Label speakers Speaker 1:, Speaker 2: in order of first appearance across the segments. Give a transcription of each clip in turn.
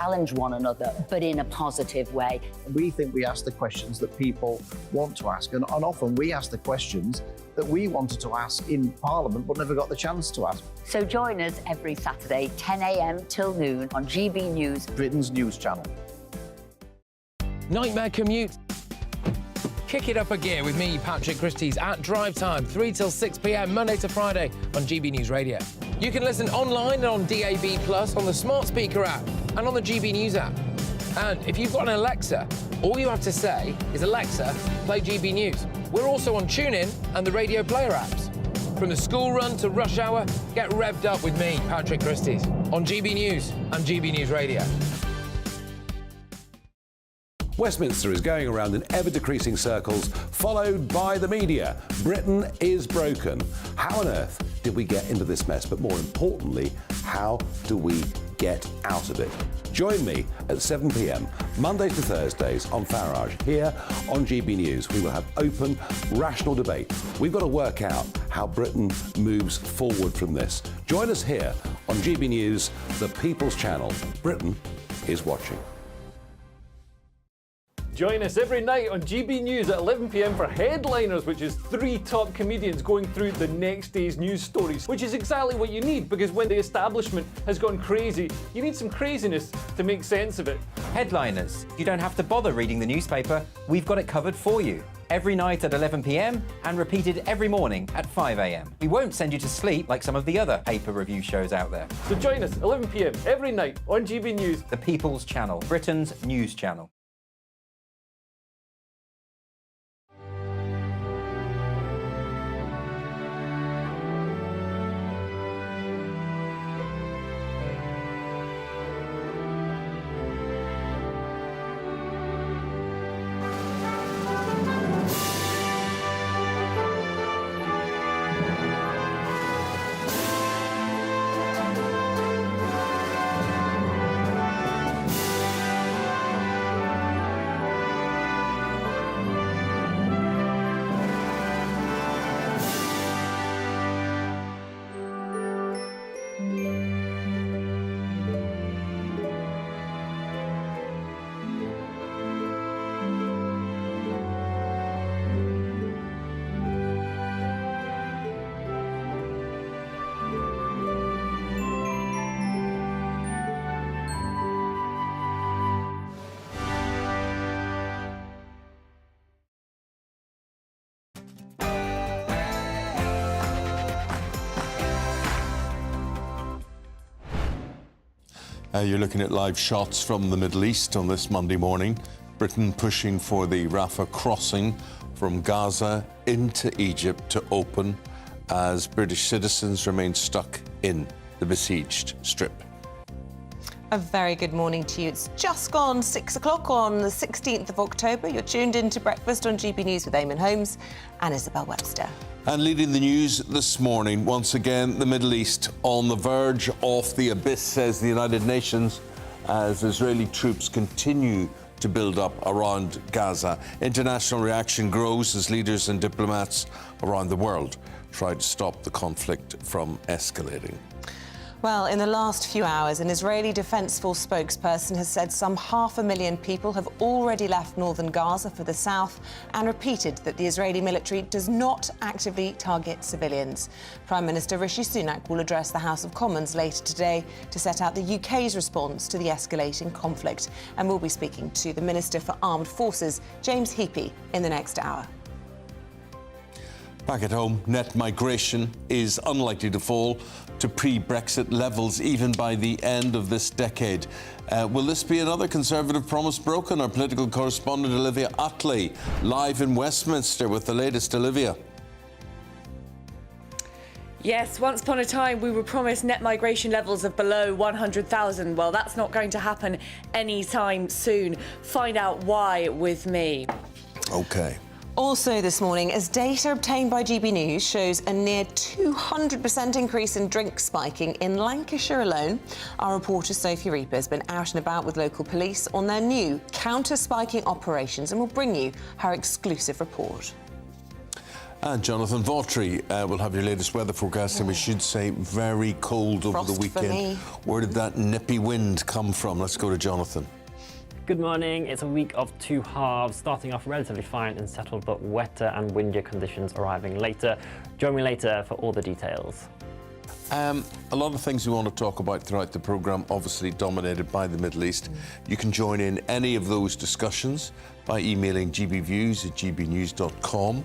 Speaker 1: challenge one another, but in a positive way.
Speaker 2: We think we ask the questions that people want to ask, and often we ask the questions that we wanted to ask in Parliament but never got the chance to ask.
Speaker 1: So join us every Saturday, 10 a.m. till noon on GB News,
Speaker 2: Britain's news channel.
Speaker 3: Nightmare commute. Kick it up a gear with me, Patrick Christie's, at drive time, 3 till 6 p.m, Monday to Friday on GB News Radio. You can listen online and on DAB+, on the smart speaker app and on the GB News app. And if you've got an Alexa, all you have to say is, Alexa, play GB News. We're also on TuneIn and the Radio Player apps. From the school run to rush hour, get revved up with me, Patrick Christie's, on GB News and GB News Radio.
Speaker 4: Westminster is going around in ever-decreasing circles, followed by the media. Britain is broken. How on earth did we get into this mess? But more importantly, how do we get out of it? Join me at 7 p.m, Mondays to Thursdays on Farage, here on GB News. We will have open, rational debate. We've got to work out how Britain moves forward from this. Join us here on GB News, the People's Channel. Britain is watching.
Speaker 5: Join us every night on GB News at 11 p.m. for Headliners, which is 3 top comedians going through the next day's news stories, which is exactly what you need, because when the establishment has gone crazy, you need some craziness to make sense of it.
Speaker 6: Headliners. You don't have to bother reading the newspaper. We've got it covered for you. Every night at 11 p.m. and repeated every morning at 5 a.m. We won't send you to sleep like some of the other paper review shows out there.
Speaker 5: So join us 11 p.m. every night on GB News,
Speaker 6: the People's Channel, Britain's news channel.
Speaker 7: You're looking at live shots from the Middle East on this Monday morning. Britain pushing for the Rafah crossing from Gaza into Egypt to open as British citizens remain stuck in the besieged strip.
Speaker 8: A very good morning to you. It's just gone 6 o'clock on the 16th of October. You're tuned in to Breakfast on GB News with Eamonn, Holmes and Isabel Webster.
Speaker 7: And leading the news this morning, once again, the Middle East on the verge of the abyss, says the United Nations, as Israeli troops continue to build up around Gaza. International reaction grows as leaders and diplomats around the world try to stop the conflict from escalating.
Speaker 8: Well, in the last few hours, an Israeli Defense Force spokesperson has said some 500,000 people have already left northern Gaza for the south and repeated that the Israeli military does not actively target civilians. Prime Minister Rishi Sunak will address the House of Commons later today to set out the UK's response to the escalating conflict. And we'll be speaking to the Minister for Armed Forces, James Heappey, in the next hour.
Speaker 7: Back at home, net migration is unlikely to fall to pre-Brexit levels even by the end of this decade. Will this be another Conservative promise broken? Our political correspondent Olivia Utley live in Westminster with the latest. Olivia.
Speaker 9: Yes, once upon a time we were promised net migration levels of below 100,000. Well, that's not going to happen anytime soon. Find out why with me.
Speaker 7: OK.
Speaker 8: Also this morning, as data obtained by GB News shows a near 200% increase in drink spiking in Lancashire alone, our reporter Sophie Reaper has been out and about with local police on their new counter-spiking operations and will bring you her exclusive report.
Speaker 7: And Jonathan Vautry will have your latest weather forecast, and we should say very cold over the
Speaker 8: Frost for
Speaker 7: weekend.
Speaker 8: me.
Speaker 7: Where did that nippy wind come from? Let's go to Jonathan.
Speaker 10: Good morning. It's a week of two halves, starting off relatively fine and settled, but wetter and windier conditions arriving later. Join me later for all the details.
Speaker 7: A lot of things we want to talk about throughout the programme, obviously dominated by the Middle East. You can join in any of those discussions by emailing gbviews@gbnews.com.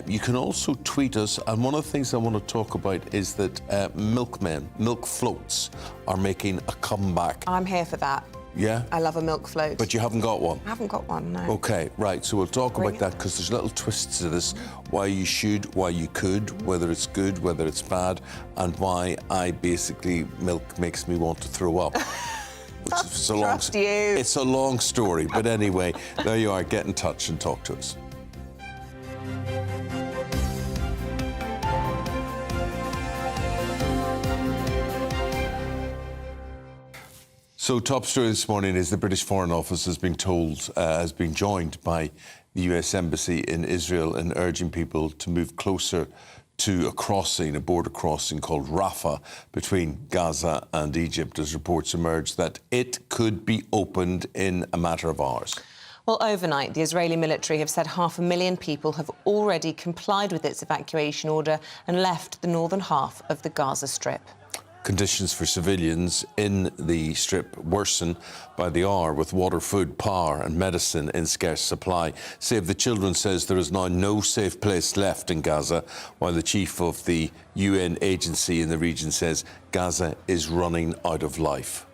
Speaker 7: You can also tweet us, and one of the things I want to talk about is that Milkmen, milk floats, are making a comeback.
Speaker 8: I'm here for that.
Speaker 7: Yeah?
Speaker 8: I love a milk float.
Speaker 7: But you haven't got one?
Speaker 8: I haven't got one, no.
Speaker 7: OK, right, so we'll talk about that, because there's little twists to this, why you should, why you could, whether it's good, whether it's bad, and why milk makes me want to throw up. It's a long story, but anyway, there you are. Get in touch and talk to us. So, top story this morning is the British Foreign Office has been joined by the US Embassy in Israel in urging people to move closer to a border crossing called Rafah between Gaza and Egypt, as reports emerge that it could be opened in a matter of hours.
Speaker 8: Well, overnight, the Israeli military have said 500,000 people have already complied with its evacuation order and left the northern half of the Gaza Strip.
Speaker 7: Conditions for civilians in the Strip worsen by the hour, with water, food, power and medicine in scarce supply. Save the Children says there is now no safe place left in Gaza, while the chief of the UN agency in the region says Gaza is running out of life.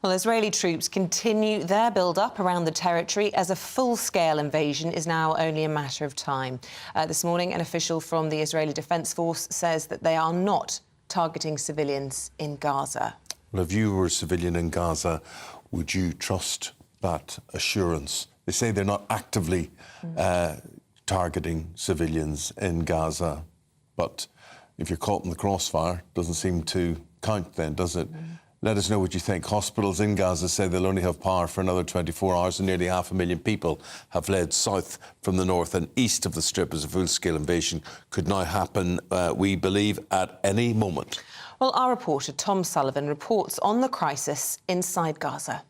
Speaker 8: Well, Israeli troops continue their build-up around the territory as a full-scale invasion is now only a matter of time. This morning, an official from the Israeli Defence Force says that they are not targeting civilians in Gaza.
Speaker 7: Well, if you were a civilian in Gaza, would you trust that assurance? They say they're not actively targeting civilians in Gaza, but if you're caught in the crossfire, it doesn't seem to count then, does it? Let us know what you think. Hospitals in Gaza say they'll only have power for another 24 hours, and nearly 500,000 people have fled south from the north and east of the Strip as a full-scale invasion could now happen, we believe, at any moment.
Speaker 8: Well, our reporter Tom Sullivan reports on the crisis inside Gaza.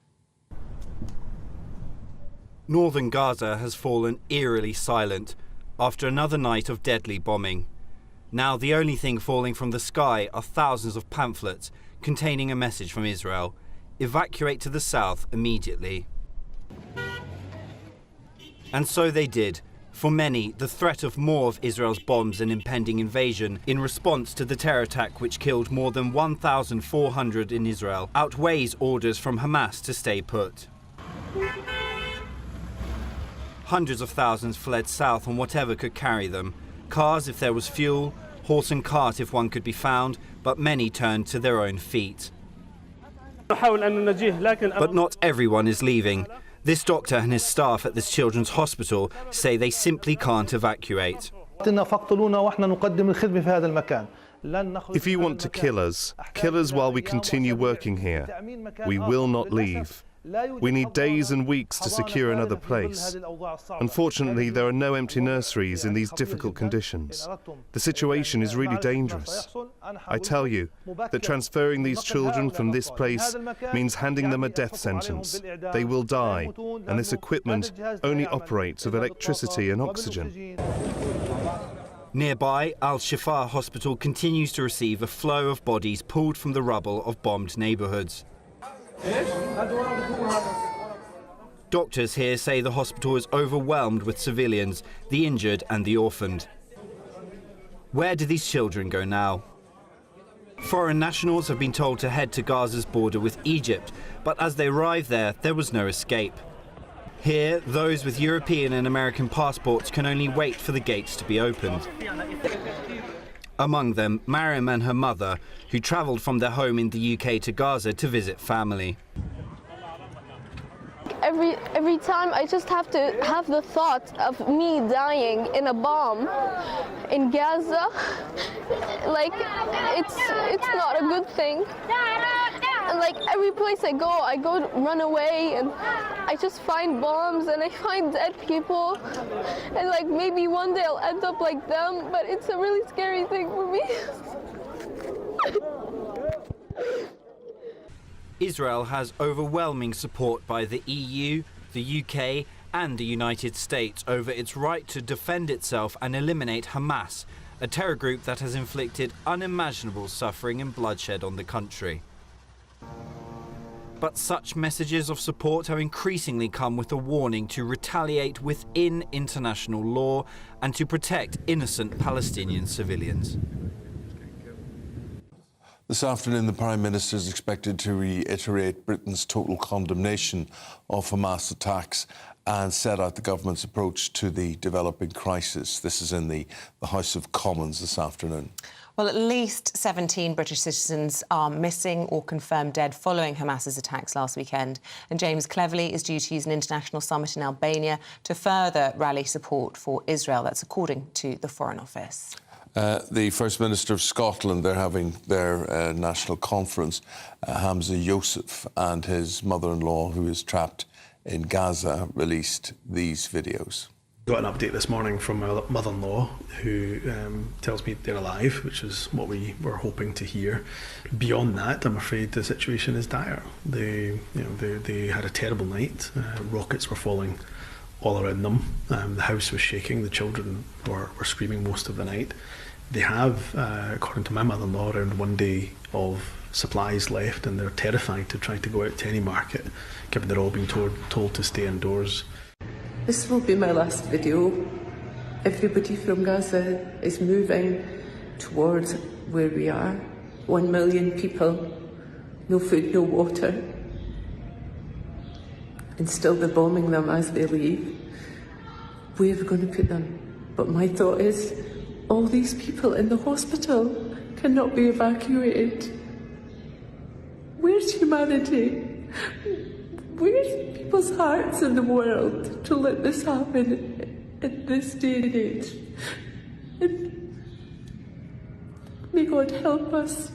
Speaker 11: Northern Gaza has fallen eerily silent after another night of deadly bombing. Now the only thing falling from the sky are thousands of pamphlets containing a message from Israel: evacuate to the south immediately. And so they did. For many, the threat of more of Israel's bombs and impending invasion in response to the terror attack which killed more than 1,400 in Israel outweighs orders from Hamas to stay put. Hundreds of thousands fled south on whatever could carry them. Cars if there was fuel, horse and cart if one could be found, but many turned to their own feet. But not everyone is leaving. This doctor and his staff at this children's hospital say they simply can't evacuate.
Speaker 12: If you want to kill us while we continue working here. We will not leave. We need days and weeks to secure another place. Unfortunately, there are no empty nurseries in these difficult conditions. The situation is really dangerous. I tell you that transferring these children from this place means handing them a death sentence. They will die, and this equipment only operates with electricity and oxygen.
Speaker 11: Nearby, Al-Shifa Hospital continues to receive a flow of bodies pulled from the rubble of bombed neighbourhoods. Doctors here say the hospital is overwhelmed with civilians, the injured and the orphaned. Where do these children go now? Foreign nationals have been told to head to Gaza's border with Egypt, but as they arrive there was no escape. Here, those with European and American passports can only wait for the gates to be opened. Among them, Mariam and her mother, who travelled from their home in the UK to Gaza to visit family.
Speaker 13: Every time I just have to have the thought of me dying in a bomb in Gaza, like it's not a good thing. And like every place I go run away, and I just find bombs and I find dead people. And like maybe one day I'll end up like them, but it's a really scary thing for me.
Speaker 11: Israel has overwhelming support by the EU, the UK and the United States over its right to defend itself and eliminate Hamas, a terror group that has inflicted unimaginable suffering and bloodshed on the country. But such messages of support have increasingly come with a warning to retaliate within international law and to protect innocent Palestinian civilians.
Speaker 7: This afternoon, the Prime Minister is expected to reiterate Britain's total condemnation of Hamas attacks and set out the government's approach to the developing crisis. This is in the House of Commons this afternoon.
Speaker 8: Well, at least 17 British citizens are missing or confirmed dead following Hamas's attacks last weekend. And James Cleverly is due to use an international summit in Albania to further rally support for Israel. That's according to the Foreign Office.
Speaker 7: The First Minister of Scotland, they're having their national conference. Hamza Youssef and his mother-in-law, who is trapped in Gaza, released these videos.
Speaker 14: Got an update this morning from my mother-in-law, who tells me they're alive, which is what we were hoping to hear. Beyond that, I'm afraid the situation is dire. They had a terrible night. Rockets were falling all around them. The house was shaking. The children were screaming most of the night. They have, according to my mother-in-law, around 1 day of supplies left, and they're terrified to try to go out to any market, given they're all being told to stay indoors.
Speaker 15: This will be my last video. Everybody from Gaza is moving towards where we are. 1 million people, no food, no water. And still they're bombing them as they leave. Where are we going to put them? But my thought is, all these people in the hospital cannot be evacuated. Where's humanity? Where's people's hearts in the world to let this happen in this day and age? And may God help us.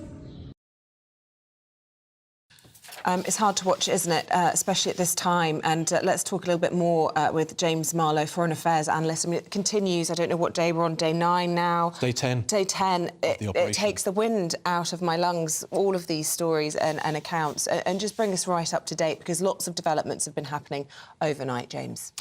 Speaker 8: It's hard to watch, isn't it, especially at this time? And let's talk a little bit more with James Marlowe, Foreign Affairs analyst. I mean, it continues. I don't know what day we're on, day 9 now.
Speaker 16: Day 10.
Speaker 8: Day 10. It takes the wind out of my lungs, all of these stories and accounts. And just bring us right up to date, because lots of developments have been happening overnight, James.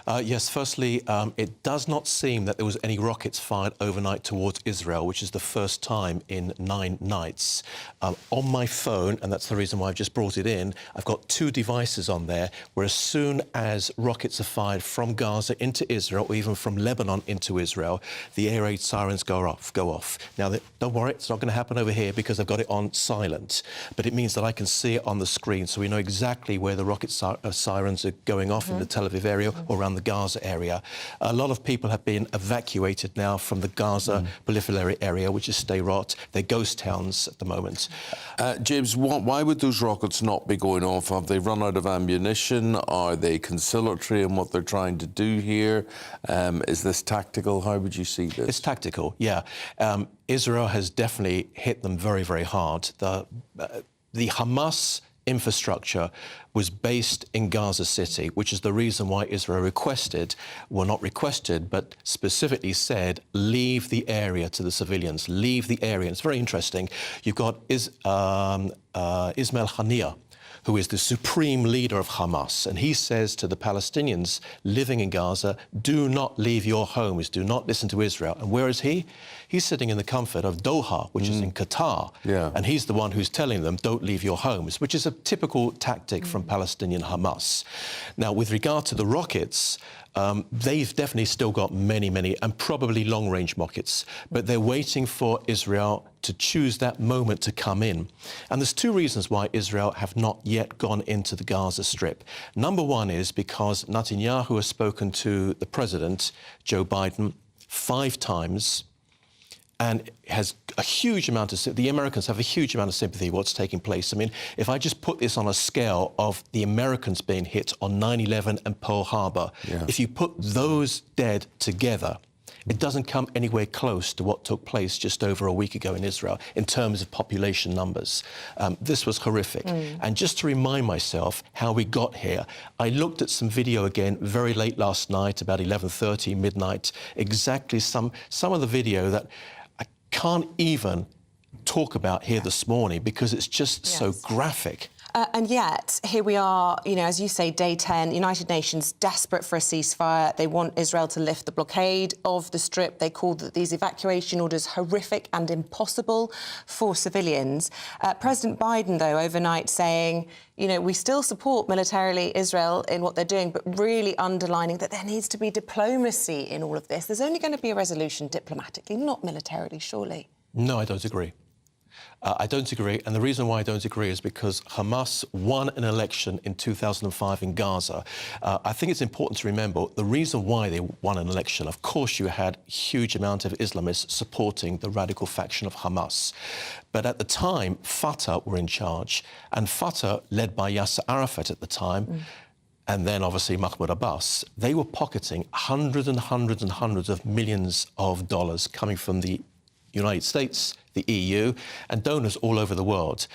Speaker 16: Yes, firstly, it does not seem that there was any rockets fired overnight towards Israel, which is the first time in 9 nights. On my phone, and that's the reason why I've just brought it in, I've got 2 devices on there where as soon as rockets are fired from Gaza into Israel, or even from Lebanon into Israel, the air raid sirens go off. Now, don't worry, it's not going to happen over here because I've got it on silent, but it means that I can see it on the screen, so we know exactly where the rocket sirens are going off in the Tel Aviv area or around the Gaza area. A lot of people have been evacuated now from the Gaza proliferatory area, which is Sderot. They're ghost towns at the moment.
Speaker 7: James, why would those rockets not be going off? Have they run out of ammunition? Are they conciliatory in what they're trying to do here? Is this tactical? How would you see this?
Speaker 16: It's tactical, yeah. Israel has definitely hit them very, very hard. The Hamas infrastructure was based in Gaza City, which is the reason why Israel not requested, but specifically said, leave the area to the civilians, leave the area. And it's very interesting. You've got Ismail Haniyeh, who is the supreme leader of Hamas, and he says to the Palestinians living in Gaza, do not leave your homes, do not listen to Israel. And where is he? He's sitting in the comfort of Doha, which is in Qatar, and he's the one who's telling them, don't leave your homes, which is a typical tactic from Palestinian Hamas. Now, with regard to the rockets, they've definitely still got many, and probably long-range rockets, but they're waiting for Israel to choose that moment to come in. And there's 2 reasons why Israel have not yet gone into the Gaza Strip. Number one is because Netanyahu has spoken to the president, Joe Biden, 5 times, and has a huge amount of... The Americans have a huge amount of sympathy for what's taking place. I mean, if I just put this on a scale of the Americans being hit on 9/11 and Pearl Harbor, if you put those dead together, It doesn't come anywhere close to what took place just over a week ago in Israel in terms of population numbers. This was horrific. And just to remind myself how we got here, I looked at some video again very late last night, about 11:30, midnight, exactly some of the video that I can't even talk about here this morning because it's just so graphic.
Speaker 8: And yet, here we are, you know, as you say, day 10, United Nations desperate for a ceasefire. They want Israel to lift the blockade of the Strip. They called these evacuation orders horrific and impossible for civilians. President Biden, though, overnight saying, you know, we still support militarily Israel in what they're doing, but really underlining that there needs to be diplomacy in all of this. There's only going to be a resolution diplomatically, not militarily, surely.
Speaker 16: No, I don't agree. I don't agree, and the reason why I don't agree is because Hamas won an election in 2005 in Gaza. I think it's important to remember the reason why they won an election. Of course, you had a huge amount of Islamists supporting the radical faction of Hamas. But at the time, Fatah were in charge, and Fatah, led by Yasser Arafat at the time, and then obviously Mahmoud Abbas, they were pocketing hundreds and hundreds and hundreds of millions of dollars coming from the United States, the EU, and donors all over the world.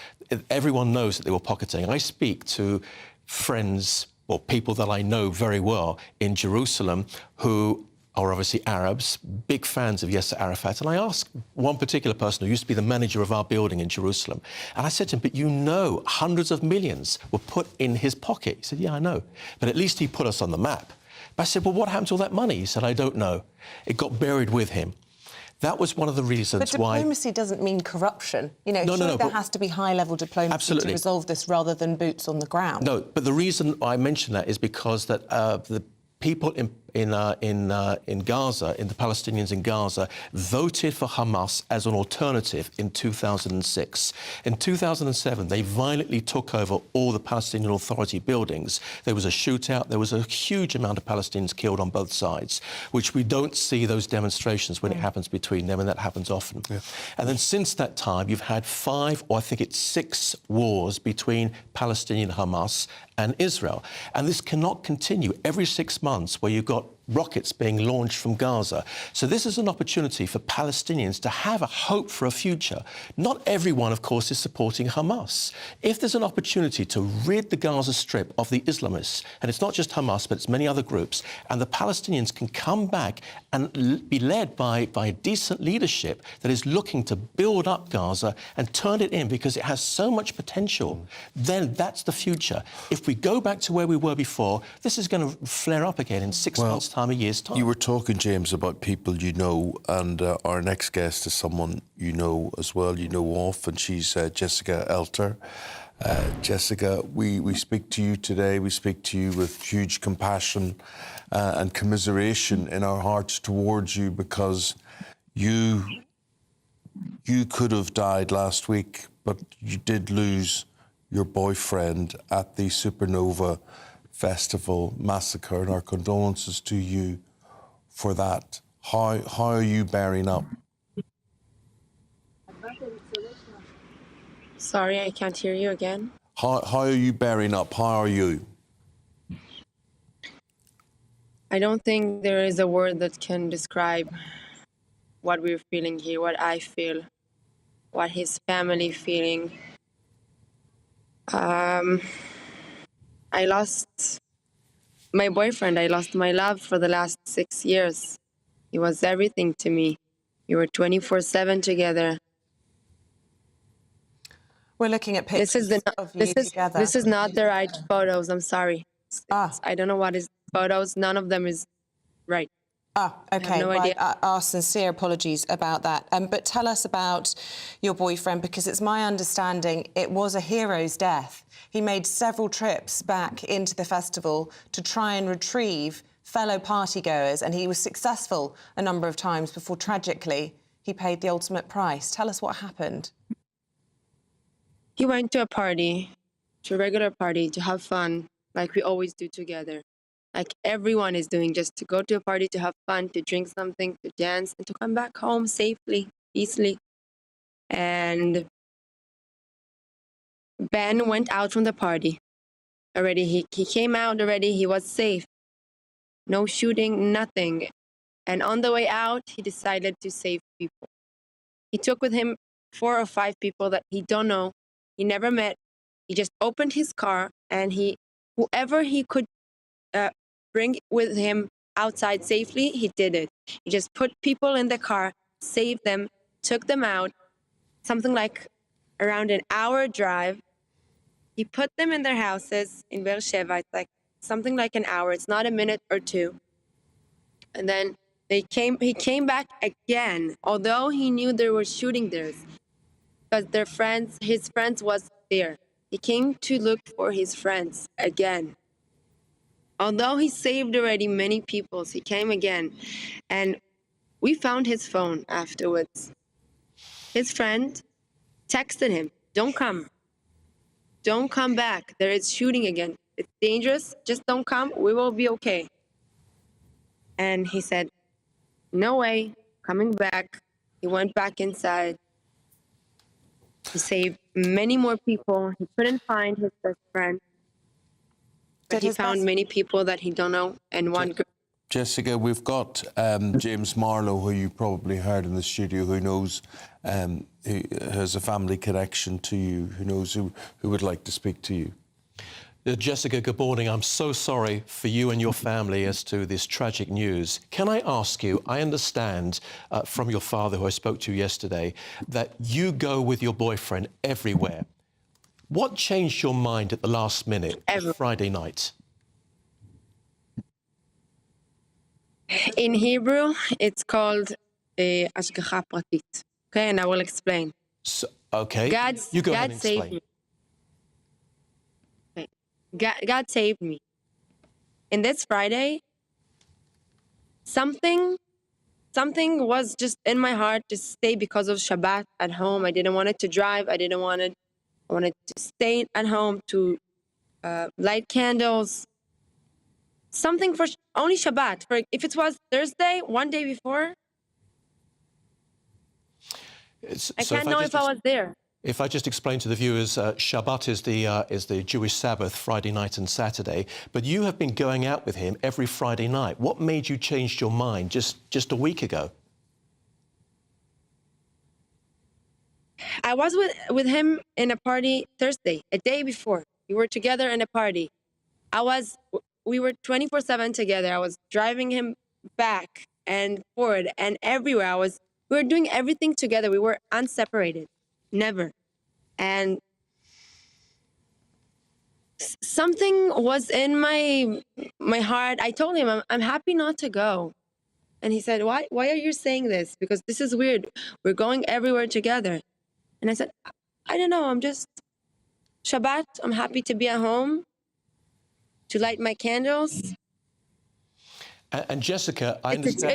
Speaker 16: Everyone knows that they were pocketing. I speak to friends or people that I know very well in Jerusalem who are obviously Arabs, big fans of Yasser Arafat. And I asked one particular person who used to be the manager of our building in Jerusalem, and I said to him, but you know hundreds of millions were put in his pocket. He said, yeah, I know, but at least he put us on the map. But I said, well, what happened to all that money? He said, I don't know. It got buried with him. That was one of the reasons why...
Speaker 8: But diplomacy doesn't mean corruption. You know, there has to be high-level diplomacy to resolve this rather than boots on the ground.
Speaker 16: No, but the reason I mention that is because that the people in Gaza, in the Palestinians in Gaza, voted for Hamas as an alternative in 2006. In 2007, they violently took over all the Palestinian Authority buildings. There was a shootout. There was a huge amount of Palestinians killed on both sides, which we don't see those demonstrations when it happens between them, and that happens often. Yeah. And then since that time, you've had 5, or I think it's 6 wars between Palestinian Hamas and Israel. And this cannot continue every 6 months where you've got rockets being launched from Gaza. So this is an opportunity for Palestinians to have a hope for a future. Not everyone, of course, is supporting Hamas. If there's an opportunity to rid the Gaza Strip of the Islamists, and it's not just Hamas, but it's many other groups, and the Palestinians can come back and be led by a decent leadership that is looking to build up Gaza and turn it in because it has so much potential, then that's the future. If we go back to where we were before, this is going to flare up again in 6 months' time, a year's time.
Speaker 7: You were talking, James, about people you know, and our next guest is someone you know as well, you know of, and she's Jessica Elter. Jessica, we speak to you today. We speak to you with huge compassion and commiseration in our hearts towards you, because you could have died last week, but you did lose your boyfriend at the Supernova Festival massacre, and our condolences to you for that. How are you bearing up?
Speaker 17: Sorry, I can't hear you again.
Speaker 7: How are you bearing up? How are you?
Speaker 17: I don't think there is a word that can describe what we're feeling here, what I feel, what his family feeling. I lost my boyfriend. I lost my love for the last 6 years. He was everything to me. We were 24/7 together.
Speaker 8: We're looking at pictures of you together.
Speaker 17: This is not the right photos. I'm sorry. I don't know what is photos. None of them is right.
Speaker 8: Okay.
Speaker 17: No idea.
Speaker 8: Our sincere apologies about that. But tell us about your boyfriend, because it's my understanding it was a hero's death. He made several trips back into the festival to try and retrieve fellow partygoers, and he was successful a number of times before, tragically, he paid the ultimate price. Tell us what happened.
Speaker 17: He went to a party, to a regular party, to have fun, like we always do together. Like everyone is doing, just to go to a party, to have fun, to drink something, to dance, and to come back home safely, easily. And Ben went out from the party already. He came out already. He was safe. No shooting, nothing. And on the way out, he decided to save people. He took with him 4 or 5 people that he don't know, he never met. He just opened his car and whoever he could bring with him outside safely, he did it. He just put people in the car, saved them, took them out, something like around an hour drive. He put them in their houses in Beersheba. It's like something like an hour. It's not a minute or two. And then he came back again, although he knew there were shooting there, because his friends was there. He came to look for his friends again. Although he saved already many people, he came again. And we found his phone afterwards. His friend texted him, "Don't come. Don't come back. There is shooting again. It's dangerous. Just don't come. We will be okay." And he said, "No way, coming back." He went back inside. He saved many more people. He couldn't find his best friend. But he found many people that he don't know, and one girl.
Speaker 7: Jessica, we've got James Marlowe, who you probably heard in the studio, who knows, who has a family connection to you, who knows who would like to speak to you.
Speaker 16: Jessica, good morning. I'm so sorry for you and your family as to this tragic news. Can I ask you, I understand from your father, who I spoke to yesterday, that you go with your boyfriend everywhere. What changed your mind at the last minute, Friday night?
Speaker 17: In Hebrew, it's called Ashgacha Pratit. Okay, and I will explain.
Speaker 16: So, okay,
Speaker 17: you go ahead and explain. Saved me. Okay. God saved me. And this Friday, something was just in my heart to stay because of Shabbat at home. I didn't want it to drive. I wanted to stay at home, to light candles. Something for only Shabbat. For if it was Thursday, one day before, I can't know if I was there.
Speaker 16: If I just explain to the viewers, Shabbat is the Jewish Sabbath, Friday night and Saturday. But you have been going out with him every Friday night. What made you change your mind just a week ago?
Speaker 17: I was with him in a party Thursday, a day before. We were together in a party. We were 24/7 together. I was driving him back and forward and everywhere. We were doing everything together. We were unseparated, never. And something was in my heart. I told him, I'm happy not to go. And he said, why are you saying this? Because this is weird. We're going everywhere together. And I said, I don't know. I'm just Shabbat. I'm happy to be at home, to light my candles.
Speaker 16: And Jessica, I understand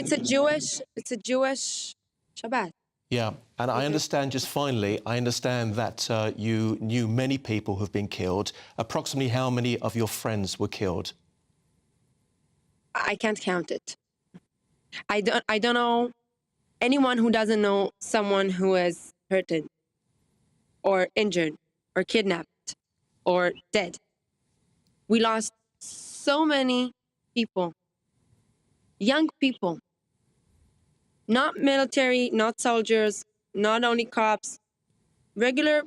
Speaker 17: it's a Jewish Shabbat.
Speaker 16: Yeah, and I understand, just finally, I understand that you knew many people who've been killed. Approximately how many of your friends were killed?
Speaker 17: I can't count it. I don't know anyone who doesn't know someone who is hurted or injured or kidnapped or dead. We lost so many people, young people, not military, not soldiers, not only cops, regular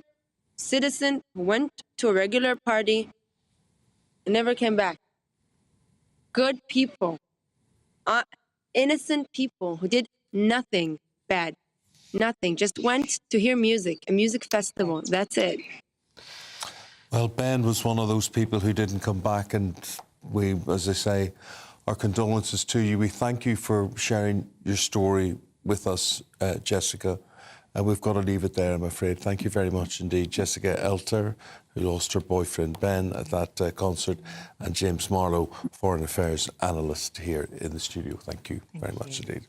Speaker 17: citizen who went to a regular party and never came back. Good people, innocent people who did nothing bad, nothing, just went to hear music, a music festival, that's it.
Speaker 7: Well, Ben was one of those people who didn't come back, and we, as I say, our condolences to you. We thank you for sharing your story with us, Jessica. And we've got to leave it there, I'm afraid. Thank you very much indeed. Jessica Elter, who lost her boyfriend Ben at that concert, and James Marlowe, Foreign Affairs Analyst here in the studio. Thank you very much indeed.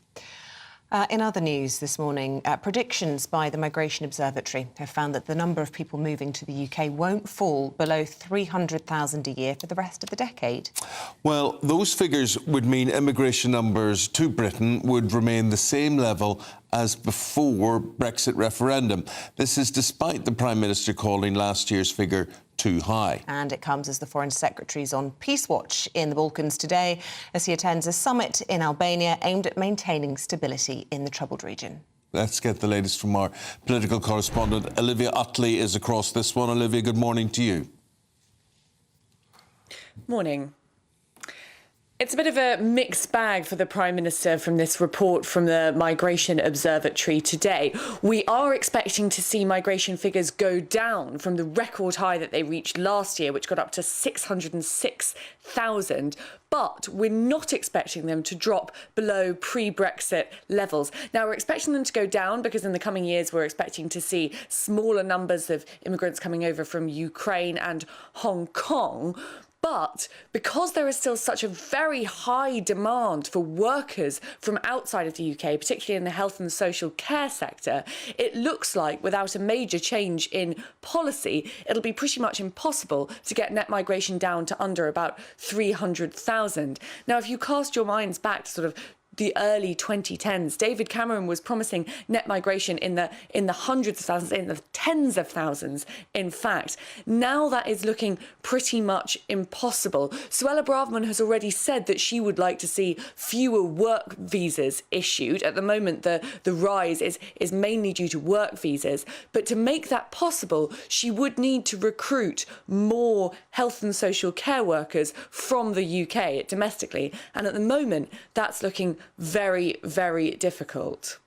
Speaker 8: In other news this morning, predictions by the Migration Observatory have found that the number of people moving to the UK won't fall below 300,000 a year for the rest of the decade.
Speaker 7: Well, those figures would mean immigration numbers to Britain would remain the same level as before Brexit referendum. This is despite the Prime Minister calling last year's figure too high.
Speaker 8: And it comes as the Foreign Secretary's on Peace Watch in the Balkans today as he attends a summit in Albania aimed at maintaining stability in the troubled region.
Speaker 7: Let's get the latest from our political correspondent. Olivia Utley is across this one. Olivia, good morning to you.
Speaker 9: Morning. It's a bit of a mixed bag for the Prime Minister from this report from the Migration Observatory today. We are expecting to see migration figures go down from the record high that they reached last year, which got up to 606,000. But we're not expecting them to drop below pre-Brexit levels. Now, we're expecting them to go down because in the coming years, we're expecting to see smaller numbers of immigrants coming over from Ukraine and Hong Kong. But because there is still such a very high demand for workers from outside of the UK, particularly in the health and social care sector, it looks like without a major change in policy, it'll be pretty much impossible to get net migration down to under about 300,000. Now, if you cast your minds back to sort of the early 2010s, David Cameron was promising net migration in the hundreds of thousands, in the tens of thousands, in fact. Now that is looking pretty much impossible. Suella Braverman has already said that she would like to see fewer work visas issued. At the moment, the rise is mainly due to work visas. But to make that possible, she would need to recruit more health and social care workers from the UK domestically. And at the moment, that's looking very, very difficult.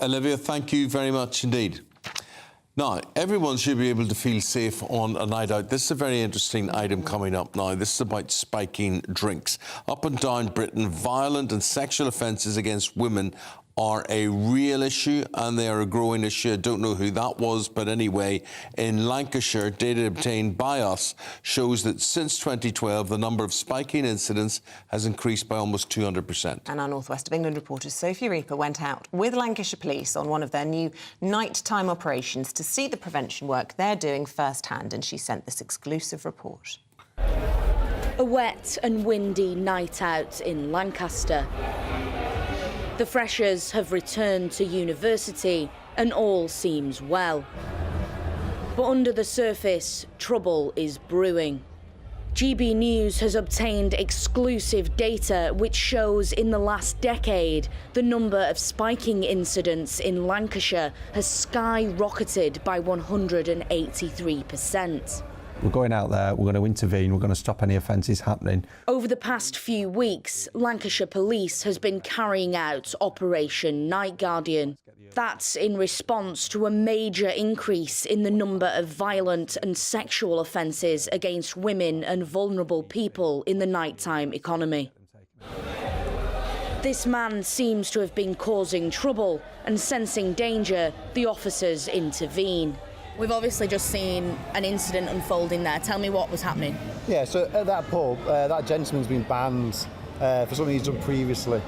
Speaker 7: Olivia, thank you very much indeed. Now, everyone should be able to feel safe on a night out. This is a very interesting item coming up now. This is about spiking drinks. Up and down Britain, violent and sexual offences against women are a real issue, and they are a growing issue. I don't know who that was, but anyway, in Lancashire, data obtained by us shows that since 2012, the number of spiking incidents has increased by almost 200%.
Speaker 8: And our North West of England reporter Sophie Reaper went out with Lancashire Police on one of their new nighttime operations to see the prevention work they're doing firsthand, and she sent this exclusive report.
Speaker 18: A wet and windy night out in Lancaster. The freshers have returned to university and all seems well. But under the surface, trouble is brewing. GBNews has obtained exclusive data which shows in the last decade the number of spiking incidents in Lancashire has skyrocketed by 183%.
Speaker 19: We're going out there, we're going to intervene, we're going to stop any offences happening.
Speaker 18: Over the past few weeks, Lancashire Police has been carrying out Operation Night Guardian. That's in response to a major increase in the number of violent and sexual offences against women and vulnerable people in the nighttime economy. This man seems to have been causing trouble, and sensing danger, the officers intervene.
Speaker 20: We've obviously just seen an incident unfolding there. Tell me what was happening.
Speaker 21: Yeah, so at that pub, that gentleman's been banned for something he's done previously.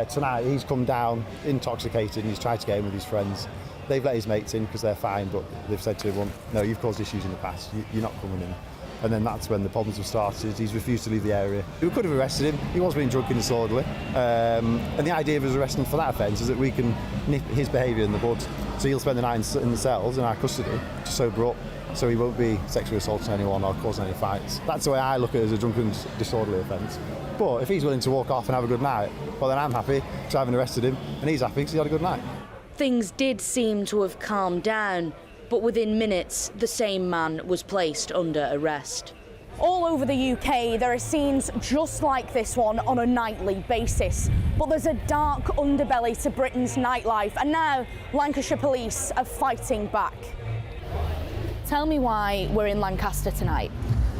Speaker 21: Tonight, he's come down intoxicated and he's tried to get in with his friends. They've let his mates in because they're fine, but they've said to him, well, no, you've caused issues in the past, you're not coming in. And then that's when the problems have started. He's refused to leave the area. We could have arrested him. He was being drunk and disorderly. And the idea of us arresting him for that offence is that we can nip his behaviour in the bud. So he'll spend the night in the cells in our custody to sober up, so he won't be sexually assaulting anyone or causing any fights. That's the way I look at it, as a drunk and disorderly offence. But if he's willing to walk off and have a good night, well, then I'm happy to having arrested him, and he's happy because he had a good night.
Speaker 18: Things did seem to have calmed down, but within minutes, the same man was placed under arrest.
Speaker 22: All over the UK, there are scenes just like this one on a nightly basis. But there's a dark underbelly to Britain's nightlife, and now Lancashire Police are fighting back. Tell me why we're in Lancaster tonight.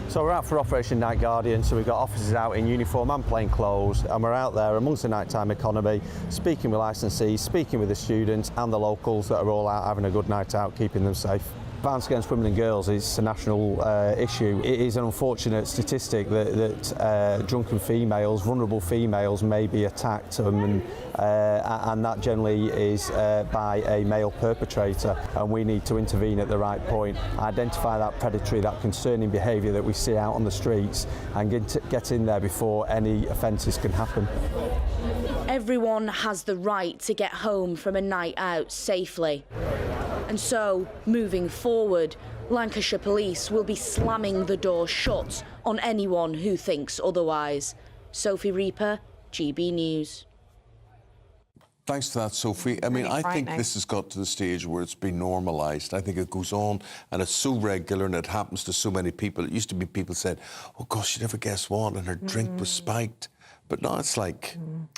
Speaker 19: So we're out for Operation Night Guardian, so we've got officers out in uniform and plain clothes, and we're out there amongst the nighttime economy, speaking with licensees, speaking with the students and the locals that are all out having a good night out, keeping them safe. Violence against women and girls is a national issue. It is an unfortunate statistic that drunken females, vulnerable females, may be attacked, and that generally is by a male perpetrator, and we need to intervene at the right point, identify that predatory, that concerning behaviour that we see out on the streets, and get in there before any offences can happen.
Speaker 18: Everyone has the right to get home from a night out safely. And so, moving forward, Lancashire Police will be slamming the door shut on anyone who thinks otherwise. Sophie Reaper, GB News.
Speaker 7: Thanks for that, Sophie. I mean, I think this has got to the stage where it's been normalised. I think it goes on and it's so regular and it happens to so many people. It used to be people said, oh gosh, you never guess what, and her drink was spiked. But now it's like,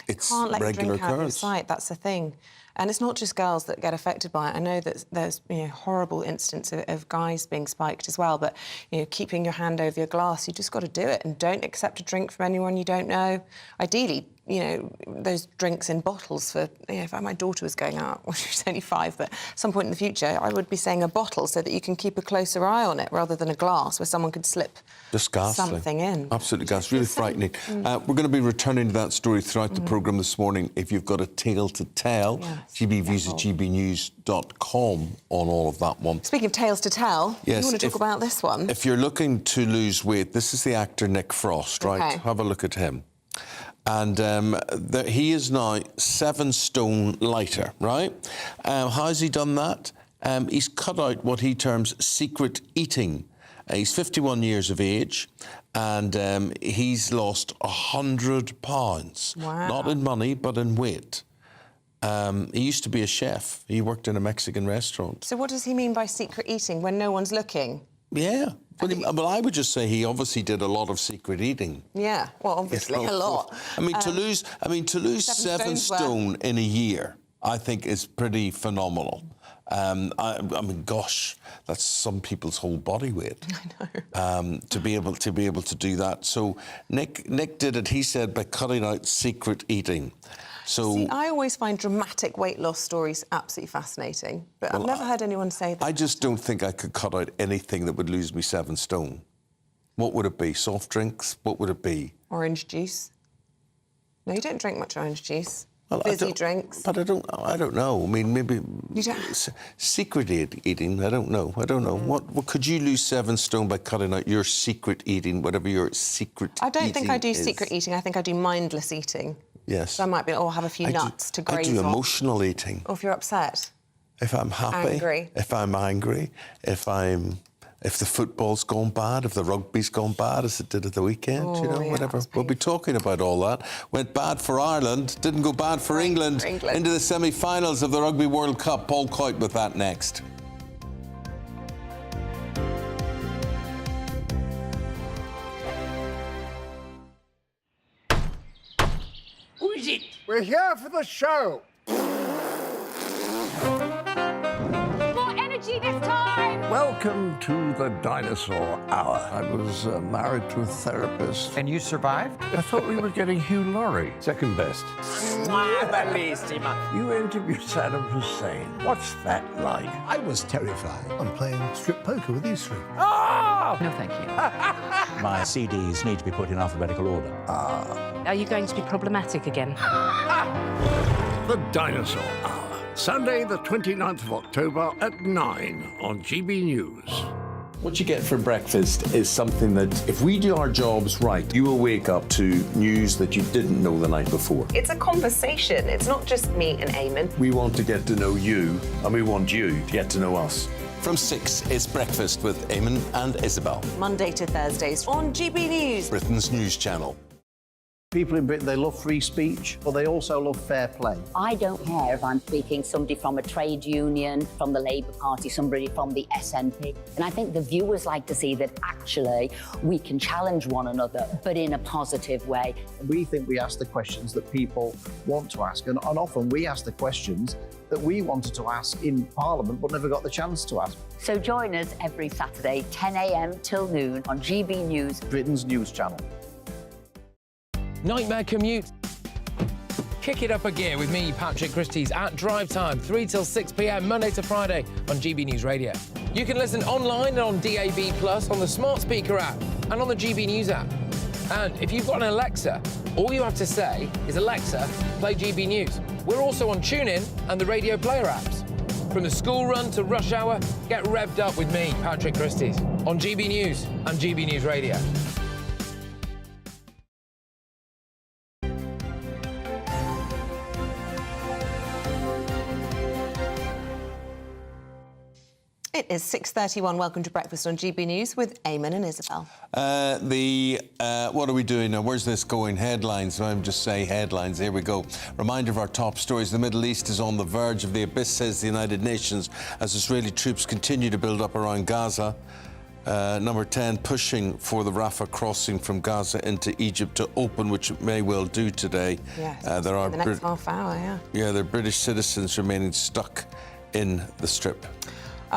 Speaker 7: it's
Speaker 8: Can't let
Speaker 7: regular
Speaker 8: your drink out of
Speaker 7: occurrence.
Speaker 8: sight, that's the thing. And it's not just girls that get affected by it. I know that there's horrible instances of guys being spiked as well, but keeping your hand over your glass, you just got to do it and don't accept a drink from anyone you don't know. Ideally, those drinks in bottles for, if my daughter was going out, well, she's only 5, but at some point in the future, I would be saying a bottle so that you can keep a closer eye on it rather than a glass where someone could slip something in.
Speaker 7: Absolutely ghastly, really frightening. We're going to be returning to that story throughout the programme this morning. If you've got a tale to tell, GBViews at gbnews.com on all of that one.
Speaker 8: Speaking of tales to tell, you want to talk about this one?
Speaker 7: If you're looking to lose weight, this is the actor Nick Frost, right?
Speaker 8: Okay.
Speaker 7: Have a look at him. And he is now 7 stone lighter, right? How has he done that? He's cut out what he terms secret eating. He's 51 years of age, and he's lost 100 pounds.
Speaker 8: Wow.
Speaker 7: Not in money, but in weight. He used to be a chef. He worked in a Mexican restaurant.
Speaker 8: So what does he mean by secret eating when no one's looking?
Speaker 7: Yeah. Well, I would just say he obviously did a lot of secret eating.
Speaker 8: Yeah, well, obviously a lot.
Speaker 7: I mean, to lose 7 stone in a year, I think is pretty phenomenal. I mean, gosh, that's some people's whole body weight.
Speaker 8: I know.
Speaker 7: To be able to do that. So Nick did it. He said by cutting out secret eating. So
Speaker 8: see, I always find dramatic weight loss stories absolutely fascinating, but I've never heard anyone say that.
Speaker 7: I just don't think I could cut out anything that would lose me 7 stone. What would it be? Soft drinks? What would it be?
Speaker 8: Orange juice. No, you don't drink much orange juice.
Speaker 7: Well,
Speaker 8: Fizzy drinks.
Speaker 7: But I don't know. I mean, maybe secret eating. I don't know. What could you lose 7 stone by cutting out your secret eating, whatever your secret?
Speaker 8: I don't think I do
Speaker 7: is.
Speaker 8: secret eating. I think I do mindless eating.
Speaker 7: Yes.
Speaker 8: So I might be, have a few nuts to graze on.
Speaker 7: I do emotional eating.
Speaker 8: Or if you're upset.
Speaker 7: If I'm happy.
Speaker 8: Angry.
Speaker 7: If I'm angry. If the football's gone bad, if the rugby's gone bad, as it did at the weekend, whatever. We'll be talking about all that. Went bad for Ireland, didn't go bad for England. Into the semi-finals of the Rugby World Cup. Paul Coyte with that next.
Speaker 1: Who is it? We're here for the show.
Speaker 2: More energy this time!
Speaker 1: Welcome to the Dinosaur Hour. I was married to a therapist.
Speaker 23: And you survived?
Speaker 1: I thought we were getting Hugh Laurie. Second best. You interviewed Saddam Hussein. What's that like?
Speaker 24: I was terrified. I'm playing strip poker with these 3.
Speaker 1: Ah!
Speaker 23: No, thank you.
Speaker 25: My CDs need to be put in alphabetical order.
Speaker 26: Are you going to be problematic again?
Speaker 1: The Dinosaur Hour. Sunday, the 29th of October at 9 on GB News.
Speaker 27: What you get for breakfast is something that, if we do our jobs right, you will wake up to news that you didn't know the night before.
Speaker 8: It's a conversation. It's not just me and Eamonn.
Speaker 27: We want to get to know you, and we want you to get to know us.
Speaker 7: From 6, it's Breakfast with Eamonn and Isabel.
Speaker 8: Monday to Thursdays on GB News.
Speaker 7: Britain's news channel.
Speaker 21: People in Britain, they love free speech, but they also love fair play.
Speaker 28: I don't care if I'm speaking somebody from a trade union, from the Labour Party, somebody from the SNP. And I think the viewers like to see that actually we can challenge one another, but in a positive way.
Speaker 21: We think we ask the questions that people want to ask, and often we ask the questions that we wanted to ask in Parliament but never got the chance to ask.
Speaker 28: So join us every Saturday, 10 a.m. till noon on GB News,
Speaker 21: Britain's news channel.
Speaker 3: Nightmare commute. Kick it up a gear with me, Patrick Christie's, at Drive Time, 3 till 6 p.m, Monday to Friday on GB News Radio. You can listen online and on DAB+, on the smart speaker app, and on the GB News app. And if you've got an Alexa, all you have to say is, Alexa, play GB News. We're also on TuneIn and the Radio Player apps. From the school run to rush hour, get revved up with me, Patrick Christie's, on GB News and GB News Radio.
Speaker 8: It is 6:31. Welcome to Breakfast on GB News with Eamonn and Isabel.
Speaker 7: What are we doing now? Where's this going? Headlines. So I'm just saying headlines. Here we go. Reminder of our top stories. The Middle East is on the verge of the abyss, says the United Nations, as Israeli troops continue to build up around Gaza. Number 10, pushing for the Rafah crossing from Gaza into Egypt to open, which it may well do today.
Speaker 8: Yes,
Speaker 7: there are
Speaker 8: in the next half hour, yeah.
Speaker 7: Yeah, there are British citizens remaining stuck in the Strip.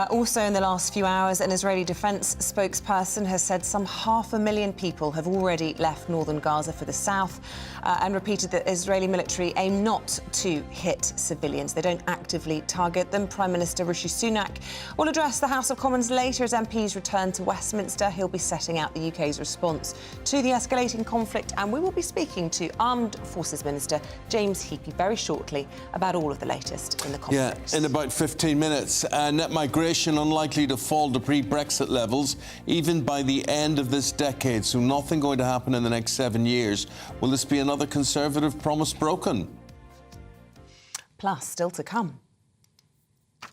Speaker 8: Also in the last few hours, an Israeli defence spokesperson has said some 500,000 people have already left northern Gaza for the south and repeated that Israeli military aim not to hit civilians. They don't actively target them. Prime Minister Rishi Sunak will address the House of Commons later as MPs return to Westminster. He'll be setting out the UK's response to the escalating conflict, and we will be speaking to Armed Forces Minister James Heappey very shortly about all of the latest in the conflict.
Speaker 7: Yeah, in about 15 minutes. Net migration unlikely to fall to pre-Brexit levels even by the end of this decade, so nothing going to happen in the next 7 years. Will this be another Conservative promise broken?
Speaker 8: Plus, still to come,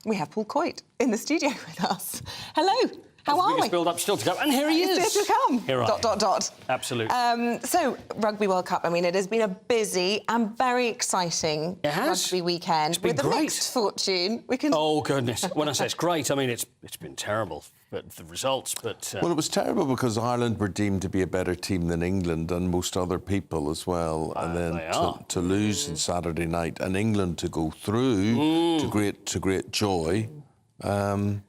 Speaker 8: we have Paul Coit in the studio with us. Hello. How are we?
Speaker 4: Build up still to come, and here he is.
Speaker 8: Still to come.
Speaker 4: Here I am. Absolutely.
Speaker 8: So, Rugby World Cup. I mean, it has been a busy and very exciting rugby weekend
Speaker 4: It's been
Speaker 8: with a
Speaker 4: great.
Speaker 8: mixed fortune.
Speaker 4: Oh goodness! When I say it's great, I mean it's been terrible. But the results.
Speaker 7: Well, it was terrible because Ireland were deemed to be a better team than England and most other people as well. And then to lose on Saturday night and England to go through to great joy.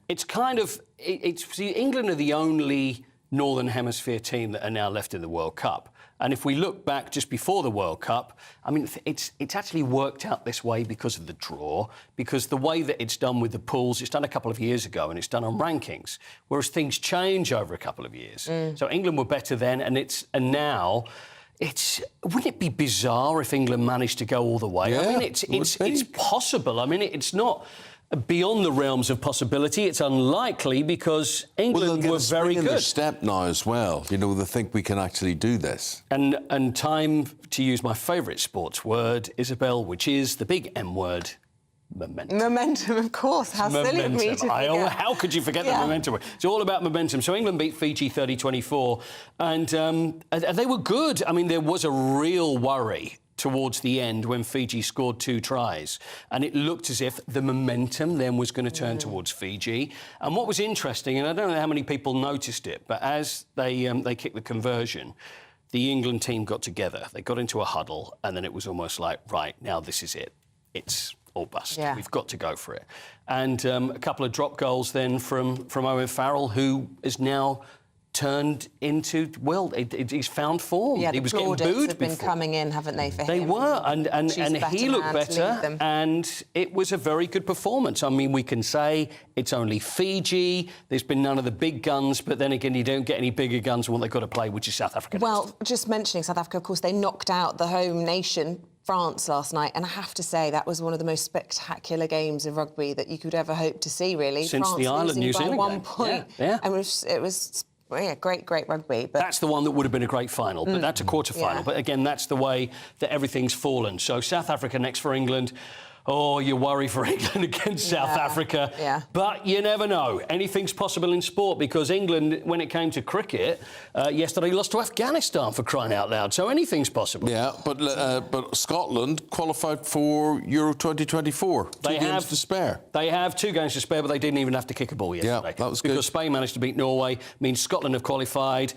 Speaker 4: It's kind of see, England are the only Northern Hemisphere team that are now left in the World Cup. And if we look back just before the World Cup, I mean, it's actually worked out this way because of the draw, because the way that it's done with the pools, it's done a couple of years ago and it's done on rankings, whereas things change over a couple of years. So England were better then, and now. Wouldn't it be bizarre if England managed to go all the way?
Speaker 7: Yeah,
Speaker 4: I mean, it's possible. I mean, it's not beyond the realms of possibility. It's unlikely because England were very good.
Speaker 7: Their step now as well. You know, they think we can actually do this.
Speaker 4: And time to use my favourite sports word, Isabel, which is the big M word. Momentum.
Speaker 8: Momentum, of course. How silly of me to forget.
Speaker 4: How could you forget the momentum? It's all about momentum. So England beat Fiji 30-24, and they were good. I mean, there was a real worry towards the end when Fiji scored 2 tries, and it looked as if the momentum then was going to turn towards Fiji. And what was interesting, and I don't know how many people noticed it, but as they kicked the conversion, the England team got together. They got into a huddle, and then it was almost like, right, now this is it. It's or bust.
Speaker 8: Yeah.
Speaker 4: We've got to go for it. And a couple of drop goals then from Owen Farrell, who is now turned into, well, he's found form.
Speaker 8: Yeah,
Speaker 4: he was getting
Speaker 8: plaudits
Speaker 4: booed
Speaker 8: have been
Speaker 4: before.
Speaker 8: coming in, haven't they, for
Speaker 4: They
Speaker 8: him?
Speaker 4: were, and he looked
Speaker 8: man to lead
Speaker 4: better,
Speaker 8: them.
Speaker 4: and it was a very good performance. I mean, we can say it's only Fiji, there's been none of the big guns, but then again, you don't get any bigger guns than what they've got to play, which is South Africa.
Speaker 8: Well, just mentioning South Africa, of course, they knocked out the home nation, France, last night, and I have to say that was one of the most spectacular games of rugby that you could ever hope to see, really.
Speaker 4: Since
Speaker 8: France
Speaker 4: the Ireland-New
Speaker 8: losing by
Speaker 4: Zealand
Speaker 8: 1
Speaker 4: game.
Speaker 8: point.
Speaker 4: Yeah.
Speaker 8: And it was great rugby. But
Speaker 4: that's the one that would have been a great final, but that's a quarter-final.
Speaker 8: yeah.
Speaker 4: But again, that's the way that everything's fallen. So South Africa next for England. Oh, you worry for England against South Africa.
Speaker 8: Yeah.
Speaker 4: But you never know. Anything's possible in sport because England, when it came to cricket, yesterday lost to Afghanistan, for crying out loud. So anything's possible.
Speaker 7: Yeah, but Scotland qualified for Euro 2024. Two games to spare.
Speaker 4: They have 2 games to spare, but they didn't even have to kick a ball yesterday.
Speaker 7: Yeah, that was good.
Speaker 4: Because Spain managed to beat Norway, means Scotland have qualified.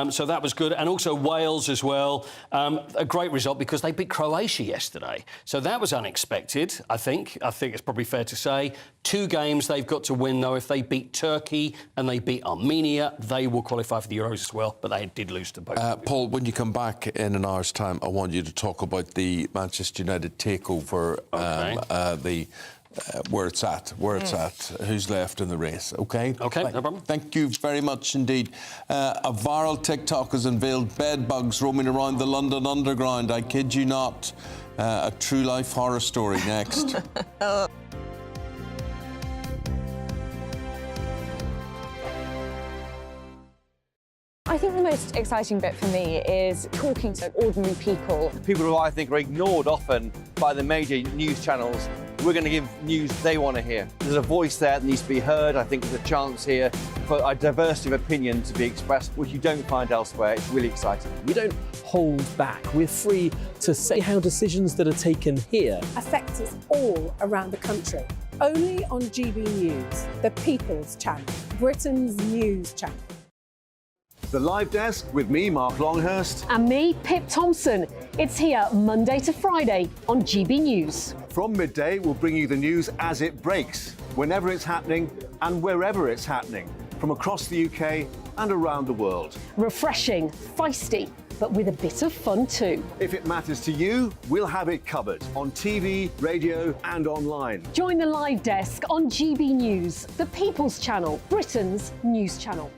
Speaker 4: So that was good. And also Wales as well. A great result because they beat Croatia yesterday. So that was unexpected. I think it's probably fair to say. 2 games they've got to win, though. If they beat Turkey and they beat Armenia, they will qualify for the Euros as well, but they did lose to both.
Speaker 7: Paul, when you come back in an hour's time, I want you to talk about the Manchester United takeover, where it's at, who's left in the race, OK?
Speaker 4: OK, no problem.
Speaker 7: Thank you very much indeed. A viral TikTok has unveiled bed bugs roaming around the London Underground. I kid you not. A true-life horror story next.
Speaker 2: I think the most exciting bit for me is talking to ordinary people.
Speaker 19: People who I think are ignored often by the major news channels
Speaker 5: we're going to give news they want to hear. There's a voice there that needs to be heard. I think there's a chance here for a diversity of opinion to be expressed, which you don't find elsewhere. It's really exciting.
Speaker 6: We don't hold back. We're free to say how decisions that are taken here
Speaker 10: affect us all around the country. Only on GB News, the People's Channel, Britain's news channel.
Speaker 11: The Live Desk with me, Mark Longhurst.
Speaker 12: And me, Pip Thompson. It's here Monday to Friday on GB News.
Speaker 11: From midday, we'll bring you the news as it breaks, whenever it's happening and wherever it's happening, from across the UK and around the world.
Speaker 12: Refreshing, feisty, but with a bit of fun too.
Speaker 11: If it matters to you, we'll have it covered on TV, radio and online.
Speaker 12: Join the Live Desk on GB News, the People's Channel, Britain's news channel.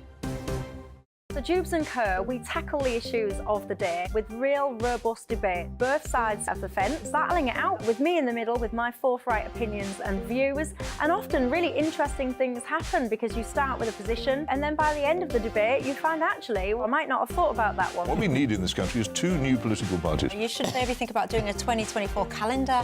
Speaker 13: So Jubes and Kerr, we tackle the issues of the day with real, robust debate, both sides of the fence, battling it out with me in the middle with my forthright opinions and views. And often really interesting things happen because you start with a position and then by the end of the debate you find actually, well, I might not have thought about that one.
Speaker 14: What we need in this country is 2 new political parties.
Speaker 23: You should maybe think about doing a 2024 calendar.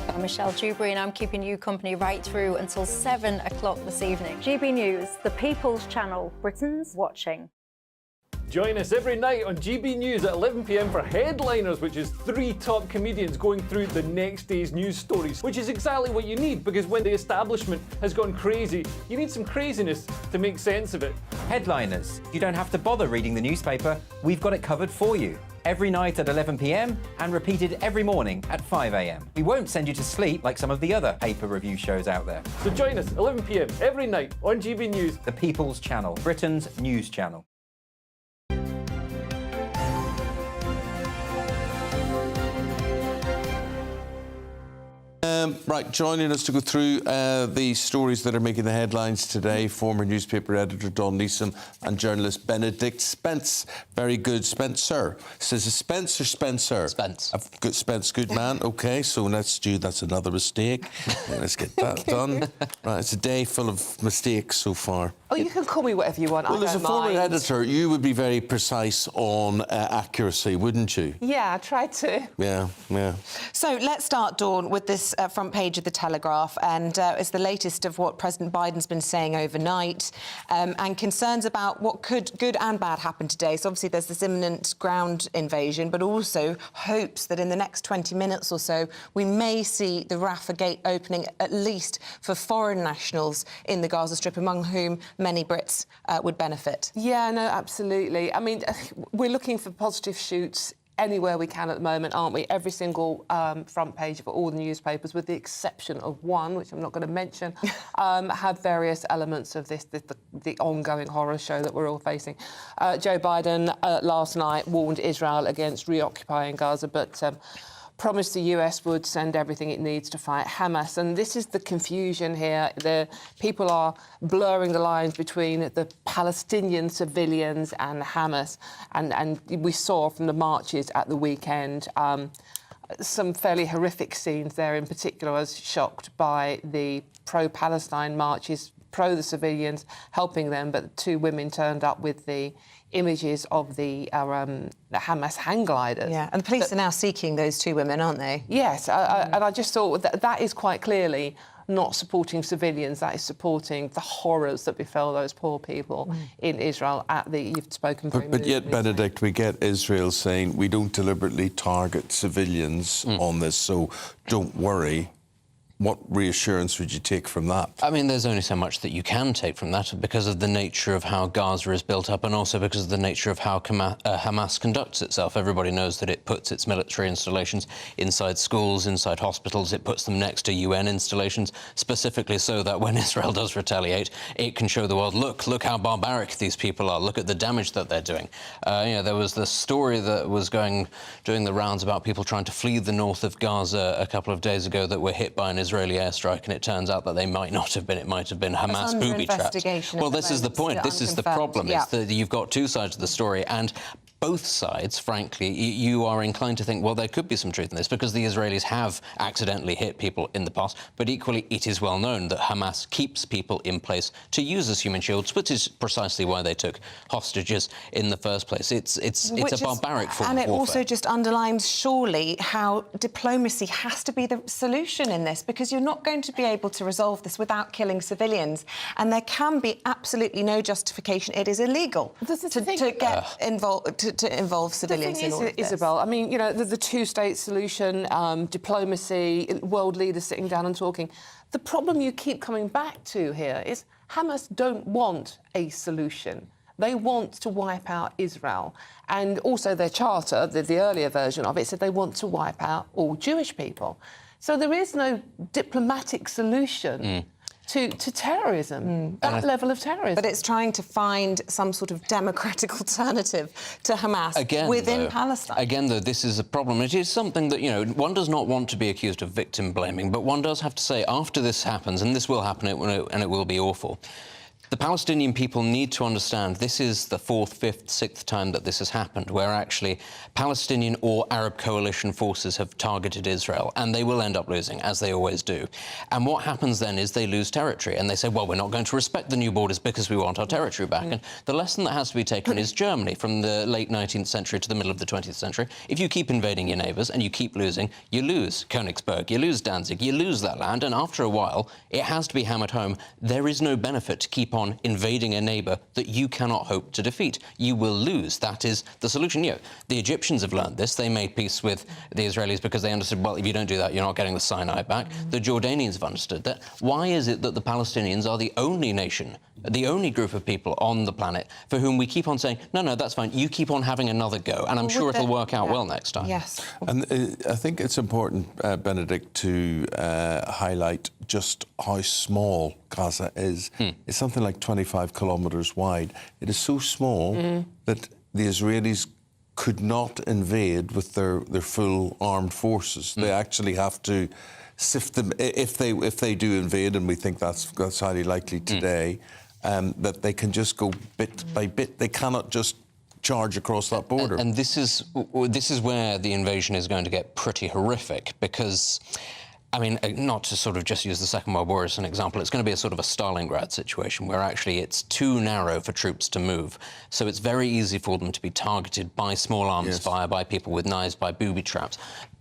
Speaker 23: I'm Michelle Dewberry and I'm keeping you company right through until 7 o'clock this evening.
Speaker 13: GB News, the People's Channel, Britain's watching.
Speaker 29: Join us every night on GB News at 11 p.m. for Headliners, which is 3 top comedians going through the next day's news stories, which is exactly what you need, because when the establishment has gone crazy, you need some craziness to make sense of it.
Speaker 30: Headliners. You don't have to bother reading the newspaper. We've got it covered for you. Every night at 11 p.m. and repeated every morning at 5 a.m. We won't send you to sleep like some of the other paper review shows out there.
Speaker 29: So join us 11 p.m. every night on GB News.
Speaker 30: The People's Channel, Britain's news channel.
Speaker 7: Right, joining us to go through the stories that are making the headlines today, former newspaper editor Don Neeson and journalist Benedict Spence. Very good. Spencer. Says it Spence or Spencer?
Speaker 31: Spence.
Speaker 7: Good, Spence, good man. OK, so let's do, that's another mistake. Let's get that done. Right, it's a day full of mistakes so far.
Speaker 32: Oh, you can call me whatever you want.
Speaker 7: Well,
Speaker 32: I
Speaker 7: as a
Speaker 32: don't
Speaker 7: former
Speaker 32: mind.
Speaker 7: editor, you would be very precise on accuracy, wouldn't you?
Speaker 32: Yeah, I tried to.
Speaker 7: Yeah, yeah.
Speaker 8: So let's start, Dawn, with this front page of the Telegraph, and it's the latest of what President Biden's been saying overnight, and concerns about what could, good and bad, happen today. So obviously there's this imminent ground invasion, but also hopes that in the next 20 minutes or so we may see the Rafah gate opening, at least for foreign nationals in the Gaza Strip, among whom many Brits would benefit.
Speaker 32: Yeah, no, absolutely. I mean, we're looking for positive shoots anywhere we can at the moment, aren't we? Every single front page of all the newspapers, with the exception of one, which I'm not going to mention, have various elements of this, the ongoing horror show that we're all facing. Joe Biden last night warned Israel against reoccupying Gaza, but promised the US would send everything it needs to fight Hamas. And this is the confusion here. The people are blurring the lines between the Palestinian civilians and Hamas. And we saw from the marches at the weekend some fairly horrific scenes there. In particular, I was shocked by the pro-Palestine marches, pro the civilians, helping them, but 2 women turned up with the images of the Hamas hang gliders.
Speaker 8: Yeah, and the police are now seeking those 2 women, aren't they?
Speaker 32: Yes, and I just thought that is quite clearly not supporting civilians, that is supporting the horrors that befell those poor people in Israel you've spoken very
Speaker 7: But yet, Benedict, we get Israel saying we don't deliberately target civilians on this, so don't worry. What reassurance would you take from that?
Speaker 31: I mean, there's only so much that you can take from that because of the nature of how Gaza is built up and also because of the nature of how Hamas conducts itself. Everybody knows that it puts its military installations inside schools, inside hospitals. It puts them next to UN installations, specifically so that when Israel does retaliate, it can show the world, look how barbaric these people are. Look at the damage that they're doing. There was this story that was doing the rounds about people trying to flee the north of Gaza a couple of days ago that were hit by an Israeli airstrike, and it turns out that they might not have been. It might have been Hamas booby trapped. Well, this is the point. This is the problem. Is that you've got 2 sides of the story, and both sides, frankly, you are inclined to think, well, there could be some truth in this because the Israelis have accidentally hit people in the past, but equally it is well known that Hamas keeps people in place to use as human shields, which is precisely why they took hostages in the first place. It's a barbaric form of warfare.
Speaker 8: And it also just underlines, surely, how diplomacy has to be the solution in this, because you're not going to be able to resolve this without killing civilians. And there can be absolutely no justification. It is illegal to get involved, to involve civilians in all of this.
Speaker 32: Isabel, I mean, you know, the two-state solution, diplomacy, world leaders sitting down and talking. The problem you keep coming back to here is Hamas don't want a solution. They want to wipe out Israel. And also their charter, the earlier version of it, said they want to wipe out all Jewish people. So there is no diplomatic solution to terrorism, that level of terrorism.
Speaker 8: But it's trying to find some sort of democratic alternative to Hamas within Palestine.
Speaker 31: Again, though, this is a problem. It is something that, you know, one does not want to be accused of victim blaming, but one does have to say, after this happens, and this will happen and it will be awful, the Palestinian people need to understand this is the 4th, 5th, 6th time that this has happened, where actually Palestinian or Arab coalition forces have targeted Israel, and they will end up losing, as they always do. And what happens then is they lose territory, and they say, well, we're not going to respect the new borders because we want our territory back. And the lesson that has to be taken is Germany, from the late 19th century to the middle of the 20th century. If you keep invading your neighbours and you keep losing, you lose Königsberg, you lose Danzig, you lose that land, and after a while, it has to be hammered home. There is no benefit to keep on invading a neighbour that you cannot hope to defeat. You will lose. That is the solution. You know, the Egyptians have learned this. They made peace with the Israelis because they understood, well, if you don't do that, you're not getting the Sinai back. The Jordanians have understood that. Why is it that the Palestinians are the only nation, the only group of people on the planet for whom we keep on saying, no, no, that's fine, you keep on having another go, and I'm sure it'll work out well next time.
Speaker 8: Yes.
Speaker 7: And I think it's important, Benedict, to highlight just how small Gaza is. It's something like 25 kilometres wide. It is so small that the Israelis could not invade with their full armed forces. They actually have to sift them if they do invade, and we think that's highly likely today. That they can just go bit by bit. They cannot just charge across that border.
Speaker 31: And this is where the invasion is going to get pretty horrific, because, I mean, not to sort of just use the Second World War as an example, it's going to be a sort of a Stalingrad situation where actually it's too narrow for troops to move. So it's very easy for them to be targeted by small arms fire, by people with knives, by booby traps.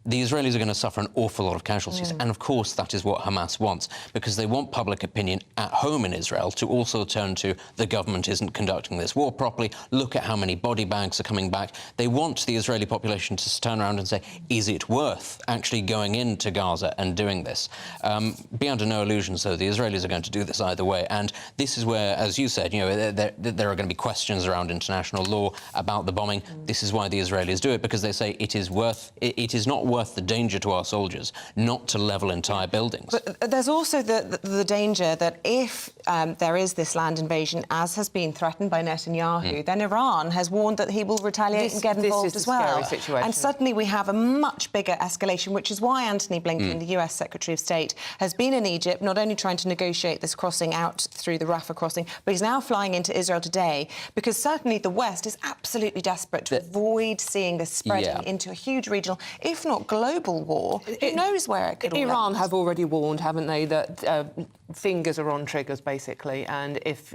Speaker 31: The Israelis are going to suffer an awful lot of casualties. And, of course, that is what Hamas wants, because they want public opinion at home in Israel to also turn to the government isn't conducting this war properly. Look at how many body bags are coming back. They want the Israeli population to turn around and say, is it worth actually going into Gaza and doing this? Be under no illusions, though, the Israelis are going to do this either way. And this is where, as you said, you know, there are going to be questions around international law about the bombing. This is why the Israelis do it, because they say it is not worth the danger to our soldiers not to level entire buildings.
Speaker 8: But there's also the danger that if there is this land invasion, as has been threatened by Netanyahu, then Iran has warned that he will retaliate and get involved as well.
Speaker 32: This is a scary situation.
Speaker 8: And suddenly we have a much bigger escalation, which is why Antony Blinken, the US Secretary of State, has been in Egypt, not only trying to negotiate this crossing out through the Rafah crossing, but he's now flying into Israel today, because certainly the West is absolutely desperate to avoid seeing this spreading into a huge regional, if not global war. Who knows where it could all
Speaker 32: Iran
Speaker 8: end?
Speaker 32: have already warned, haven't they, that fingers are on triggers, basically, and if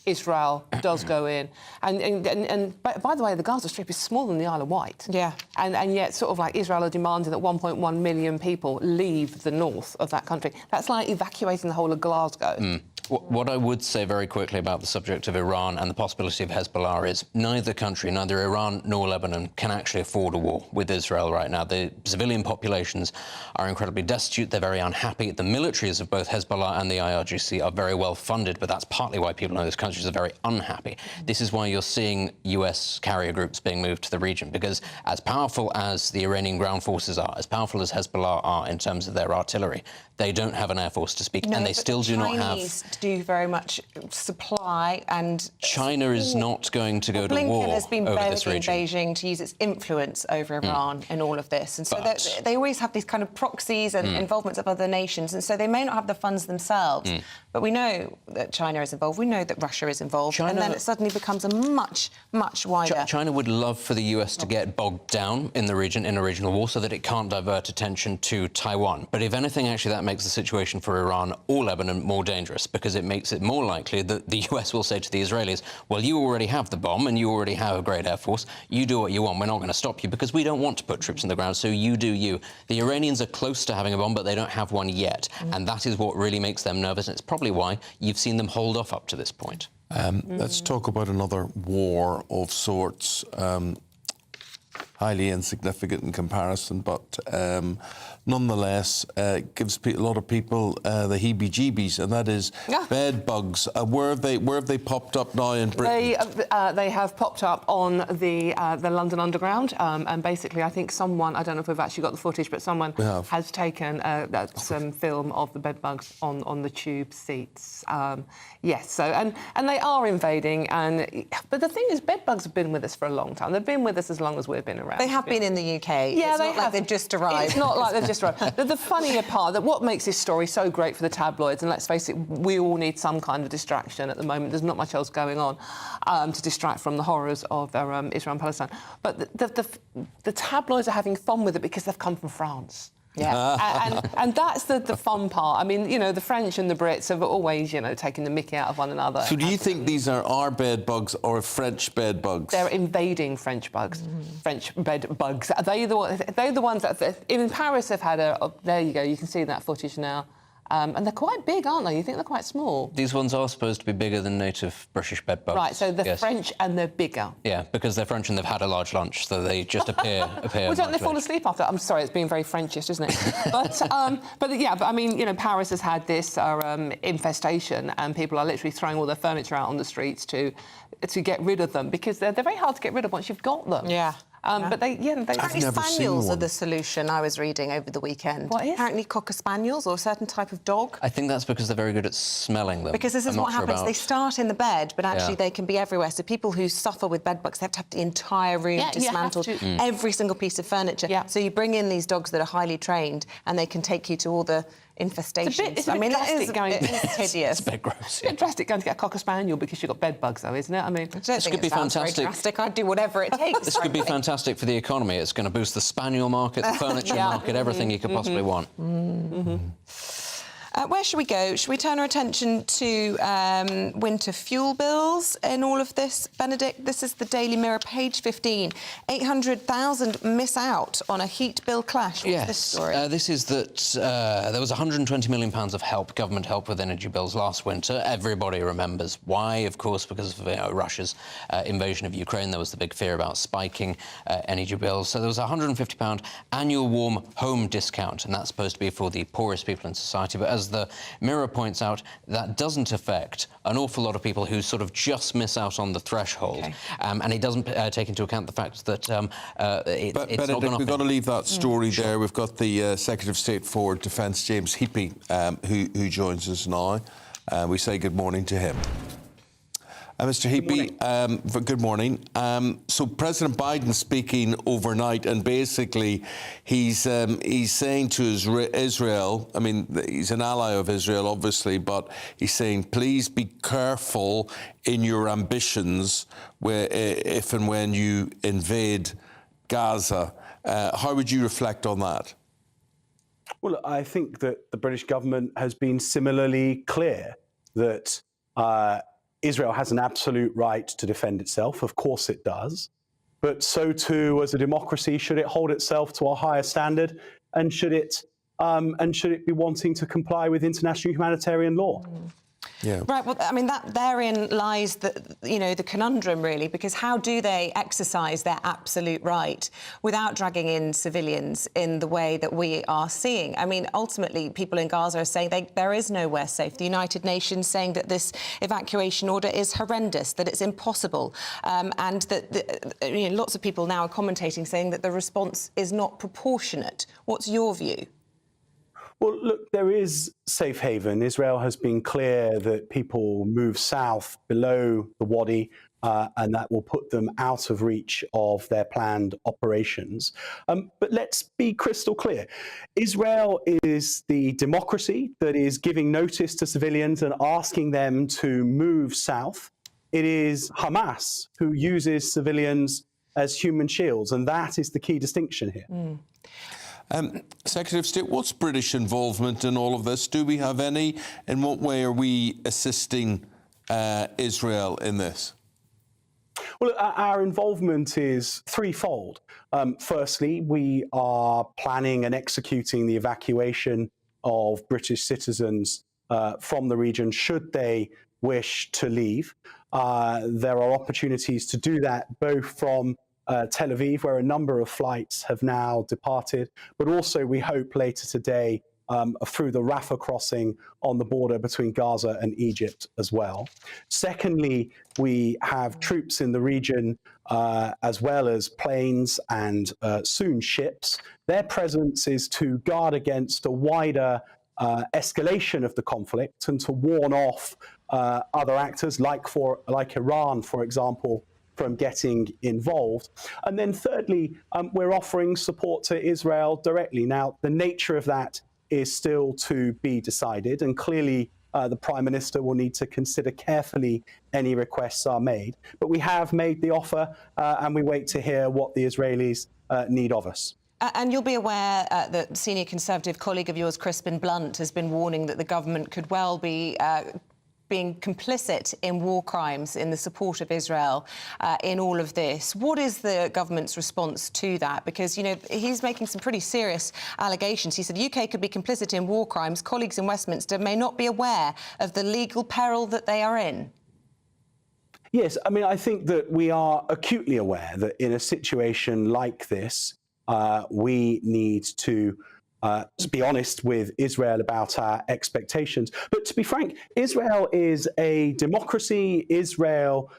Speaker 32: Israel does go in, and by the way, the Gaza Strip is smaller than the Isle of Wight.
Speaker 8: Yeah.
Speaker 32: And yet, sort of like, Israel are demanding that 1.1 million people leave the north of that country. That's like evacuating the whole of Glasgow.
Speaker 31: What I would say very quickly about the subject of Iran and the possibility of Hezbollah is neither country, neither Iran nor Lebanon, can actually afford a war with Israel right now. The civilian populations are incredibly destitute. They're very unhappy. The militaries of both Hezbollah and the IRGC are very well funded, but that's partly why people in those countries are very unhappy. This is why you're seeing US carrier groups being moved to the region, because as powerful as the Iranian ground forces are, as powerful as Hezbollah are in terms of their artillery, They don't have an air force to speak,
Speaker 8: No,
Speaker 31: and they
Speaker 8: but
Speaker 31: still
Speaker 8: the
Speaker 31: do not have...
Speaker 8: Chinese do very much supply and...
Speaker 31: China is not going to go to war
Speaker 8: Blinken has been
Speaker 31: over this
Speaker 8: begging
Speaker 31: region.
Speaker 8: Beijing to use its influence over Iran in all of this. And so they always have these kind of proxies and involvements of other nations, and so they may not have the funds themselves, but we know that China is involved, we know that Russia is involved, and then it suddenly becomes a much, much wider...
Speaker 31: China would love for the US to get bogged down in the region, in a regional war, so that it can't divert attention to Taiwan. But if anything, actually, that makes the situation for Iran or Lebanon more dangerous, because it makes it more likely that the US will say to the Israelis, well, you already have the bomb and you already have a great air force. You do what you want. We're not going to stop you because we don't want to put troops on the ground, so you do you. The Iranians are close to having a bomb, but they don't have one yet. And that is what really makes them nervous, and it's probably why you've seen them hold off up to this point.
Speaker 7: Let's talk about another war of sorts, highly insignificant in comparison, but nonetheless gives a lot of people the heebie-jeebies, and that is bed bugs. Where have they popped up now in Britain?
Speaker 32: They have popped up on the London Underground, and basically, I think someone, I don't know if we've actually got the footage, but someone has taken some film of the bed bugs on the tube seats. Yes, so and they are invading, but the thing is, bed bugs have been with us for a long time. They've been with us as long as we've been around.
Speaker 8: They have been in the UK.
Speaker 32: Yeah,
Speaker 8: it's not like they've just arrived.
Speaker 32: It's not like they've just arrived. The funnier part, that what makes this story so great for the tabloids, and let's face it, we all need some kind of distraction at the moment. There's not much else going on to distract from the horrors of Israel and Palestine. But the tabloids are having fun with it because they've come from France. Yeah, and that's the fun part. I mean, you know, the French and the Brits have always, you know, taken the mickey out of one another.
Speaker 7: So do you think these are our bed bugs or French bed bugs?
Speaker 32: They're invading French bugs, French bed bugs. They're the ones that in Paris have had a. There you go. You can see that footage now. And they're quite big, aren't they? You think they're quite small?
Speaker 31: These ones are supposed to be bigger than native British bed bugs.
Speaker 32: Right, so they're French and they're bigger.
Speaker 31: Yeah, because they're French and they've had a large lunch, so they just appear
Speaker 32: Well, don't they fall asleep after? I'm sorry, it's being very Frenchish, isn't it? but I mean, you know, Paris has had this infestation, and people are literally throwing all their furniture out on the streets to get rid of them, because they're very hard to get rid of once you've got them. Yeah. But
Speaker 8: apparently spaniels are the solution. I was reading over the weekend.
Speaker 32: What is?
Speaker 8: Apparently cocker spaniels or a certain type of dog.
Speaker 31: I think that's because they're very good at smelling them.
Speaker 8: Because this is what happens. They start in the bed, but actually they can be everywhere. So people who suffer with bed bugs, they have to have the entire room dismantled, every single piece of furniture. So you bring in these dogs that are highly trained, and they can take you to all the infestations.
Speaker 32: It's a bit drastic
Speaker 8: it's hideous.
Speaker 31: It's a bit gross.
Speaker 32: It's a bit drastic going to get a cocker spaniel because you've got bed bugs, though, isn't it? I mean,
Speaker 31: this could be fantastic.
Speaker 8: Very drastic. I'd do whatever it takes.
Speaker 31: This could be fantastic for the economy. It's going to boost the spaniel market, the furniture market, everything you could possibly want.
Speaker 8: Where should we go? Should we turn our attention to winter fuel bills in all of this? Benedict, this is the Daily Mirror, page 15. 800,000 miss out on a heat bill clash. What's this story?
Speaker 31: This is that there was £120 million of help, government help with energy bills last winter. Everybody remembers why, of course, because of Russia's invasion of Ukraine. There was the big fear about spiking energy bills. So there was a £150 annual warm home discount, and that's supposed to be for the poorest people in society. But as the Mirror points out, that doesn't affect an awful lot of people who sort of just miss out on the threshold. And it doesn't take into account the fact that it's not going to...
Speaker 7: We've got to leave that story there. We've got the Secretary of State for Defence, James Heappey, who joins us now. We say good morning to him. Mr. Heappey, good morning. So President Biden speaking overnight, and basically he's saying to Israel, I mean, he's an ally of Israel, obviously, but he's saying, please be careful in your ambitions if and when you invade Gaza. How would you reflect on that?
Speaker 1: Well, I think that the British government has been similarly clear that Israel has an absolute right to defend itself. Of course it does. But so too, as a democracy, should it hold itself to a higher standard, and should it be wanting to comply with international humanitarian law?
Speaker 7: Yeah.
Speaker 8: Right. Well, I mean, therein lies the conundrum, really, because how do they exercise their absolute right without dragging in civilians in the way that we are seeing? I mean, ultimately, people in Gaza are saying there is nowhere safe. The United Nations saying that this evacuation order is horrendous, that it's impossible, and that lots of people now are commentating saying that the response is not proportionate. What's your view?
Speaker 1: Well, look, there is safe haven. Israel has been clear that people move south below the Wadi, and that will put them out of reach of their planned operations. But let's be crystal clear. Israel is the democracy that is giving notice to civilians and asking them to move south. It is Hamas who uses civilians as human shields, and that is the key distinction here.
Speaker 7: Secretary of State, what's British involvement in all of this? Do we have any? In what way are we assisting Israel in this?
Speaker 1: Well, our involvement is threefold. Firstly, we are planning and executing the evacuation of British citizens from the region should they wish to leave. There are opportunities to do that both from Tel Aviv, where a number of flights have now departed, but also we hope later today through the Rafah crossing on the border between Gaza and Egypt as well. Secondly, we have troops in the region as well as planes and soon ships. Their presence is to guard against a wider escalation of the conflict and to warn off other actors like Iran, for example, from getting involved. And then thirdly, we're offering support to Israel directly. Now, the nature of that is still to be decided, and clearly the Prime Minister will need to consider carefully any requests are made. But we have made the offer, and we wait to hear what the Israelis need of us.
Speaker 8: And you'll be aware that senior Conservative colleague of yours, Crispin Blunt, has been warning that the government could well be being complicit in war crimes in the support of Israel in all of this. What is the government's response to that? Because, you know, he's making some pretty serious allegations. He said the UK could be complicit in war crimes. Colleagues in Westminster may not be aware of the legal peril that they are in.
Speaker 1: Yes, I mean, I think that we are acutely aware that in a situation like this, we need to be honest with Israel about our expectations. But to be frank, Israel is a democracy. Israel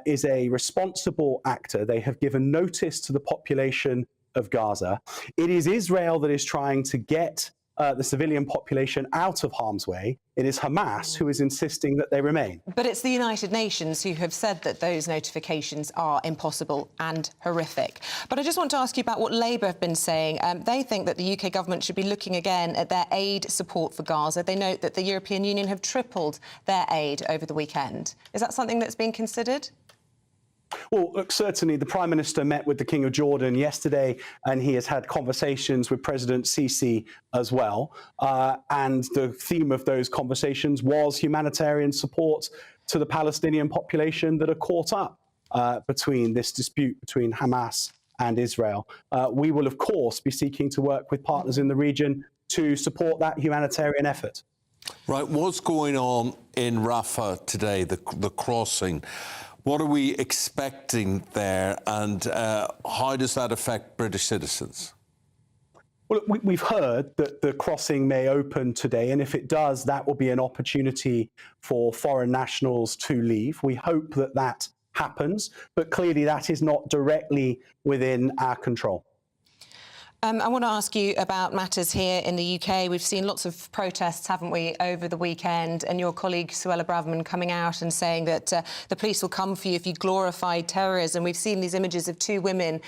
Speaker 1: is a responsible actor. They have given notice to the population of Gaza. It is Israel that is trying to get the civilian population out of harm's way. It is Hamas who is insisting that they remain.
Speaker 8: But it's the United Nations who have said that those notifications are impossible and horrific. But I just want to ask you about what Labour have been saying. They think that the UK government should be looking again at their aid support for Gaza. They note that the European Union have tripled their aid over the weekend. Is that something that's being considered?
Speaker 1: Well, look, certainly the Prime Minister met with the King of Jordan yesterday, and he has had conversations with President Sisi as well. And the theme of those conversations was humanitarian support to the Palestinian population that are caught up between this dispute between Hamas and Israel. We will, of course, be seeking to work with partners in the region to support that humanitarian effort.
Speaker 7: Right, what's going on in Rafah today, the crossing? What are we expecting there, and how does that affect British citizens?
Speaker 1: Well, we've heard that the crossing may open today, and if it does, that will be an opportunity for foreign nationals to leave. We hope that that happens, but clearly that is not directly within our control.
Speaker 8: I want to ask you about matters here in the UK. We've seen lots of protests, haven't we, over the weekend, and your colleague Suella Braverman coming out and saying that the police will come for you if you glorify terrorism. We've seen these images of two women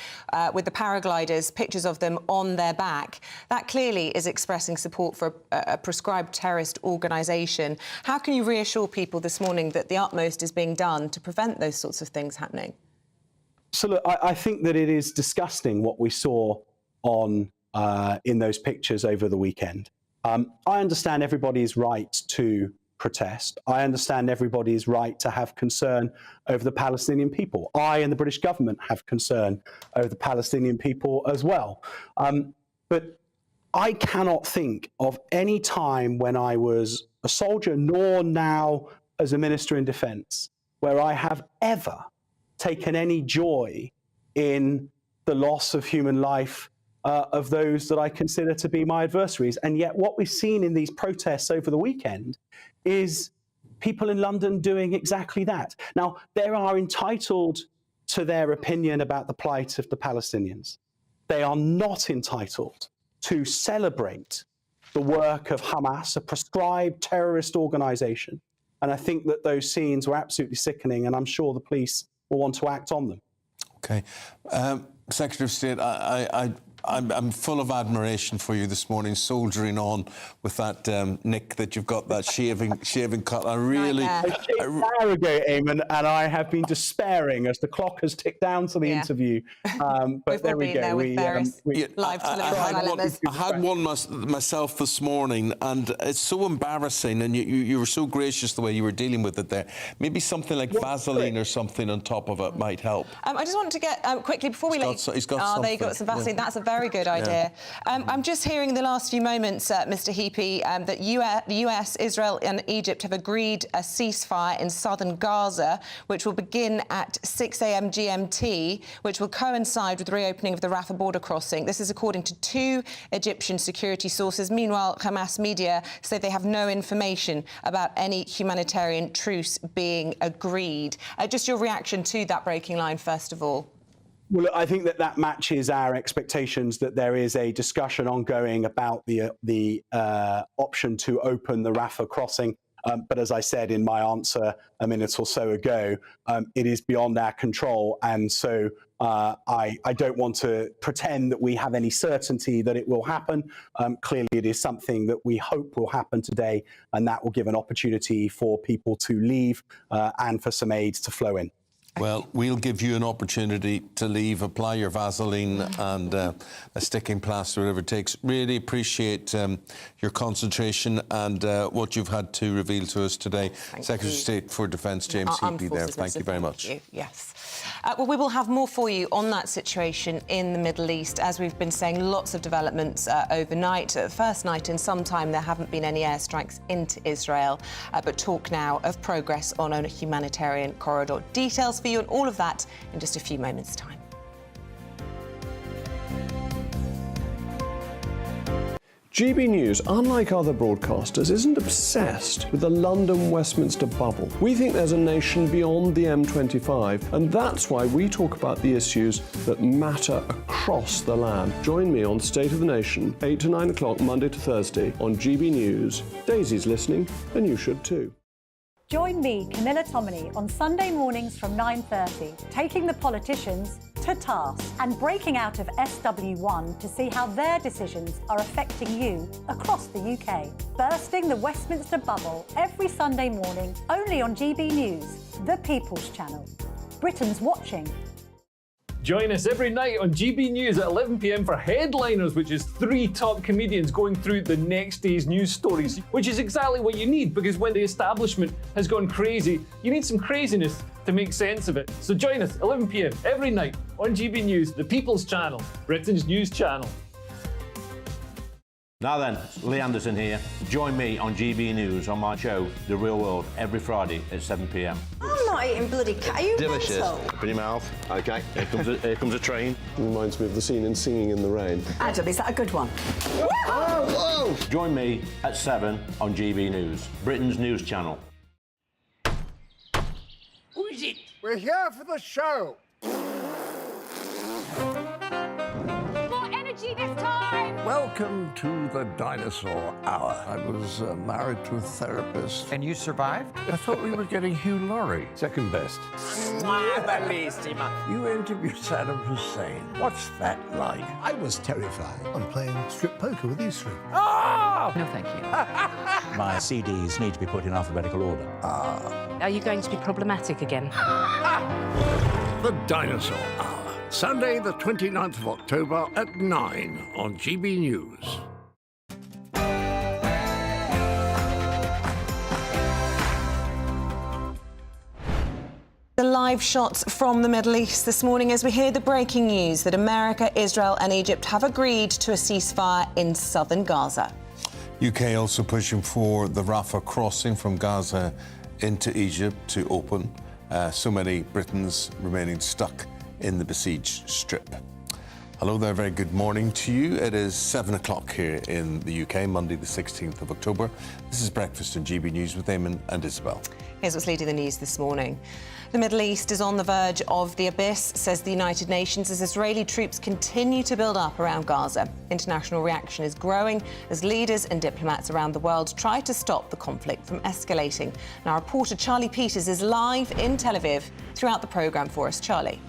Speaker 8: with the paragliders, pictures of them on their back. That clearly is expressing support for a prescribed terrorist organisation. How can you reassure people this morning that the utmost is being done to prevent those sorts of things happening?
Speaker 1: So, look, I think that it is disgusting what we saw on in those pictures over the weekend. I understand everybody's right to protest. I understand everybody's right to have concern over the Palestinian people. I and the British government have concern over the Palestinian people as well. But I cannot think of any time when I was a soldier, nor now as a Minister in Defence, where I have ever taken any joy in the loss of human life of those that I consider to be my adversaries. And yet what we've seen in these protests over the weekend is people in London doing exactly that. Now, they are entitled to their opinion about the plight of the Palestinians. They are not entitled to celebrate the work of Hamas, a proscribed terrorist organisation. And I think that those scenes were absolutely sickening, and I'm sure the police will want to act on them.
Speaker 7: Okay. Secretary of State, I'm full of admiration for you this morning, soldiering on with that Nick that you've got, that shaving cut. I really...
Speaker 1: I shaved an hour ago, Eamonn, and I have been despairing as the clock has ticked down to the interview. But there we go.
Speaker 7: I had one myself this morning, and it's so embarrassing, and you were so gracious the way you were dealing with it there. Maybe something like Vaseline or something on top of it might help.
Speaker 8: I just want to get, quickly, before we leave...
Speaker 7: He's got something.
Speaker 8: There you got some Vaseline. Yeah. That's a very good idea. I'm just hearing in the last few moments, Mr. Heapy, that the US, Israel and Egypt have agreed a ceasefire in southern Gaza, which will begin at 6 a.m. GMT, which will coincide with the reopening of the Rafah border crossing. This is according to 2 Egyptian security sources. Meanwhile, Hamas media say they have no information about any humanitarian truce being agreed. Just your reaction to that breaking line, first of all.
Speaker 1: Well, I think that matches our expectations that there is a discussion ongoing about the option to open the Rafah crossing. But as I said in my answer a minute or so ago, it is beyond our control. And so I don't want to pretend that we have any certainty that it will happen. Clearly, it is something that we hope will happen today, and that will give an opportunity for people to leave and for some aid to flow in.
Speaker 7: Well, we'll give you an opportunity to leave, apply your Vaseline and a sticking plaster, whatever it takes. Really appreciate your concentration and what you've had to reveal to us today. Secretary of State for Defence, James Heapy there. Thank you very much.
Speaker 8: Yes. Well, we will have more for you on that situation in the Middle East. As we've been saying, lots of developments overnight. First night in some time, there haven't been any airstrikes into Israel. But talk now of progress on a humanitarian corridor. Details for you on all of that in just a few moments' time.
Speaker 9: GB News, unlike other broadcasters, isn't obsessed with the London-Westminster bubble. We think there's a nation beyond the M25, and that's why we talk about the issues that matter across the land. Join me on State of the Nation, 8 to 9 o'clock, Monday to Thursday, on GB News. Daisy's listening, and you should too.
Speaker 13: Join me, Camilla Tominey, on Sunday mornings from 9:30, taking the politicians to task and breaking out of SW1 to see how their decisions are affecting you across the UK. Bursting the Westminster bubble every Sunday morning, only on GB News, the People's Channel. Britain's watching.
Speaker 29: Join us every night on GB News at 11 p.m. for Headliners, which is 3 top comedians going through the next day's news stories, which is exactly what you need, because when the establishment has gone crazy, you need some craziness to make sense of it. So join us 11 p.m. every night on GB News, the People's Channel, Britain's news channel.
Speaker 15: Now then, Lee Anderson here. Join me on GB News on my show, The Real World, every Friday at 7 p.m.
Speaker 16: I'm not eating bloody cat. Are you
Speaker 15: Delicious.
Speaker 16: mental?
Speaker 15: Open your mouth. OK, here comes a train.
Speaker 9: Reminds me of the scene in Singing in the Rain.
Speaker 16: Adam, is that a good one?
Speaker 15: Whoa! Join me at 7 on GB News, Britain's news channel.
Speaker 17: Who is it? We're here for the show.
Speaker 2: More energy this time!
Speaker 17: Welcome to the Dinosaur Hour. I was married to a therapist.
Speaker 30: And you survived?
Speaker 17: I thought we were getting Hugh Laurie. Second best. You interviewed Saddam Hussein. What's that like?
Speaker 18: I was terrified. I'm playing strip poker with you three.
Speaker 30: Oh! No, thank you.
Speaker 15: My CDs need to be put in alphabetical order.
Speaker 12: Are you going to be problematic again?
Speaker 17: The Dinosaur Hour. Sunday, the 29th of October at 9 on GB News.
Speaker 8: The live shots from the Middle East this morning as we hear the breaking news that America, Israel and Egypt have agreed to a ceasefire in southern Gaza.
Speaker 7: UK also pushing for the Rafah crossing from Gaza into Egypt to open. So many Britons remaining stuck in the besieged strip. Hello there, very good morning to you. It is 7 o'clock here in the UK, Monday the 16th of October. This is Breakfast on GB News with Eamonn and Isabel.
Speaker 8: Here's what's leading the news this morning. The Middle East is on the verge of the abyss, says the United Nations, as Israeli troops continue to build up around Gaza. International reaction is growing as leaders and diplomats around the world try to stop the conflict from escalating. Now, reporter Charlie Peters is live in Tel Aviv throughout the programme for us. Charlie.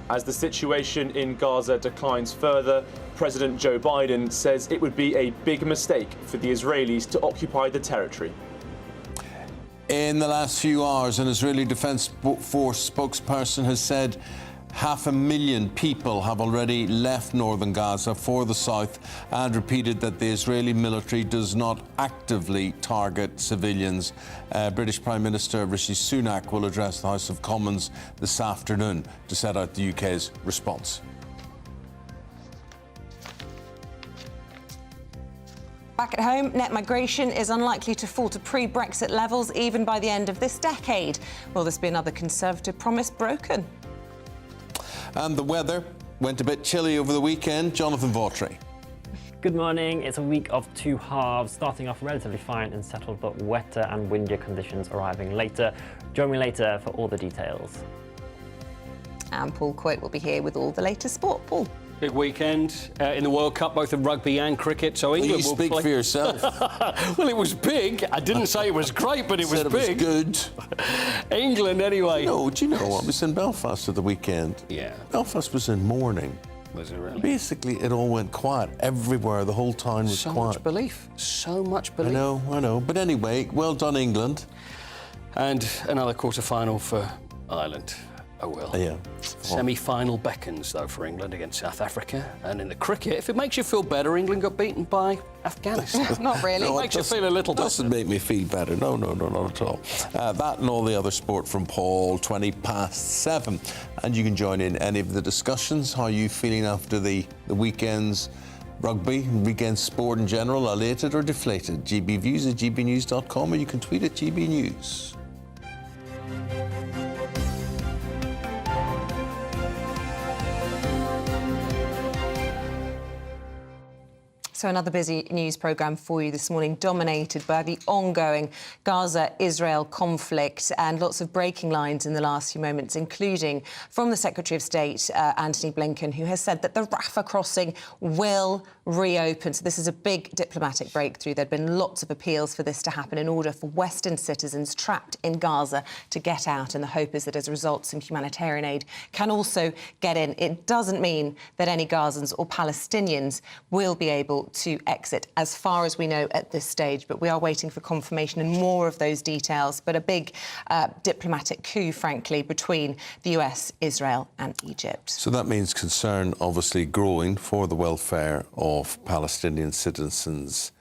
Speaker 3: As the situation in Gaza declines further, President Joe Biden says it would be a big mistake for the Israelis to occupy the territory.
Speaker 7: In the last few hours, an Israeli Defense Force spokesperson has said 500,000 people have already left northern Gaza for the south and repeated that the Israeli military does not actively target civilians. British Prime Minister Rishi Sunak will address the House of Commons this afternoon to set out the UK's response.
Speaker 8: Back at home, net migration is unlikely to fall to pre-Brexit levels even by the end of this decade. Will this be another Conservative promise broken?
Speaker 7: And the weather went a bit chilly over the weekend. Jonathan Vautry.
Speaker 4: Good morning. It's a week of two halves, starting off relatively fine and settled, but wetter and windier conditions arriving later. Join me later for all the details.
Speaker 8: And Paul Coit will be here with all the latest sport. Paul.
Speaker 5: Big weekend in the World Cup, both in rugby and cricket. So England
Speaker 7: will
Speaker 5: play.
Speaker 7: Speak for yourself.
Speaker 5: Well, it was big. I didn't say it was great, but it was big.
Speaker 7: It was good.
Speaker 5: England, anyway.
Speaker 7: No, do you know what was in Belfast at the weekend?
Speaker 5: Yeah.
Speaker 7: Belfast was in mourning.
Speaker 5: Was it really?
Speaker 7: Basically, it all went quiet everywhere. The whole town was quiet.
Speaker 5: So much belief. So much belief.
Speaker 7: I know. But anyway, well done, England.
Speaker 5: And another quarter-final for Ireland. Oh, well.
Speaker 7: Yeah.
Speaker 5: Semi-final beckons, though, for England against South Africa. And in the cricket, if it makes you feel better, England got beaten by Afghanistan.
Speaker 8: Not really.
Speaker 5: No, it makes you feel a little better.
Speaker 7: Doesn't make me feel better. No, not at all. That and all the other sport from Paul, 7:20. And you can join in any of the discussions. How are you feeling after the weekend's rugby, weekend sport in general? Elated or deflated? GBviews at gbnews.com, or you can tweet at GBnews.
Speaker 8: So another busy news programme for you this morning, dominated by the ongoing Gaza-Israel conflict and lots of breaking lines in the last few moments, including from the Secretary of State, Antony Blinken, who has said that the Rafah crossing will reopen. So this is a big diplomatic breakthrough. There'd been lots of appeals for this to happen in order for Western citizens trapped in Gaza to get out, and the hope is that as a result, some humanitarian aid can also get in. It doesn't mean that any Gazans or Palestinians will be able to exit, as far as we know at this stage, but we are waiting for confirmation and more of those details. But a big diplomatic coup, frankly, between the US, Israel and Egypt.
Speaker 7: So that means concern obviously growing for the welfare of Palestinian citizens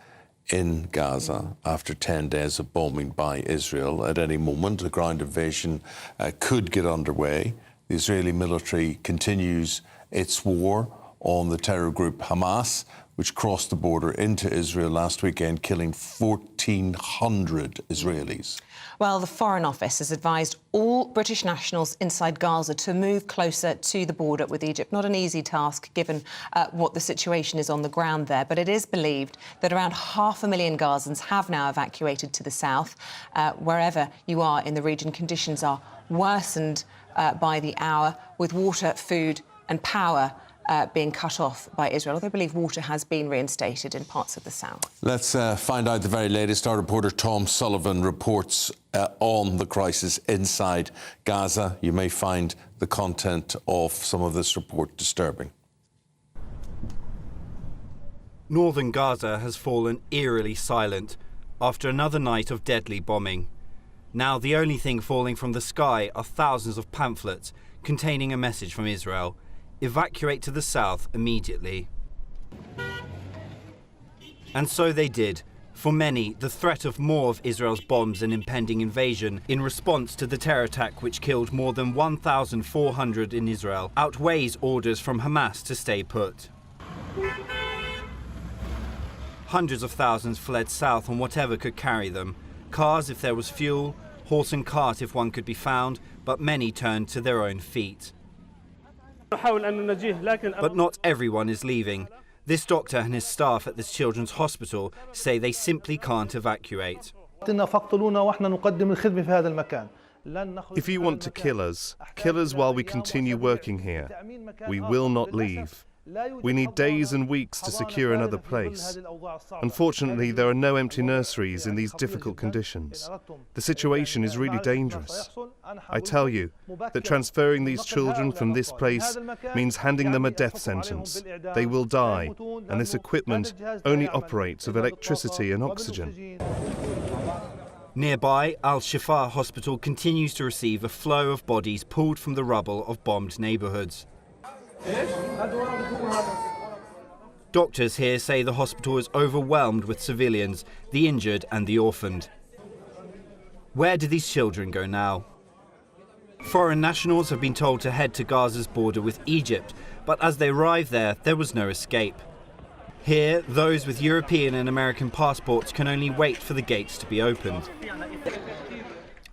Speaker 7: in Gaza after 10 days of bombing by Israel. At any moment, a ground invasion could get underway. The Israeli military continues its war on the terror group Hamas, which crossed the border into Israel last weekend, killing 1,400 Israelis.
Speaker 8: Well, the Foreign Office has advised all British nationals inside Gaza to move closer to the border with Egypt. Not an easy task, given what the situation is on the ground there, but it is believed that around 500,000 Gazans have now evacuated to the south. Wherever you are in the region, conditions are worsened by the hour, with water, food and power being cut off by Israel. They believe water has been reinstated in parts of the south.
Speaker 7: Let's find out the very latest. Our reporter Tom Sullivan reports on the crisis inside Gaza. You may find the content of some of this report disturbing.
Speaker 19: Northern Gaza has fallen eerily silent after another night of deadly bombing. Now the only thing falling from the sky are thousands of pamphlets containing a message from Israel: evacuate to the south immediately. And so they did. For many, the threat of more of Israel's bombs and impending invasion in response to the terror attack which killed more than 1,400 in Israel outweighs orders from Hamas to stay put. Hundreds of thousands fled south on whatever could carry them. Cars if there was fuel, horse and cart if one could be found, but many turned to their own feet. But not everyone is leaving. This doctor and his staff at this children's hospital say they simply can't evacuate.
Speaker 6: If you want to kill us while we continue working here. We will not leave. We need days and weeks to secure another place. Unfortunately, there are no empty nurseries in these difficult conditions. The situation is really dangerous. I tell you that transferring these children from this place means handing them a death sentence. They will die, and this equipment only operates with electricity and oxygen.
Speaker 19: Nearby, Al-Shifa Hospital continues to receive a flow of bodies pulled from the rubble of bombed neighbourhoods. Doctors here say the hospital is overwhelmed with civilians, the injured and the orphaned. Where do these children go now? Foreign nationals have been told to head to Gaza's border with Egypt, but as they arrive there was no escape. Here, those with European and American passports can only wait for the gates to be opened.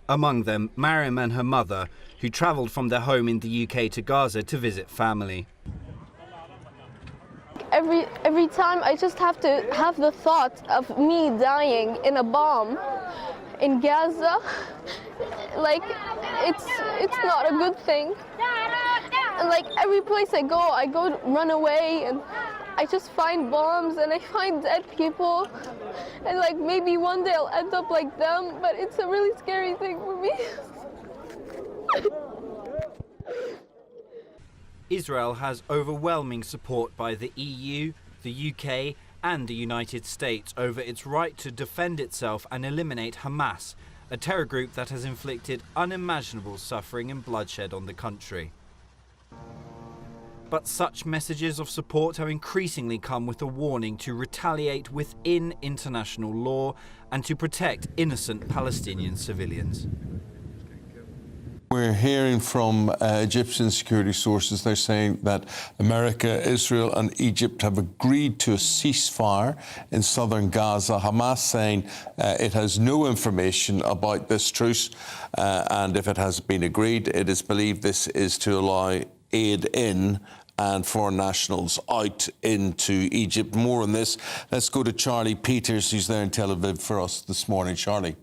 Speaker 19: Among them, Mariam and her mother, who travelled from their home in the UK to Gaza to visit family.
Speaker 10: Every time I just have to have the thought of me dying in a bomb in Gaza, like it's not a good thing. And like every place I go run away, and I just find bombs and I find dead people, and like maybe one day I'll end up like them, but it's a really scary thing for me.
Speaker 19: Israel has overwhelming support by the EU, the UK and the United States over its right to defend itself and eliminate Hamas, a terror group that has inflicted unimaginable suffering and bloodshed on the country. But such messages of support have increasingly come with a warning to retaliate within international law and to protect innocent Palestinian civilians.
Speaker 7: We're hearing from Egyptian security sources. They're saying that America, Israel and Egypt have agreed to a ceasefire in southern Gaza. Hamas saying it has no information about this truce, and if it has been agreed, it is believed this is to allow aid in and foreign nationals out into Egypt. More on this. Let's go to Charlie Peters, who's there in Tel Aviv for us this morning. Charlie.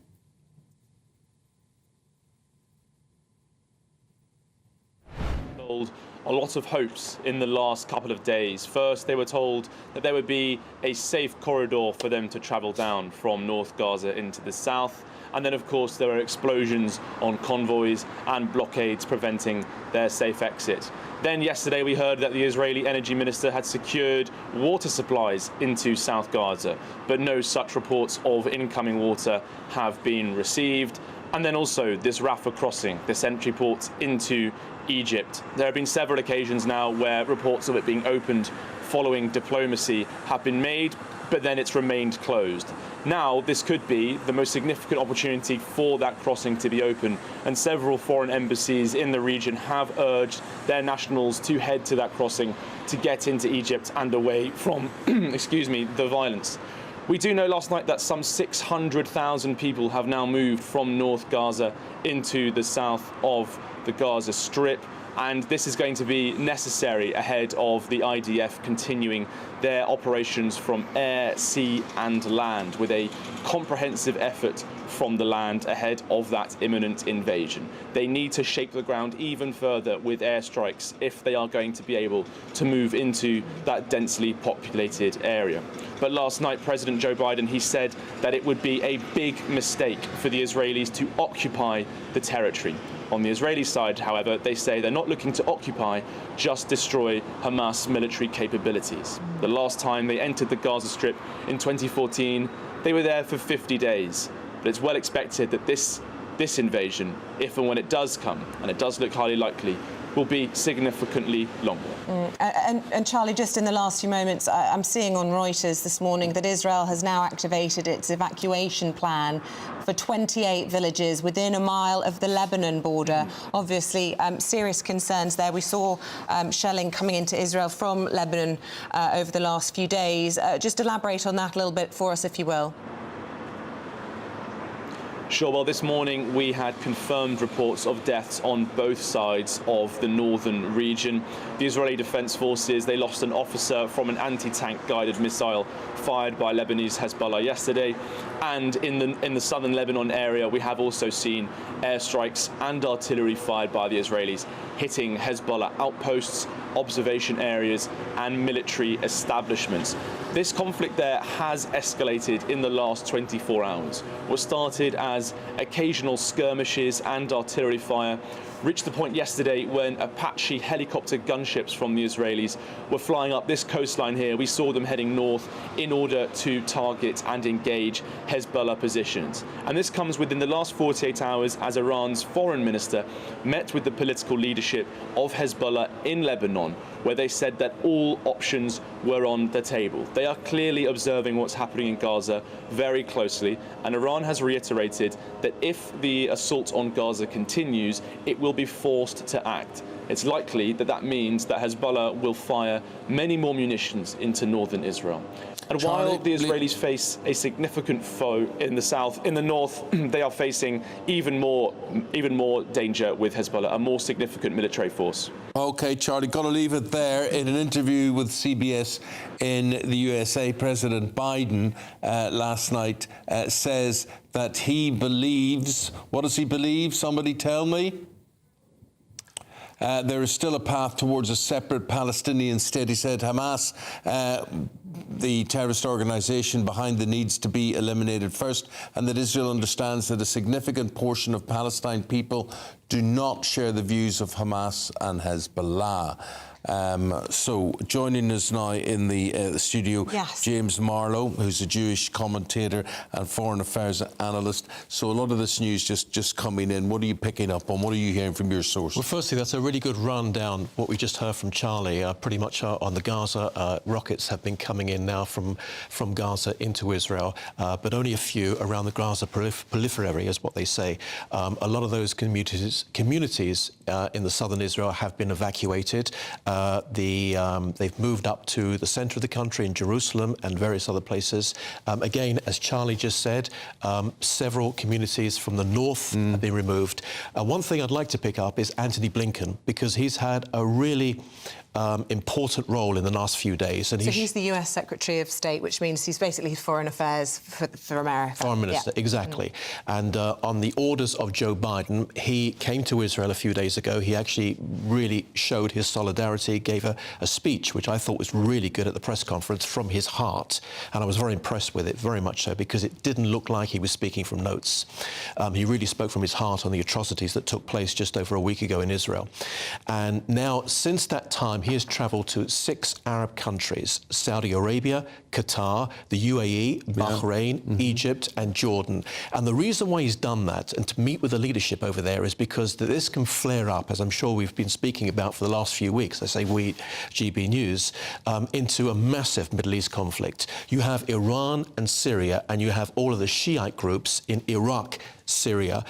Speaker 3: A lot of hopes in the last couple of days. First, they were told that there would be a safe corridor for them to travel down from North Gaza into the south. And then, of course, there were explosions on convoys and blockades preventing their safe exit. Then yesterday we heard that the Israeli energy minister had secured water supplies into South Gaza, but no such reports of incoming water have been received. And then also this Rafah crossing, this entry port into Egypt. There have been several occasions now where reports of it being opened following diplomacy have been made, but then it's remained closed. Now, this could be the most significant opportunity for that crossing to be open, and several foreign embassies in the region have urged their nationals to head to that crossing to get into Egypt and away from, the violence. We do know last night that some 600,000 people have now moved from North Gaza into the south of the Gaza Strip, and this is going to be necessary ahead of the IDF continuing their operations from air, sea and land, with a comprehensive effort from the land ahead of that imminent invasion. They need to shake the ground even further with airstrikes if they are going to be able to move into that densely populated area. But last night, President Joe Biden, he said that it would be a big mistake for the Israelis to occupy the territory. On the Israeli side, however, they say they're not looking to occupy, just destroy Hamas military capabilities. The last time they entered the Gaza Strip in 2014, they were there for 50 days. But it's well expected that this invasion, if and when it does come, and it does look highly likely, will be significantly longer.
Speaker 8: And Charlie, just in the last few moments, I'm seeing on Reuters this morning that Israel has now activated its evacuation plan for 28 villages within a mile of the Lebanon border. Obviously, serious concerns there. We saw shelling coming into Israel from Lebanon over the last few days. Just elaborate on that a little bit for us, if you will.
Speaker 3: Sure, well, this morning we had confirmed reports of deaths on both sides of the northern region. The Israeli Defense Forces, they lost an officer from an anti-tank guided missile fired by Lebanese Hezbollah yesterday. And in the southern Lebanon area, we have also seen airstrikes and artillery fired by the Israelis, hitting Hezbollah outposts, observation areas and military establishments. This conflict there has escalated in the last 24 hours. What started as occasional skirmishes and artillery fire reached the point yesterday when Apache helicopter gunships from the Israelis were flying up this coastline here. We saw them heading north in order to target and engage Hezbollah positions. And this comes within the last 48 hours as Iran's foreign minister met with the political leadership of Hezbollah in Lebanon, where they said that all options were on the table. They are clearly observing what's happening in Gaza very closely, and Iran has reiterated that if the assault on Gaza continues, it will be forced to act. It's likely that that means that Hezbollah will fire many more munitions into northern Israel. And while the Israelis face a significant foe in the south, in the north, they are facing even more danger with Hezbollah, a more significant military force.
Speaker 7: OK, Charlie, got to leave it there. In an interview with CBS in the USA, President Biden last night says that he believes, what does he believe? Somebody tell me? There is still a path towards a separate Palestinian state. He said Hamas, the terrorist organisation behind the, needs to be eliminated first, and that Israel understands that a significant portion of Palestine people do not share the views of Hamas and Hezbollah. So joining us now in the studio, yes, James Marlowe, who's a Jewish commentator and foreign affairs analyst. So a lot of this news just coming in. What are you picking up on? What are you hearing from your sources?
Speaker 11: Well, firstly, that's a really good rundown, what we just heard from Charlie. Pretty much on the Gaza, rockets have been coming in now from Gaza into Israel, but only a few around the Gaza periphery is what they say. A lot of those communities in the southern Israel have been evacuated. They've moved up to the centre of the country in Jerusalem and various other places. Again, as Charlie just said, several communities from the north have been removed. One thing I'd like to pick up is Antony Blinken, because he's had a really important role in the last few days. And
Speaker 8: so he's the US Secretary of State, which means he's basically foreign affairs for America.
Speaker 11: Foreign Minister, exactly. And on the orders of Joe Biden, he came to Israel a few days ago. He actually really showed his solidarity, gave a speech, which I thought was really good at the press conference, from his heart. And I was very impressed with it, very much so, because it didn't look like he was speaking from notes. He really spoke from his heart on the atrocities that took place just over a week ago in Israel. And now, since that time, he has travelled to 6 Arab countries: Saudi Arabia, Qatar, the UAE, Bahrain, Egypt and Jordan. And the reason why he's done that, and to meet with the leadership over there, is because this can flare up, as I'm sure we've been speaking about for the last few weeks, I say we, GB News, into a massive Middle East conflict. You have Iran and Syria, and you have all of the Shiite groups in Iraq, Syria,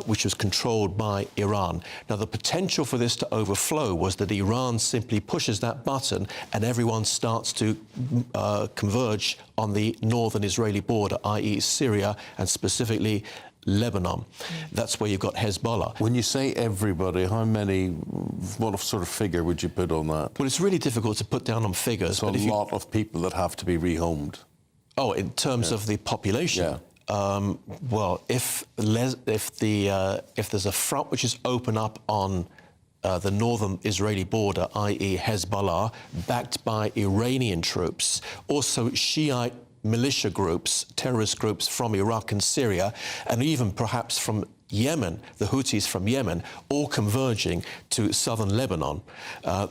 Speaker 11: which was controlled by Iran. Now, the potential for this to overflow was that Iran simply pushes that button and everyone starts to converge on the northern Israeli border, i.e. Syria, and specifically Lebanon. That's where you've got Hezbollah.
Speaker 7: When you say everybody, how many, what sort of figure would you put on that?
Speaker 11: Well, it's really difficult to put down on figures.
Speaker 7: So a lot of people that have to be rehomed.
Speaker 11: Oh, in terms of the population?
Speaker 7: Yeah.
Speaker 11: Well, if there's a front which is open up on the northern Israeli border, i.e. Hezbollah, backed by Iranian troops, also Shiite militia groups, terrorist groups from Iraq and Syria, and even perhaps from Yemen, the Houthis from Yemen, all converging to southern Lebanon,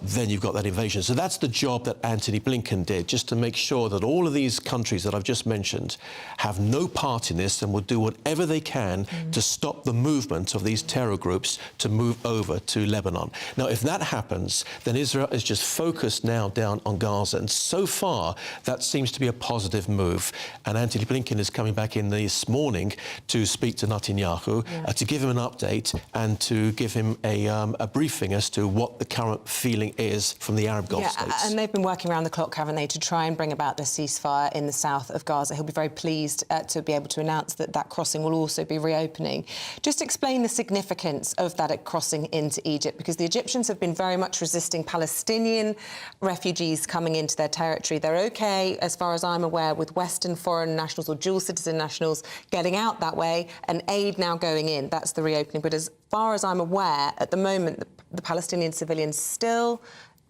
Speaker 11: then you've got that invasion. So that's the job that Antony Blinken did, just to make sure that all of these countries that I've just mentioned have no part in this and will do whatever they can to stop the movement of these terror groups to move over to Lebanon. Now, if that happens, then Israel is just focused now down on Gaza. And so far, that seems to be a positive move. And Antony Blinken is coming back in this morning to speak to Netanyahu. to give him an update and to give him a briefing as to what the current feeling is from the Arab Gulf states.
Speaker 8: And they've been working around the clock, haven't they, to try and bring about the ceasefire in the south of Gaza. He'll be very pleased to be able to announce that that crossing will also be reopening. Just explain the significance of that crossing into Egypt, because the Egyptians have been very much resisting Palestinian refugees coming into their territory. They're OK, as far as I'm aware, with Western foreign nationals or dual citizen nationals getting out that way and aid now going in. That's the reopening. But as far as I'm aware, at the moment, the Palestinian civilians still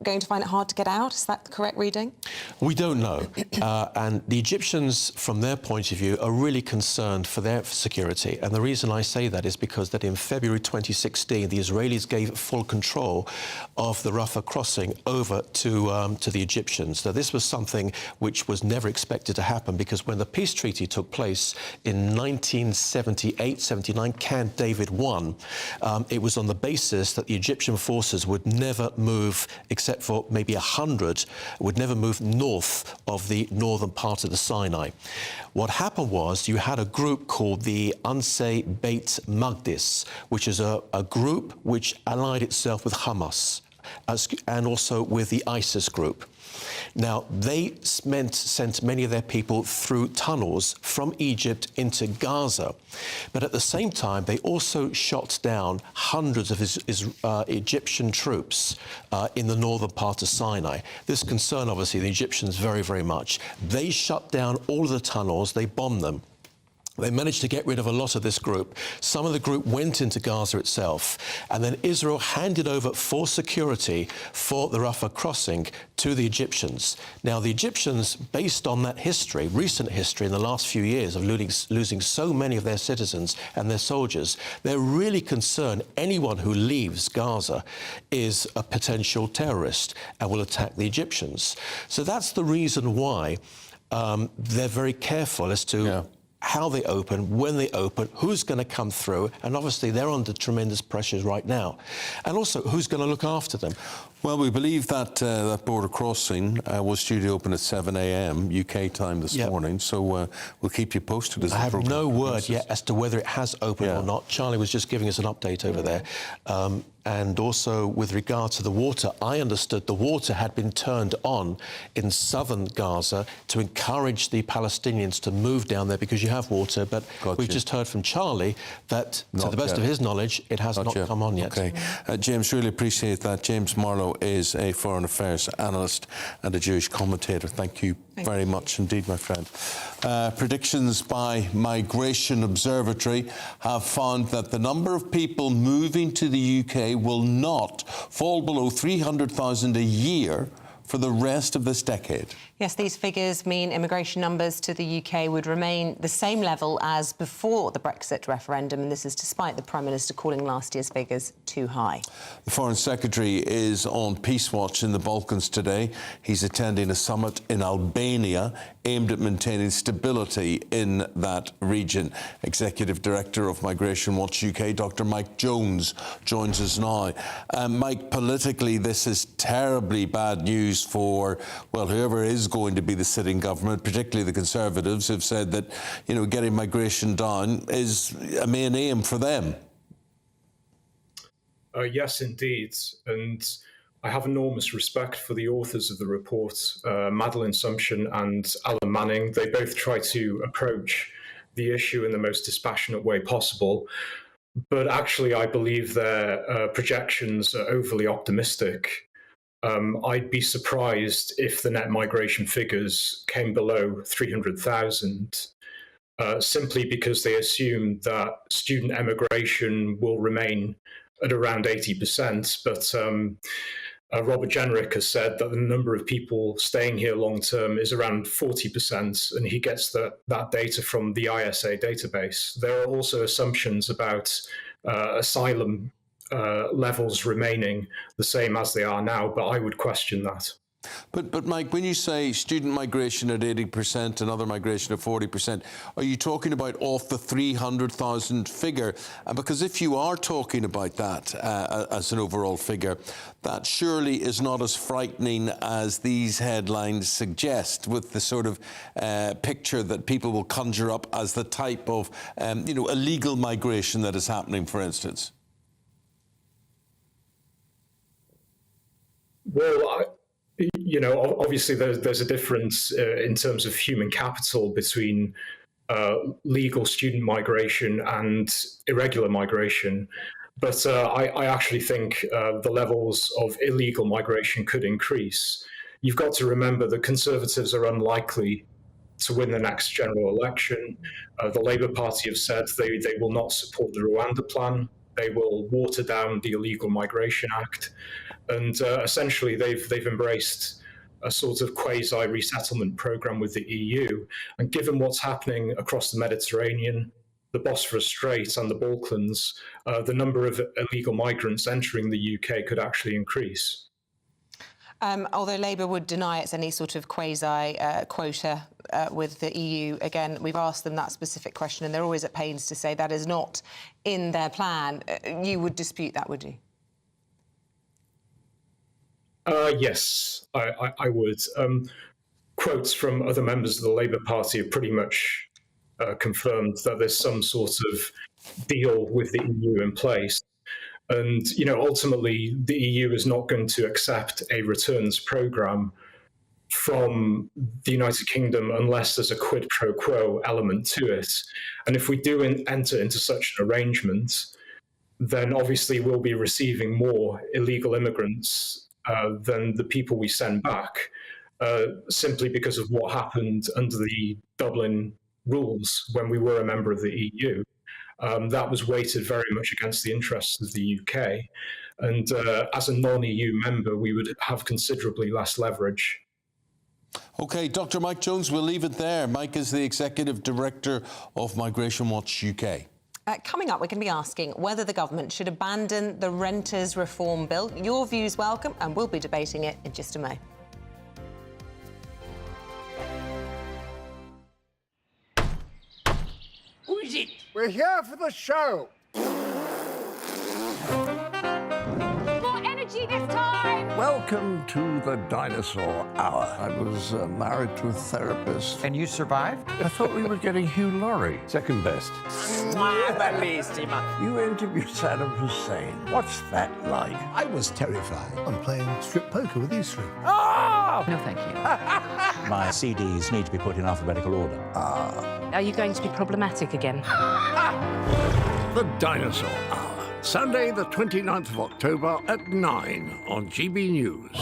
Speaker 8: going to find it hard to get out. Is that the correct reading?
Speaker 11: We don't know. And the Egyptians, from their point of view, are really concerned for their security. And the reason I say that is because that in February 2016, the Israelis gave full control of the Rafah crossing over to the Egyptians. Now, this was something which was never expected to happen, because when the peace treaty took place in 1978-79, Camp David I, it was on the basis that the Egyptian forces would never move, except for maybe 100, would never move north of the northern part of the Sinai. What happened was you had a group called the Anseh Beit Magdis, which is a group which allied itself with Hamas and also with the ISIS group. Now, they sent many of their people through tunnels from Egypt into Gaza. But at the same time, they also shot down hundreds of Egyptian troops in the northern part of Sinai. This concerned, obviously, the Egyptians very, very much. They shut down all of the tunnels. They bombed them. They managed to get rid of a lot of this group. Some of the group went into Gaza itself, and then Israel handed over for security for the Rafah crossing to the Egyptians. Now, the Egyptians, based on that history, recent history in the last few years of losing so many of their citizens and their soldiers, they're really concerned anyone who leaves Gaza is a potential terrorist and will attack the Egyptians. So that's the reason why they're very careful as to how they open, when they open, who's going to come through, and obviously they're under tremendous pressures right now. And also, who's going to look after them?
Speaker 7: Well, we believe that that border crossing was due to open at 7 a.m. UK time this morning, so we'll keep you posted as
Speaker 11: I have no word yet as to whether it has opened or not. Charlie was just giving us an update over there. And also, with regard to the water, I understood the water had been turned on in southern Gaza to encourage the Palestinians to move down there because you have water. But we've just heard from Charlie that, to the best of his knowledge, it has not come on yet.
Speaker 7: OK. James, really appreciate that. James Marlowe is a foreign affairs analyst and a Jewish commentator. Thank you very much indeed, my friend. Predictions by Migration Observatory have found that the number of people moving to the UK will not fall below 300,000 a year for the rest of this decade.
Speaker 8: Yes, these figures mean immigration numbers to the UK would remain the same level as before the Brexit referendum, and this is despite the Prime Minister calling last year's figures too high.
Speaker 7: The Foreign Secretary is on Peace Watch in the Balkans today. He's attending a summit in Albania aimed at maintaining stability in that region. Executive Director of Migration Watch UK, Dr. Mike Jones, joins us now. Mike, politically, this is terribly bad news for, well, whoever is going to be the sitting government, particularly the Conservatives, have said that, you know, getting migration down is a main aim for them.
Speaker 14: Yes, indeed. And I have enormous respect for the authors of the report, Madeleine Sumption and Alan Manning. They both try to approach the issue in the most dispassionate way possible. But actually, I believe their projections are overly optimistic. I'd be surprised if the net migration figures came below 300,000, simply because they assume that student emigration will remain at around 80%. But Robert Jenrick has said that the number of people staying here long term is around 40%, and he gets that data from the ISA database. There are also assumptions about asylum levels remaining the same as they are now, but I would question that.
Speaker 7: But Mike, when you say student migration at 80% and other migration at 40%, are you talking about off the 300,000 figure? Because if you are talking about that as an overall figure, that surely is not as frightening as these headlines suggest, with the sort of picture that people will conjure up as the type of illegal migration that is happening, for instance.
Speaker 14: Well, obviously there's a difference in terms of human capital between legal student migration and irregular migration. But I actually think the levels of illegal migration could increase. You've got to remember the Conservatives are unlikely to win the next general election. The Labour Party have said they will not support the Rwanda plan. They will water down the Illegal Migration Act. And essentially, they've embraced a sort of quasi-resettlement program with the EU. And given what's happening across the Mediterranean, the Bosphorus Strait and the Balkans, the number of illegal migrants entering the UK could actually increase.
Speaker 8: Although Labour would deny it's any sort of quasi-quota with the EU, again, we've asked them that specific question and they're always at pains to say that is not in their plan. You would dispute that, would you?
Speaker 14: Yes, I would. Quotes from other members of the Labour Party have pretty much confirmed that there's some sort of deal with the EU in place. And, ultimately, the EU is not going to accept a returns programme from the United Kingdom unless there's a quid pro quo element to it. And if we do enter into such an arrangement, then obviously we'll be receiving more illegal immigrants than the people we send back, simply because of what happened under the Dublin rules when we were a member of the EU. That was weighted very much against the interests of the UK. And as a non-EU member, we would have considerably less leverage.
Speaker 7: OK, Dr. Mike Jones, we'll leave it there. Mike is the Executive Director of Migration Watch UK.
Speaker 8: Coming up, we're going to be asking whether the government should abandon the Renters Reform Bill. Your views welcome, and we'll be debating it in just a moment.
Speaker 17: Who is it? We're here for the show.
Speaker 12: More energy this time!
Speaker 17: Welcome to the Dinosaur Hour. I was married to a therapist.
Speaker 30: And you survived?
Speaker 17: I thought we were getting Hugh Laurie.
Speaker 9: Second best.
Speaker 17: You interviewed Saddam Hussein. What's that like?
Speaker 18: I was terrified. I'm playing strip poker with you three.
Speaker 17: Ah!
Speaker 30: No, thank you.
Speaker 15: My CDs need to be put in alphabetical order.
Speaker 12: Are you going to be problematic again?
Speaker 17: The Dinosaur Hour. Sunday, the 29th of October at 9 on GB News.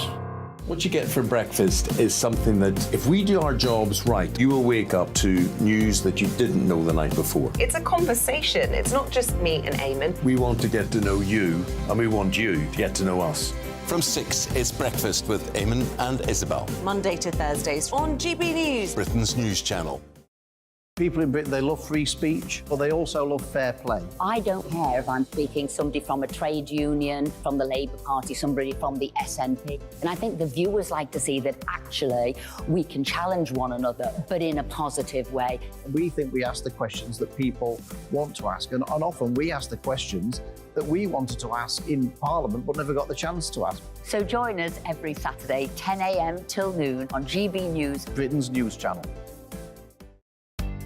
Speaker 1: What you get for breakfast is something that, if we do our jobs right, you will wake up to news that you didn't know the night before.
Speaker 8: It's a conversation. It's not just me and Eamonn.
Speaker 1: We want to get to know you, and we want you to get to know us.
Speaker 7: From 6, it's Breakfast with Eamonn and Isabel.
Speaker 8: Monday to Thursdays on GB News.
Speaker 7: Britain's news channel.
Speaker 20: People in Britain, they love free speech, but they also love fair play.
Speaker 21: I don't care if I'm speaking somebody from a trade union, from the Labour Party, somebody from the SNP. And I think the viewers like to see that actually we can challenge one another, but in a positive way.
Speaker 20: We think we ask the questions that people want to ask, and often we ask the questions that we wanted to ask in Parliament but never got the chance to ask.
Speaker 21: So join us every Saturday, 10 a.m. till noon on GB News,
Speaker 20: Britain's news channel.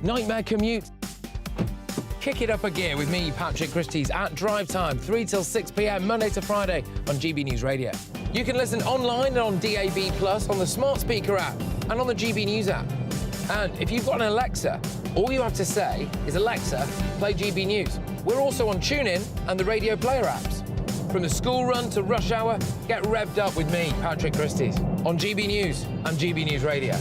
Speaker 22: Nightmare commute. Kick it up a gear with me, Patrick Christie's, at drive time, 3 till 6 p.m, Monday to Friday on GB News Radio. You can listen online and on DAB+, on the smart speaker app and on the GB News app. And if you've got an Alexa, all you have to say is, Alexa, play GB News. We're also on TuneIn and the Radio Player apps. From the school run to rush hour, get revved up with me, Patrick Christie's, on GB News and GB News Radio.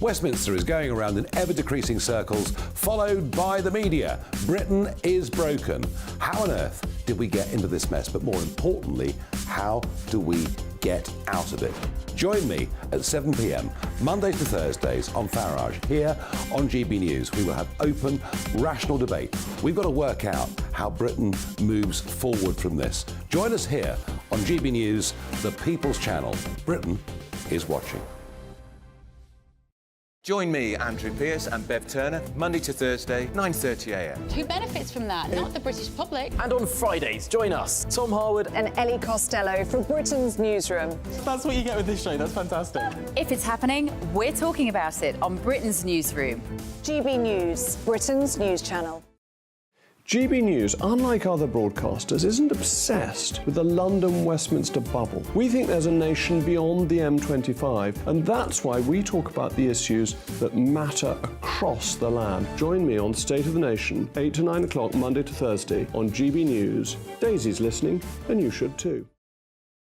Speaker 23: Westminster is going around in ever-decreasing circles, followed by the media. Britain is broken. How on earth did we get into this mess? But more importantly, how do we get out of it? Join me at 7 p.m, Mondays to Thursdays on Farage, here on GB News. We will have open, rational debate. We've got to work out how Britain moves forward from this. Join us here On GB News, the People's Channel. Britain is watching.
Speaker 2: Join me, Andrew Pearce and Bev Turner, Monday to Thursday, 9:30 a.m.
Speaker 4: Who benefits from that? Not the British public.
Speaker 13: And on Fridays, join us, Tom Harwood
Speaker 16: and Ellie Costello from Britain's Newsroom.
Speaker 13: That's what you get with this show. That's fantastic.
Speaker 4: If it's happening, we're talking about it on Britain's Newsroom.
Speaker 16: GB News, Britain's news channel.
Speaker 9: GB News, unlike other broadcasters, isn't obsessed with the London-Westminster bubble. We think there's a nation beyond the M25, and that's why we talk about the issues that matter across the land. Join me on State of the Nation, 8 to 9 o'clock, Monday to Thursday, on GB News. Daisy's listening, and you should too.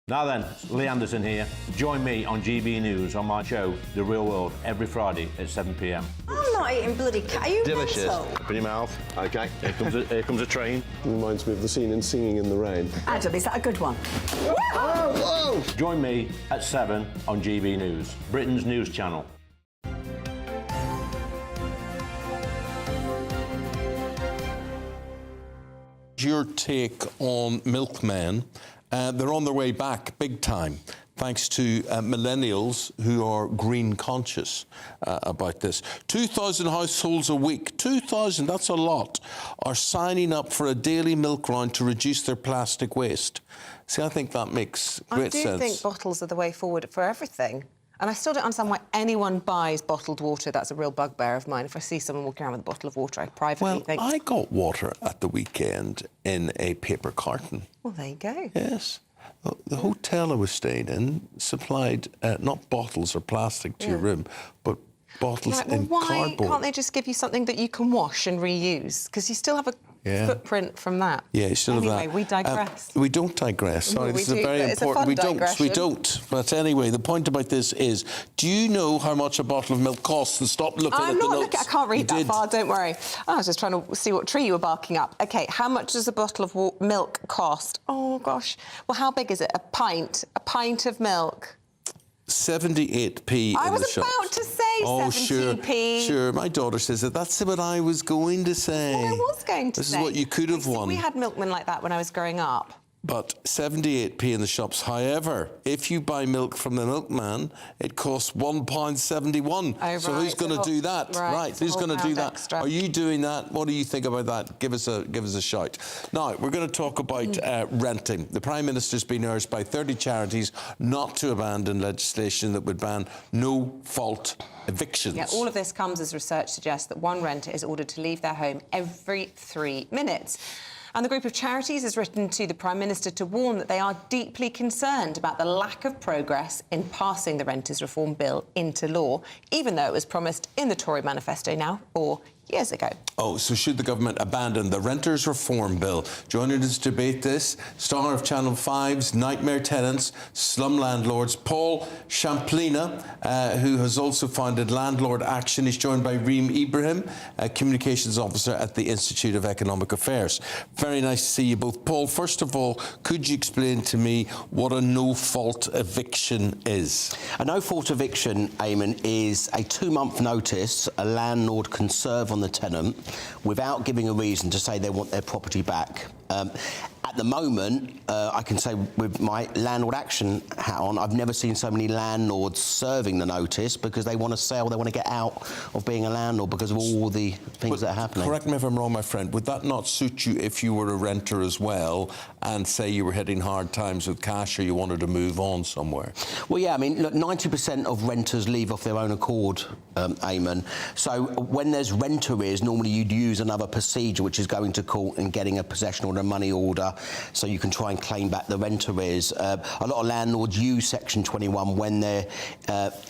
Speaker 15: Now then, Lee Anderson here. Join me on GB News on my show, The Real World, every Friday at 7 p.m.
Speaker 24: I'm not eating bloody cat. Are you
Speaker 25: delicious?
Speaker 24: mental?
Speaker 25: Open your mouth. OK, here comes a train.
Speaker 9: Reminds me of the scene in Singing in the Rain.
Speaker 24: Adam, is that a good one?
Speaker 25: Whoa!
Speaker 15: Join me at 7 on GB News, Britain's news channel.
Speaker 7: Your take on Milkman? They're on their way back big time, thanks to millennials who are green conscious about this. 2,000 households a week, 2,000, that's a lot, are signing up for a daily milk round to reduce their plastic waste. See, I think that makes great sense.
Speaker 8: I do think bottles are the way forward for everything. And I still don't understand why anyone buys bottled water. That's a real bugbear of mine. If I see someone walking around with a bottle of water, I privately think...
Speaker 7: Well, I got water at the weekend in a paper carton.
Speaker 8: Well, there you go.
Speaker 7: Yes. The hotel I was staying in supplied not bottles or plastic to your room, but bottles in
Speaker 8: why
Speaker 7: cardboard.
Speaker 8: Can't they just give you something that you can wash and reuse? Because you still have a footprint from that.
Speaker 7: Yeah, you still have that.
Speaker 8: Anyway, we digress.
Speaker 7: We don't digress. Sorry,
Speaker 8: We
Speaker 7: this is
Speaker 8: do,
Speaker 7: very
Speaker 8: but it's a
Speaker 7: important.
Speaker 8: fun
Speaker 7: We
Speaker 8: digression.
Speaker 7: don't. But anyway, the point about this is, do you know how much a bottle of milk costs? And stop looking at the notes.
Speaker 8: I'm not looking. I can't read
Speaker 7: You
Speaker 8: that
Speaker 7: did.
Speaker 8: far. Don't worry. I was just trying to see what tree you were barking up. OK, how much does a bottle of milk cost? Oh gosh. Well, how big is it? A pint. A pint of milk.
Speaker 7: 78p
Speaker 8: I
Speaker 7: in
Speaker 8: was
Speaker 7: the shop.
Speaker 8: about to say 70p.
Speaker 7: Sure. My daughter says that. That's what I was going to say.
Speaker 8: Well, I was going to say.
Speaker 7: This is what you could have won.
Speaker 8: We had milkmen like that when I was growing up.
Speaker 7: But 78p in the shops. However, if you buy milk from the milkman, it costs £1.71.
Speaker 8: Oh,
Speaker 7: so who's going to do that?
Speaker 8: Right,
Speaker 7: Who's going to do that?
Speaker 8: Extra.
Speaker 7: Are you doing that? What do you think about that? Give us a shout. Now, we're going to talk about renting. The Prime Minister's been urged by 30 charities not to abandon legislation that would ban no-fault evictions.
Speaker 8: Yeah, all of this comes as research suggests that one renter is ordered to leave their home every 3 minutes. And the group of charities has written to the Prime Minister to warn that they are deeply concerned about the lack of progress in passing the Renters Reform Bill into law, even though it was promised in the Tory manifesto now 4 years ago.
Speaker 7: Oh, so should the government abandon the Renters Reform Bill? Joining us to debate this, star of Channel 5's Nightmare Tenants, Slum Landlords, Paul Champlina, who has also founded Landlord Action. He's joined by Reem Ibrahim, Communications Officer at the Institute of Economic Affairs. Very nice to see you both. Paul, first of all, could you explain to me what a no-fault eviction is?
Speaker 26: A no-fault eviction, Eamonn, is a 2-month notice a landlord can serve on the tenant without giving a reason to say they want their property back. At the moment, I can say with my landlord action hat on, I've never seen so many landlords serving the notice because they want to sell, they want to get out of being a landlord because of all the things that are happening.
Speaker 7: Correct me if I'm wrong, my friend, would that not suit you if you were a renter as well and say you were hitting hard times with cash or you wanted to move on somewhere?
Speaker 26: Well, yeah, I mean, look, 90% of renters leave off their own accord, Eamonn. So when there's rent arrears, normally you'd use another procedure, which is going to court and getting a possession order, a money order, so you can try and claim back the rent arrears. A lot of landlords use Section 21 when there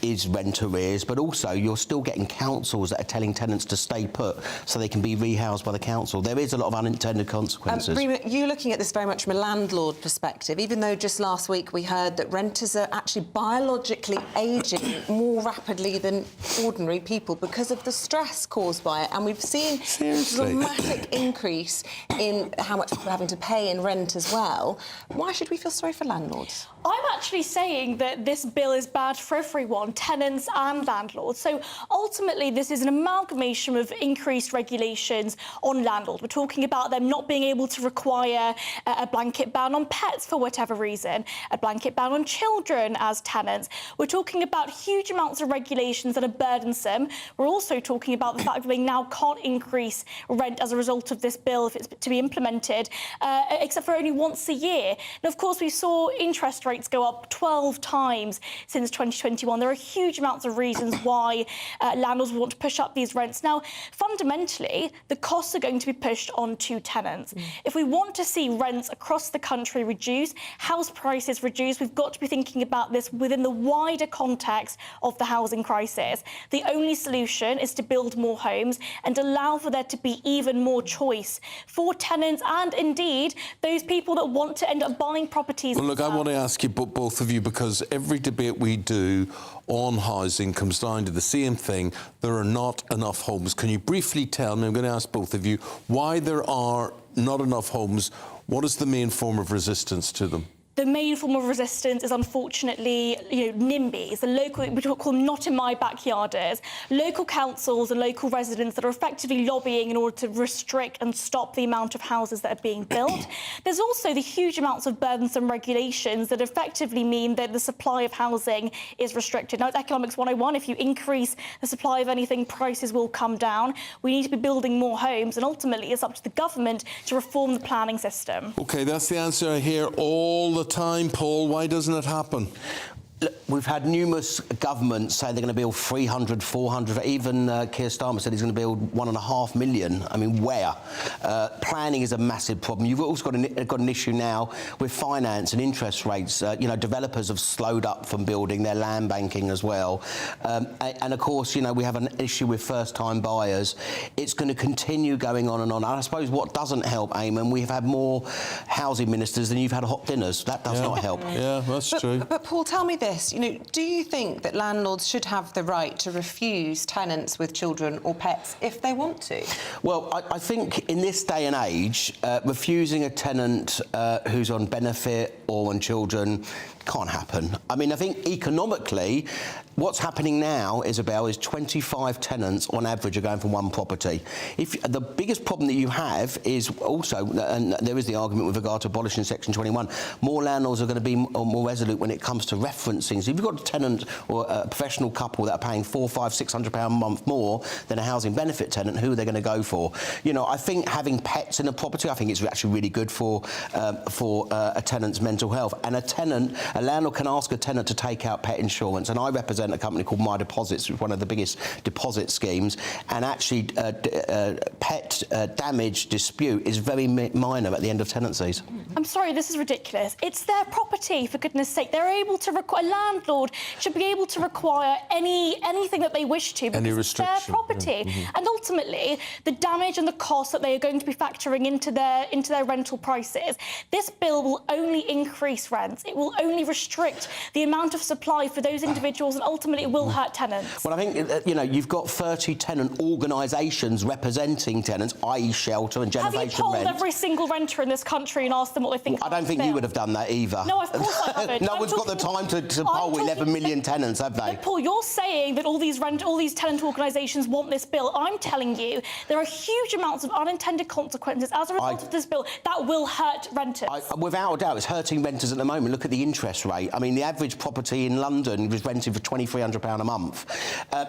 Speaker 26: is rent arrears, but also you're still getting councils that are telling tenants to stay put so they can be rehoused by the council. There is a lot of unintended consequences.
Speaker 8: Reem, you're looking at this very much from a landlord perspective, even though just last week we heard that renters are actually biologically ageing more rapidly than ordinary people because of the stress caused by it. And we've seen a dramatic increase in how much people are having to pay in rent as well. Why should we feel sorry for landlords?
Speaker 3: I'm actually saying that this bill is bad for everyone, tenants and landlords. So ultimately, this is an amalgamation of increased regulations on landlords. We're talking about them not being able to require a blanket ban on pets for whatever reason, a blanket ban on children as tenants. We're talking about huge amounts of regulations that are burdensome. We're also talking about the fact that they now can't increase rent as a result of this bill if it's to be implemented, except for only once a year. And of course, we saw interest rates go up 12 times since 2021. There are huge amounts of reasons why landlords want to push up these rents. Now, fundamentally, the costs are going to be pushed onto tenants. If we want to see rents across the country reduce, house prices reduce, we've got to be thinking about this within the wider context of the housing crisis. The only solution is to build more homes and allow for there to be even more choice for tenants and, indeed, those people that want to end up buying properties.
Speaker 7: Well, look, I want to ask you both of you, because every debate we do on housing comes down to the same thing. There are not enough homes. Can you briefly tell me, I'm going to ask both of you, why there are not enough homes? What is the main form of resistance to them?
Speaker 3: The main form of resistance is, unfortunately, NIMBYs, the local, we call them not in my backyarders, local councils and local residents that are effectively lobbying in order to restrict and stop the amount of houses that are being built. There's also the huge amounts of burdensome regulations that effectively mean that the supply of housing is restricted. Now, it's Economics 101. If you increase the supply of anything, prices will come down. We need to be building more homes, and ultimately it's up to the government to reform the planning system.
Speaker 7: OK, that's the answer I hear all the time, Paul. Why doesn't it happen?
Speaker 26: We've had numerous governments say they're going to build 300, 400. Even Keir Starmer said he's going to build 1.5 million. I mean, where? Planning is a massive problem. You've also got an issue now with finance and interest rates. Developers have slowed up from building their land banking as well. And of course, we have an issue with first-time buyers. It's going to continue going on and on. And I suppose what doesn't help, Eamonn, we have had more housing ministers than you've had hot dinners. That does not help.
Speaker 7: Yeah, that's true.
Speaker 8: But Paul, tell me this. Do you think that landlords should have the right to refuse tenants with children or pets if they want to?
Speaker 26: Well, I think in this day and age, refusing a tenant who's on benefit or on children can't happen. I mean, I think economically, what's happening now, Isabel, is 25 tenants on average are going from one property. If the biggest problem that you have is also, and there is the argument with regard to abolishing Section 21, more landlords are going to be more resolute when it comes to referencing. So if you've got a tenant or a professional couple that are paying £400, £500, £600 a month more than a housing benefit tenant, who are they going to go for? I think having pets in a property, I think it's actually really good for a tenant's mental health. And a landlord can ask a tenant to take out pet insurance, and I represent a company called My Deposits, which is one of the biggest deposit schemes, and actually pet damage dispute is very minor at the end of tenancies.
Speaker 3: I'm sorry, this is ridiculous. It's their property, for goodness sake. They're able to require, a landlord should be able to require anything that they wish to, because it's their property. And ultimately, the damage and the cost that they are going to be factoring into their rental prices, this bill will only increase rents. It will only restrict the amount of supply for those individuals, and ultimately it will hurt tenants.
Speaker 26: Well, I think, you've got 30 tenant organisations representing tenants, i.e. Shelter and Generation Rent.
Speaker 3: Have you polled every single renter in this country and asked them what they think?
Speaker 26: I don't think you would have done that either.
Speaker 3: No, of course I haven't.
Speaker 26: No one's got the time to poll 11 million tenants, have they?
Speaker 3: Paul, you're saying that all these tenant organisations want this bill. I'm telling you, there are huge amounts of unintended consequences as a result of this bill that will hurt renters.
Speaker 26: Without a doubt, it's hurting renters at the moment. Look at the interest rate. I mean, the average property in London was rented for £2,300 a month.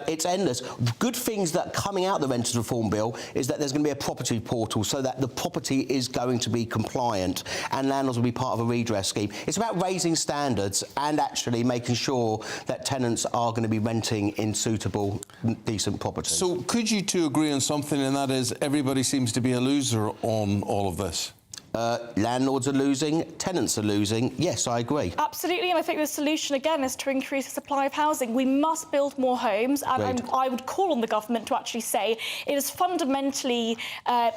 Speaker 26: It's endless. Good things that are coming out of the Renters Reform Bill is that there's going to be a property portal so that the property is going to be compliant and landlords will be part of a redress scheme. It's about raising standards and actually making sure that tenants are going to be renting in suitable, decent properties.
Speaker 7: So could you two agree on something, and that is everybody seems to be a loser on all of this?
Speaker 26: Landlords are losing, tenants are losing. Yes, I agree.
Speaker 3: Absolutely, and I think the solution, again, is to increase the supply of housing. We must build more homes, and I would call on the government to actually say it is fundamentally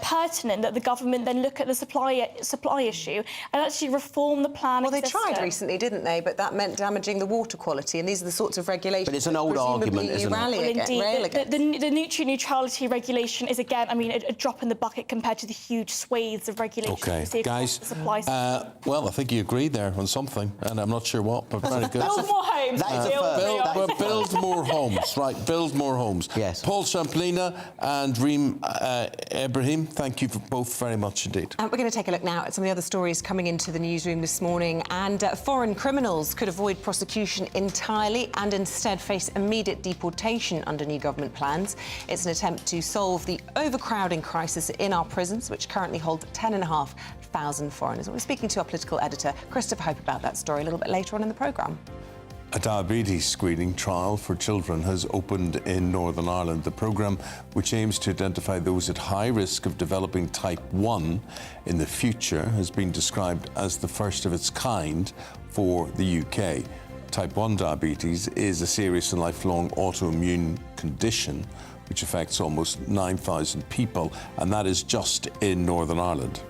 Speaker 3: pertinent that the government then look at the supply issue and actually reform the planning system.
Speaker 8: Well, they tried recently, didn't they? But that meant damaging the water quality, and these are the sorts of regulations.
Speaker 26: But it's an old argument, isn't it?
Speaker 3: The nutrient neutrality regulation is, again, I mean, a drop in the bucket compared to the huge swathes of regulations transparency across
Speaker 7: guys.
Speaker 3: the supply system.
Speaker 7: Well, I think you agreed there on something, and I'm not sure what, but very good.
Speaker 3: Build more homes.
Speaker 7: Build more homes, right? Build more homes.
Speaker 26: Yes.
Speaker 7: Paul Champlina and Reem Ibrahim, thank you both very much indeed.
Speaker 8: We're going to take a look now at some of the other stories coming into the newsroom this morning. And foreign criminals could avoid prosecution entirely and instead face immediate deportation under new government plans. It's an attempt to solve the overcrowding crisis in our prisons, which currently hold 10,500 foreigners. We're speaking to our political editor, Christopher Hope, about that story a little bit later on in the programme.
Speaker 7: A diabetes screening trial for children has opened in Northern Ireland. The programme, which aims to identify those at high risk of developing type 1 in the future, has been described as the first of its kind for the UK. Type 1 diabetes is a serious and lifelong autoimmune condition which affects almost 9,000 people, and that is just in Northern Ireland.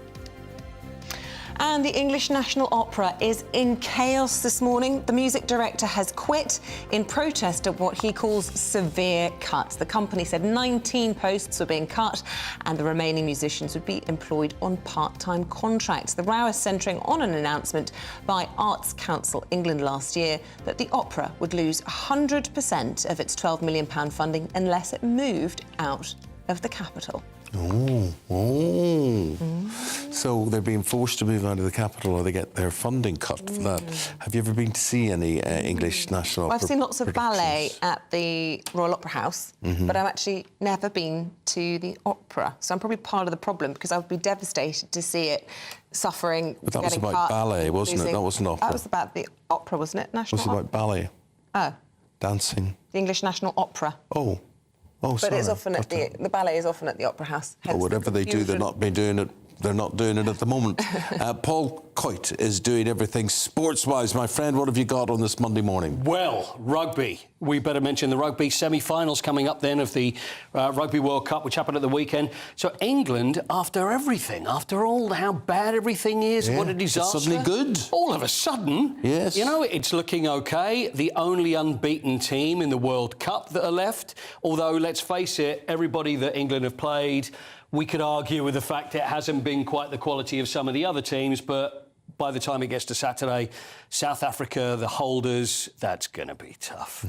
Speaker 8: And the English National Opera is in chaos this morning. The music director has quit in protest at what he calls severe cuts. The company said 19 posts were being cut and the remaining musicians would be employed on part-time contracts. The row is centring on an announcement by Arts Council England last year that the opera would lose 100% of its £12 million funding unless it moved out of the capital.
Speaker 7: So they're being forced to move out of the capital, or they get their funding cut for that. Have you ever been to see any English National Opera?
Speaker 8: I've seen lots of ballet at the Royal Opera House, but I've actually never been to the opera. So I'm probably part of the problem, because I would be devastated to see it suffering.
Speaker 7: But that was
Speaker 8: getting
Speaker 7: about
Speaker 8: cut,
Speaker 7: ballet, wasn't
Speaker 8: losing.
Speaker 7: it? That wasn't opera.
Speaker 8: That was about the opera, wasn't it? National
Speaker 7: It was about ballet.
Speaker 8: Oh.
Speaker 7: Dancing.
Speaker 8: The English National Opera.
Speaker 7: Oh,
Speaker 8: but
Speaker 7: sorry.
Speaker 8: it's often at the ballet is often at the Opera House.
Speaker 7: Or whatever they do, they're not doing it at the moment. Paul Coit is doing everything sports-wise. My friend, what have you got on this Monday morning?
Speaker 5: Well, rugby. We better mention the rugby semi-finals coming up then of the Rugby World Cup, which happened at the weekend. So England, after everything, after all how bad everything is, what a disaster.
Speaker 7: It's suddenly good.
Speaker 5: All of a sudden,
Speaker 7: yes.
Speaker 5: You know, it's looking OK. The only unbeaten team in the World Cup that are left. Although, let's face it, everybody that England have played, we could argue with the fact it hasn't been quite the quality of some of the other teams, but by the time it gets to Saturday, South Africa, the holders, that's going to be tough.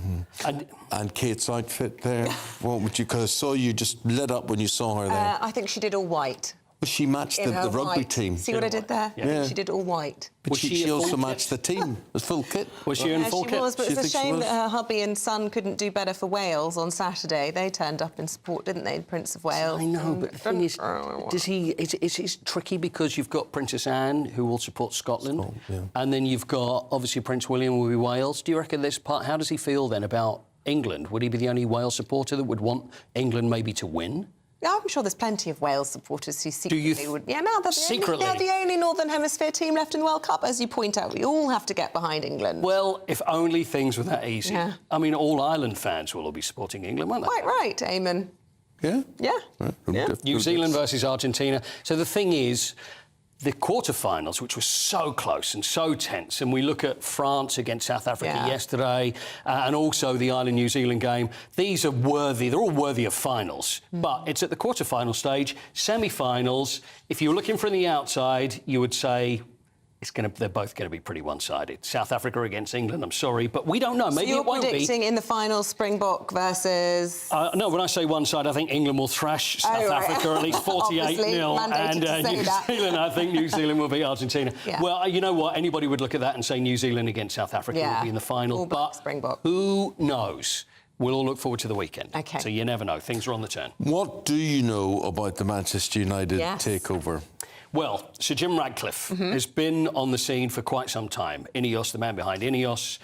Speaker 7: And Kate's outfit there, what would you... Because I saw you just lit up when you saw her there.
Speaker 8: I think she did all white.
Speaker 7: Well, she matched the rugby
Speaker 8: white
Speaker 7: team.
Speaker 8: See what I did there?
Speaker 7: Yeah.
Speaker 8: I think she did all white.
Speaker 7: But she also matched the team. It was full kit.
Speaker 5: Was she in full kit?
Speaker 8: She was, but it's a shame that her hubby and son couldn't do better for Wales on Saturday. They turned up in support, didn't they, Prince of Wales?
Speaker 5: I know, but the thing is, is it tricky because you've got Princess Anne, who will support Scotland, and then you've got, obviously, Prince William will be Wales. Do you reckon this part... How does he feel, then, about England? Would he be the only Wales supporter that would want England maybe to win?
Speaker 8: Yeah, I'm sure there's plenty of Wales supporters who secretly would... Yeah, no, they're the only Northern Hemisphere team left in the World Cup. As you point out, we all have to get behind England.
Speaker 5: Well, if only things were that easy.
Speaker 8: Yeah.
Speaker 5: I mean, all Ireland fans will all be supporting England, won't they?
Speaker 8: Quite right, Eamonn.
Speaker 7: Yeah?
Speaker 8: Yeah.
Speaker 5: New Zealand versus Argentina. So the thing is, the quarterfinals, which was so close and so tense, and we look at France against South Africa yesterday, and also the Ireland-New Zealand game, these are worthy, they're all worthy of finals. But it's at the quarterfinal stage, semi-finals. If you're looking from the outside, you would say they're both going to be pretty one-sided. South Africa against England, I'm sorry, but we don't know. Maybe
Speaker 8: so
Speaker 5: it won't be.
Speaker 8: you're predicting in the final Springbok versus...
Speaker 5: No, when I say one side, I think England will thrash South Africa at least 48-0. And New Zealand, I think New Zealand will beat Argentina.
Speaker 8: Yeah.
Speaker 5: Well, you know what? Anybody would look at that and say New Zealand against South Africa will be in the final. But
Speaker 8: Springbok.
Speaker 5: Who knows? We'll all look forward to the weekend.
Speaker 8: OK.
Speaker 5: So you never know. Things are on the turn.
Speaker 7: What do you know about the Manchester United takeover?
Speaker 5: Well, Sir Jim Ratcliffe has been on the scene for quite some time. Ineos, the man behind Ineos,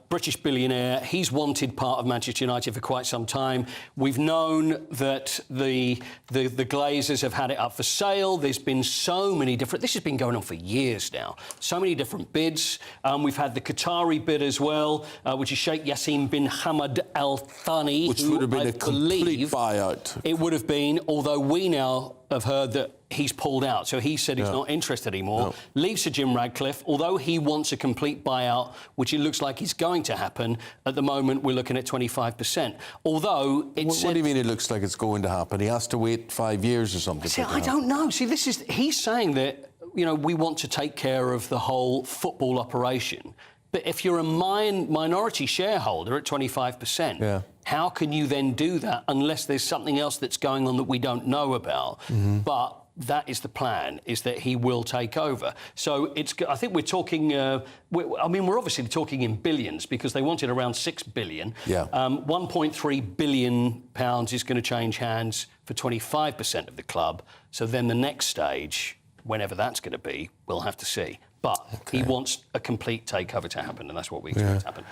Speaker 5: British billionaire. He's wanted part of Manchester United for quite some time. We've known that the Glazers have had it up for sale. There's been so many different... This has been going on for years now. So many different bids. We've had the Qatari bid as well, which is Sheikh Yassin bin Hamad Al Thani.
Speaker 7: Which would have been a complete buyout.
Speaker 5: It would have been, although we now have heard that he's pulled out. So he said he's not interested anymore. Leaves Sir Jim Ratcliffe. Although he wants a complete buyout, which it looks like is going to happen, at the moment we're looking at 25%. Although it's...
Speaker 7: What do you mean it looks like it's going to happen? He has to wait 5 years or something.
Speaker 5: See, I don't know. See, he's saying that you know, we want to take care of the whole football operation. But if you're a minority shareholder at 25%, how can you then do that unless there's something else that's going on that we don't know about? But that is the plan, is that he will take over. So I think we're talking, we're obviously talking in billions because they wanted around 6 billion. 1.3 billion pounds is going to change hands for 25% of the club. So then the next stage, whenever that's going to be, we'll have to see. But he wants a complete takeover to happen, and that's what we expect to happen.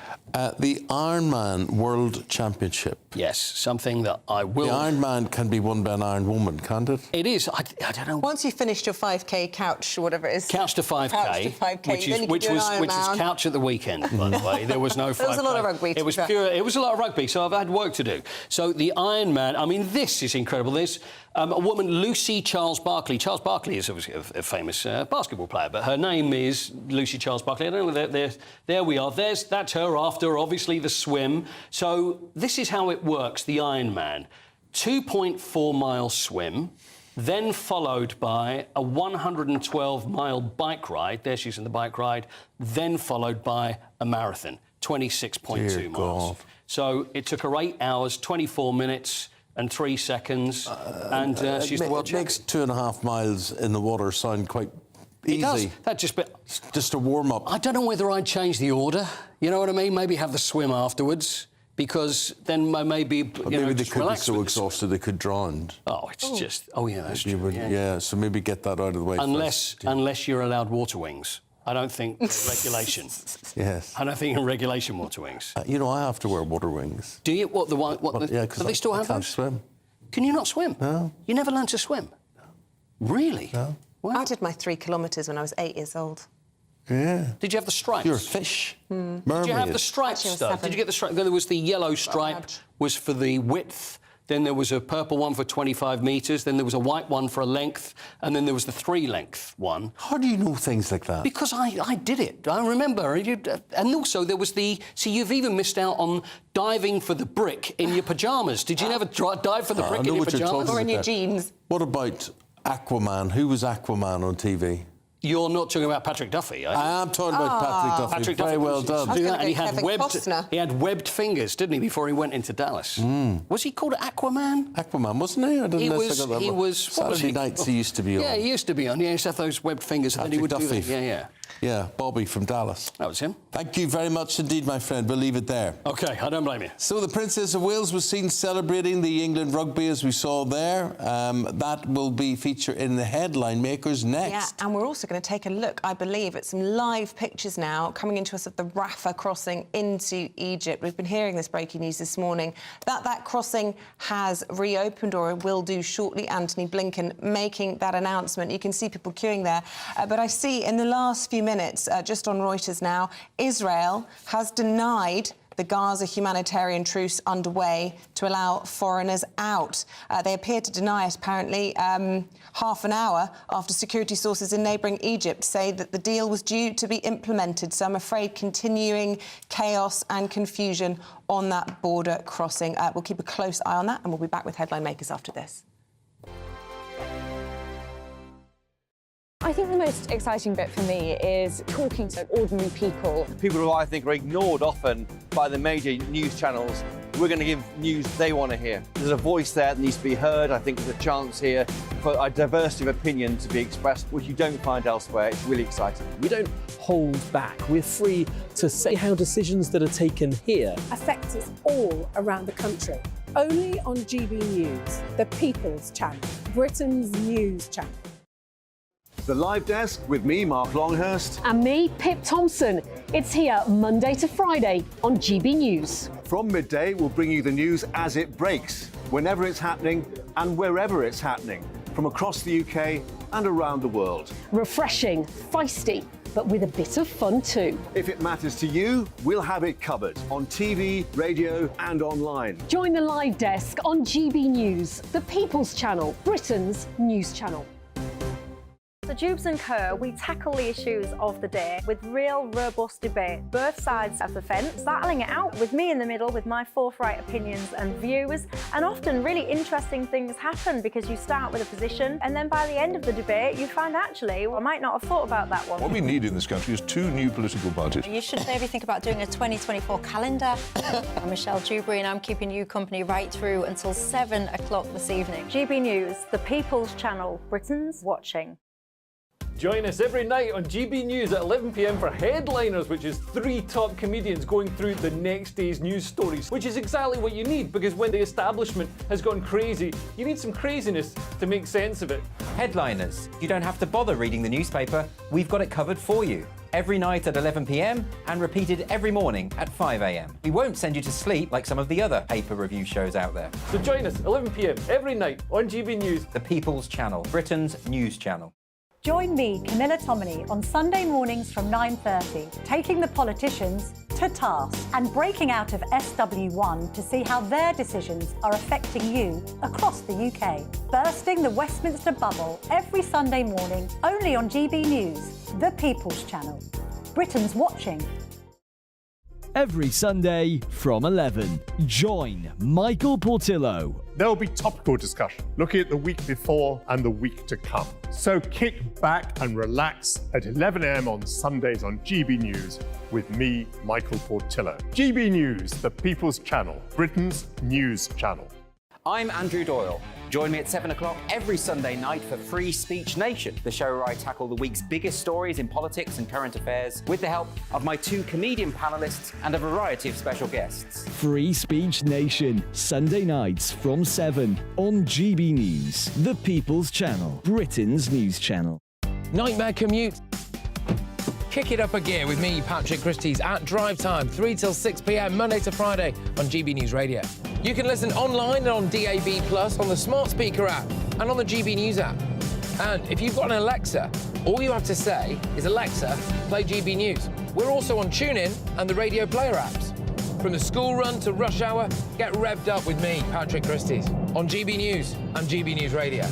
Speaker 7: The Ironman World Championship.
Speaker 5: Yes, something that I will...
Speaker 7: The Ironman can be won by an Iron Woman, can't it?
Speaker 5: It is. I don't know.
Speaker 8: Once you've finished your 5K couch, or whatever it is.
Speaker 5: Couch to 5K.
Speaker 8: Couch to 5K,
Speaker 5: which is couch at the weekend, by the way. There was no 5K.
Speaker 8: There was a lot of rugby.
Speaker 5: It was a lot of rugby, so I've had work to do. So the Ironman, I mean, this is incredible. There's a woman, Lucy Charles Barkley. Charles Barkley is obviously a famous basketball player, but her name is Lucy Charles Barkley. I don't know, there we are. That's her after, obviously, the swim. So this is how it works, the Ironman. 2.4-mile swim, then followed by a 112-mile bike ride. There she's in the bike ride. Then followed by a marathon, 26.2 miles. So it took her 8 hours, 24 minutes... and 3 seconds, and she's the world champion.
Speaker 7: It makes 2.5 miles in the water sound quite easy.
Speaker 5: It does.
Speaker 7: Just a warm-up.
Speaker 5: I don't know whether I'd change the order. You know what I mean? Maybe have the swim afterwards, because then maybe
Speaker 7: maybe they could be so exhausted they could drown.
Speaker 5: Oh, it's just... Oh, yeah, that's true.
Speaker 7: So maybe get that out of the way
Speaker 5: Unless you're allowed water wings. I don't think regulation.
Speaker 7: Yes.
Speaker 5: I don't think in regulation water wings.
Speaker 7: You know, I have to wear water wings.
Speaker 5: Do you? Yeah,
Speaker 7: because
Speaker 5: they still have
Speaker 7: can't
Speaker 5: those?
Speaker 7: swim.
Speaker 5: Can you not swim?
Speaker 7: No.
Speaker 5: You never learned to swim? No. Really?
Speaker 7: No.
Speaker 8: I did my 3 kilometres when I was 8 years old.
Speaker 7: Yeah.
Speaker 5: Did you have the stripes?
Speaker 7: You're a fish.
Speaker 5: Did you have the stripes stuff? Did you get the stripes? There was the yellow stripe was for the width. Then there was a purple one for 25 metres. Then there was a white one for a length. And then there was the 3-length one.
Speaker 7: How do you know things like that?
Speaker 5: Because I did it. I remember. And also there was the... See, you've even missed out on diving for the brick in your pyjamas. Did you never dive for the brick in your pyjamas?
Speaker 8: Or in your jeans?
Speaker 7: What about Aquaman? Who was Aquaman on TV?
Speaker 5: You're not talking about Patrick Duffy, are you?
Speaker 7: I am talking about Patrick Duffy.
Speaker 5: Patrick Duffy
Speaker 7: Very well done.
Speaker 5: And he had webbed fingers, didn't he, before he went into Dallas? Was he called Aquaman?
Speaker 7: Aquaman, wasn't he? I didn't
Speaker 5: he was.
Speaker 7: Saturday nights he used to be on.
Speaker 5: Yeah, he used to be on. Yeah, he used to have those webbed fingers, and then he would do that. Yeah.
Speaker 7: Yeah, Bobby from Dallas.
Speaker 5: That was him.
Speaker 7: Thank you very much indeed, my friend. We'll leave it there.
Speaker 5: OK, I don't blame you.
Speaker 7: So the Princess of Wales was seen celebrating the England rugby, as we saw there. That will be featured in the headline makers next.
Speaker 8: Yeah, and we're also going to take a look, I believe, at some live pictures now coming into us of the Rafah crossing into Egypt. We've been hearing this breaking news this morning, that crossing has reopened, or it will do shortly. Anthony Blinken making that announcement. You can see people queuing there. But I see in the last few minutes, just on Reuters now, Israel has denied the Gaza humanitarian truce underway to allow foreigners out. They appear to deny it, apparently, half an hour after security sources in neighbouring Egypt say that the deal was due to be implemented. So I'm afraid continuing chaos and confusion on that border crossing. We'll keep a close eye on that, and we'll be back with Headline Makers after this.
Speaker 6: I think the most exciting bit for me is talking to ordinary people.
Speaker 10: People who I think are ignored often by the major news channels. We're going to give news they want to hear. There's a voice there that needs to be heard. I think there's a chance here for a diversity of opinion to be expressed, which you don't find elsewhere. It's really exciting.
Speaker 13: We don't hold back. We're free to say how decisions that are taken here
Speaker 12: affect us all around the country. Only on GB News, the People's Channel, Britain's news channel.
Speaker 11: The Live Desk with me, Mark Longhurst.
Speaker 12: And me, Pip Thompson. It's here Monday to Friday on GB News.
Speaker 11: From midday, we'll bring you the news as it breaks, whenever it's happening and wherever it's happening, from across the UK and around the world.
Speaker 12: Refreshing, feisty, but with a bit of fun too.
Speaker 11: If it matters to you, we'll have it covered on TV, radio and online.
Speaker 12: Join the Live Desk on GB News, the People's Channel, Britain's news channel.
Speaker 21: The
Speaker 1: Jubes and Kerr, we tackle the issues of the day with real, robust debate, both sides of the fence, battling it out with me in the middle with my forthright opinions and views. And often really interesting things happen because you start with a position and then by the end of the debate you find actually, well, I might not have thought about that one.
Speaker 14: What we need in this country is 2 new political parties.
Speaker 24: You should maybe think about doing a 2024 calendar. I'm Michelle Dewberry and I'm keeping you company right through until 7 o'clock this evening.
Speaker 1: GB News, the People's Channel, Britain's watching.
Speaker 17: Join us every night on GB News at 11 p.m. for Headliners, which is 3 top comedians going through the next day's news stories, which is exactly what you need, because when the establishment has gone crazy, you need some craziness to make sense of it.
Speaker 18: Headliners. You don't have to bother reading the newspaper. We've got it covered for you. Every night at 11 p.m. and repeated every morning at 5 a.m. We won't send you to sleep like some of the other paper review shows out there.
Speaker 17: So join us 11 p.m. every night on GB News.
Speaker 18: The People's Channel, Britain's news channel.
Speaker 19: Join me, Camilla Tominey, on Sunday mornings from 9:30, taking the politicians to task and breaking out of SW1 to see how their decisions are affecting you across the UK. Bursting the Westminster bubble every Sunday morning, only on GB News, the People's Channel. Britain's watching.
Speaker 20: Every Sunday from 11, join Michael Portillo.
Speaker 27: There will be topical discussion, looking at the week before and the week to come. So kick back and relax at 11 a.m. on Sundays on GB News with me, Michael Portillo. GB News, the People's Channel, Britain's news channel.
Speaker 18: I'm Andrew Doyle. Join me at 7 o'clock every Sunday night for Free Speech Nation, the show where I tackle the week's biggest stories in politics and current affairs with the help of my 2 comedian panellists and a variety of special guests.
Speaker 20: Free Speech Nation, Sunday nights from 7 on GB News, the People's Channel, Britain's news channel.
Speaker 22: Nightmare commute. Kick it up a gear with me, Patrick Christie's, at Drive Time, 3 till 6 p.m, Monday to Friday on GB News Radio. You can listen online and on DAB+, on the smart speaker app, and on the GB News app. And if you've got an Alexa, all you have to say is, Alexa, play GB News. We're also on TuneIn and the Radio Player apps. From the school run to rush hour, get revved up with me, Patrick Christie's, on GB News and GB News Radio.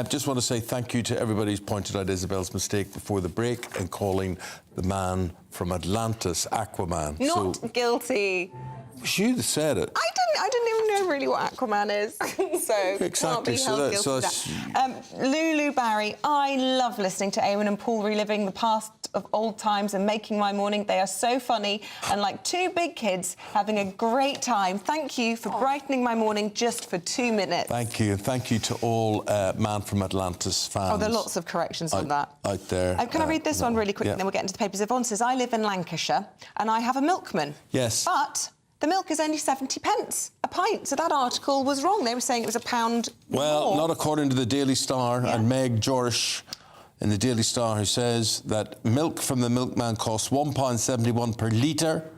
Speaker 7: Just want to say thank you to everybody who's pointed out Isabel's mistake before the break and calling the man from Atlantis Aquaman.
Speaker 8: Not guilty.
Speaker 7: It was you that said it.
Speaker 8: I didn't even know really what Aquaman is, so
Speaker 7: Exactly.
Speaker 8: can't be held guilty of that. Lulu Barry, I love listening to Eamonn and Paul reliving the past of old times and making my morning. They are so funny and like 2 big kids having a great time. Thank you for brightening my morning just for 2 minutes.
Speaker 7: Thank you. And thank you to all Man from Atlantis fans.
Speaker 8: Oh, there are lots of corrections on that.
Speaker 7: Out there.
Speaker 8: Can I read this one really quickly, then we'll get into the papers. Yvonne says, I live in Lancashire and I have a milkman.
Speaker 7: Yes.
Speaker 8: But the milk is only 70 pence a pint, so that article was wrong. They were saying it was £1
Speaker 7: Well,
Speaker 8: more.
Speaker 7: not according to the Daily Star and Meg Jorish in the Daily Star, who says that milk from the milkman costs £1.71 per litre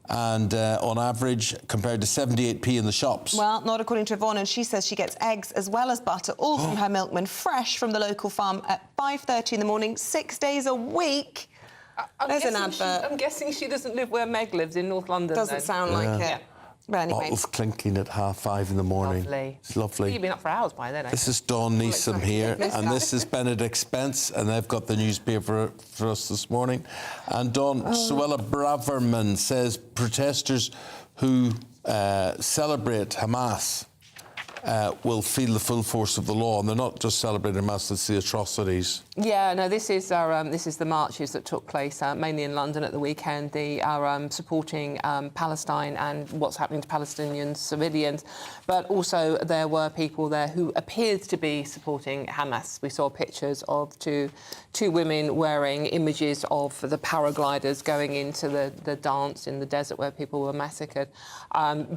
Speaker 7: and on average compared to 78p in the shops.
Speaker 8: Well, not according to Yvonne, and she says she gets eggs as well as butter, all from her milkman, fresh from the local farm at 5:30 in the morning, 6 days a week. There's an advert.
Speaker 28: I'm guessing she doesn't live where Meg lives, in North London.
Speaker 8: Doesn't sound like it. But anyway.
Speaker 7: Bottles clinking at 5:30 in the morning.
Speaker 28: Lovely.
Speaker 7: It's lovely.
Speaker 28: You've been up for hours by then,
Speaker 7: This is Dawn Neeson here, and this is Benedict Spence, and they've got the newspaper for us this morning. And Dawn, Suella Braverman says protesters who celebrate Hamas will feel the full force of the law, and they're not just celebrating Hamas, it's the atrocities.
Speaker 28: Yeah, no, this is the marches that took place mainly in London at the weekend. They are supporting Palestine and what's happening to Palestinian civilians, but also there were people there who appeared to be supporting Hamas. We saw pictures of two women wearing images of the paragliders going into the dance in the desert where people were massacred,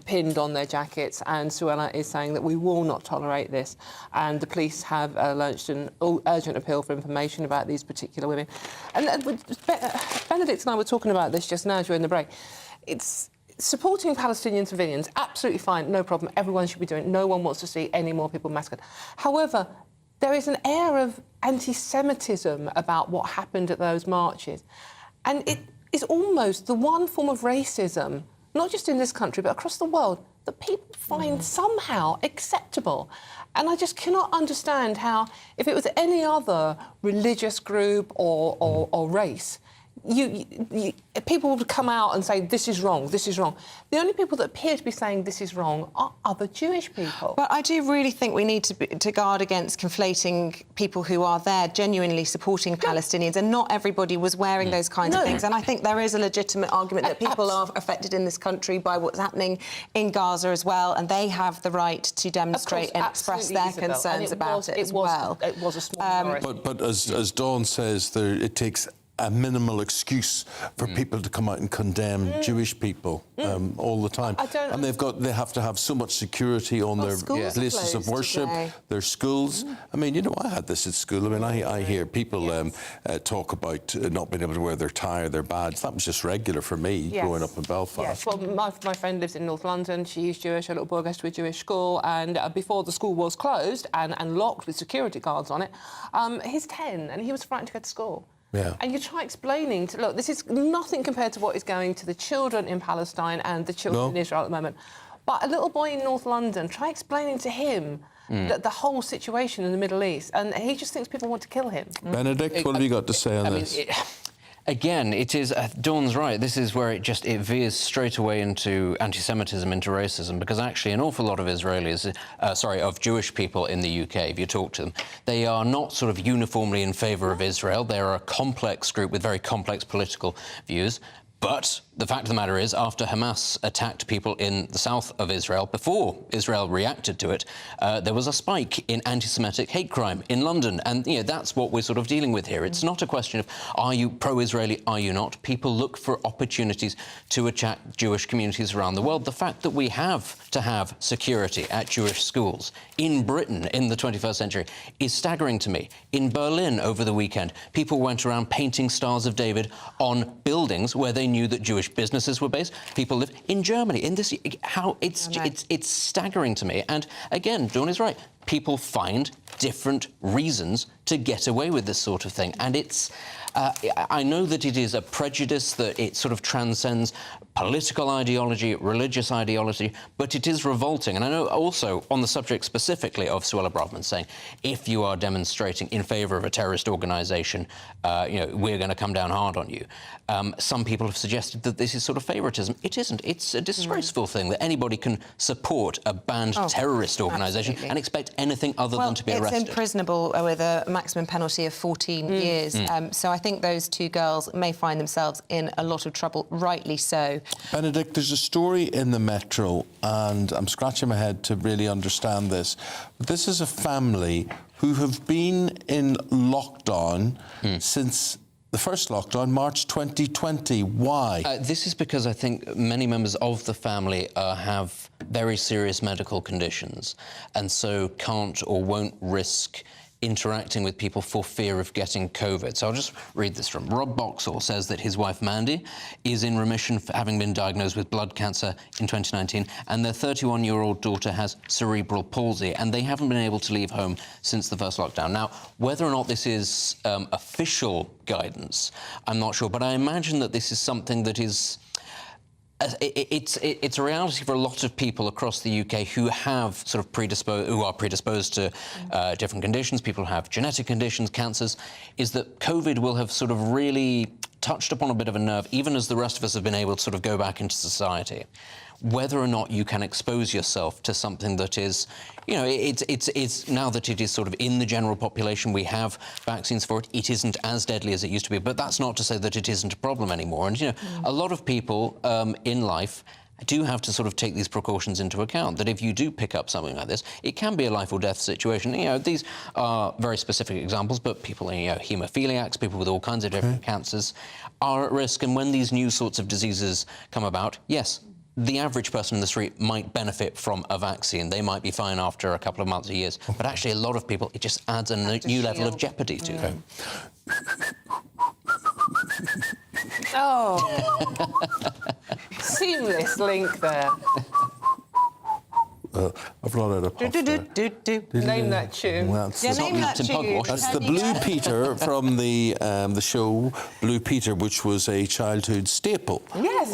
Speaker 28: pinned on their jackets, and Suella is saying that we will not tolerate this, and the police have launched an urgent appeal for information about these particular women. And Benedict and I were talking about this just now during the break. It's supporting Palestinian civilians, absolutely fine, no problem, everyone should be doing it. No one wants to see any more people massacred. However, there is an air of anti-Semitism about what happened at those marches, and it is almost the one form of racism not just in this country, but across the world, that people find somehow acceptable. And I just cannot understand how, if it was any other religious group or race, people would come out and say, this is wrong, this is wrong. The only people that appear to be saying this is wrong are other Jewish people.
Speaker 8: But I do really think we need to guard against conflating people who are there genuinely supporting Palestinians, and not everybody was wearing those kinds of things. And I think there is a legitimate argument that people are affected in this country by what's happening in Gaza as well, and they have the right to demonstrate and express their concerns about it as well.
Speaker 28: It was a small minority.
Speaker 7: But as Dawn says, it takes a minimal excuse for people to come out and condemn Jewish people all the time. And they have to have so much security on their places of worship, their schools. I mean, you know, I had this at school. I mean, I hear people talk about not being able to wear their tie or their badge. That was just regular for me growing up in Belfast.
Speaker 28: Yes, well, my friend lives in North London. She's Jewish. Her little boy goes to a Jewish school, and before the school was closed and locked with security guards on it, he's 10 and he was frightened to go to school.
Speaker 7: Yeah.
Speaker 28: And you try explaining to, look, this is nothing compared to what is going to the children in Palestine and the children in Israel at the moment. But a little boy in North London, try explaining to him that the whole situation in the Middle East, and he just thinks people want to kill him.
Speaker 7: Benedict, what have you got to say on this?
Speaker 2: Again, it is, Dawn's right, this is where it veers straight away into anti-Semitism, into racism, because actually an awful lot of Israelis, of Jewish people in the UK, if you talk to them, they are not sort of uniformly in favour of Israel. They are a complex group with very complex political views. But the fact of the matter is, after Hamas attacked people in the south of Israel, before Israel reacted to it, there was a spike in anti-Semitic hate crime in London. And, you know, that's what we're sort of dealing with here. It's not a question of, are you pro-Israeli, are you not? People look for opportunities to attack Jewish communities around the world. The fact that we have to have security at Jewish schools in Britain in the 21st century is staggering to me. In Berlin over the weekend, people went around painting Stars of David on buildings where they knew that Jewish businesses were based. People live in Germany. In this, it's staggering to me. And again, Dawn is right. People find different reasons to get away with this sort of thing, and it's. I know that it is a prejudice, that it sort of transcends political ideology, religious ideology, but it is revolting. And I know also on the subject specifically of Suella Braverman saying, if you are demonstrating in favour of a terrorist organisation, you know, we're going to come down hard on you. Some people have suggested that this is sort of favouritism. It isn't. It's a disgraceful thing that anybody can support a banned terrorist organisation and expect anything other than to be arrested.
Speaker 8: It's imprisonable with a maximum penalty of 14 years. So I think those two girls may find themselves in a lot of trouble, rightly so.
Speaker 7: Benedict, there's a story in the Metro, and I'm scratching my head to really understand this. But this is a family who have been in lockdown since the first lockdown, March 2020. Why?
Speaker 2: This is because I think many members of the family have very serious medical conditions, and so can't or won't risk interacting with people for fear of getting COVID. So I'll just read this from Rob Boxall. Says that his wife Mandy is in remission for having been diagnosed with blood cancer in 2019, and their 31-year-old daughter has cerebral palsy, and they haven't been able to leave home since the first lockdown. Now, whether or not this is official guidance, I'm not sure, but I imagine that this is something that is it's a reality for a lot of people across the UK who have sort of predisposed to different conditions. People who have genetic conditions, cancers, is that COVID will have sort of really touched upon a bit of a nerve, even as the rest of us have been able to sort of go back into society. Whether or not you can expose yourself to something that is, you know, it's now that it is sort of in the general population, we have vaccines for it, it isn't as deadly as it used to be, but that's not to say that it isn't a problem anymore. And, you know, a lot of people in life do have to sort of take these precautions into account, that if you do pick up something like this, it can be a life or death situation. You know, these are very specific examples, but people, you know, haemophiliacs, people with all kinds of different cancers are at risk. And when these new sorts of diseases come about, yes, the average person in the street might benefit from a vaccine. They might be fine after a couple of months or years. But actually, a lot of people, it just adds a new level of jeopardy to them.
Speaker 28: Oh, seamless link there.
Speaker 7: I've run out of pasta.
Speaker 28: Name that tune. Name that tune.
Speaker 7: That's the Blue Peter from the show Blue Peter, which was a childhood staple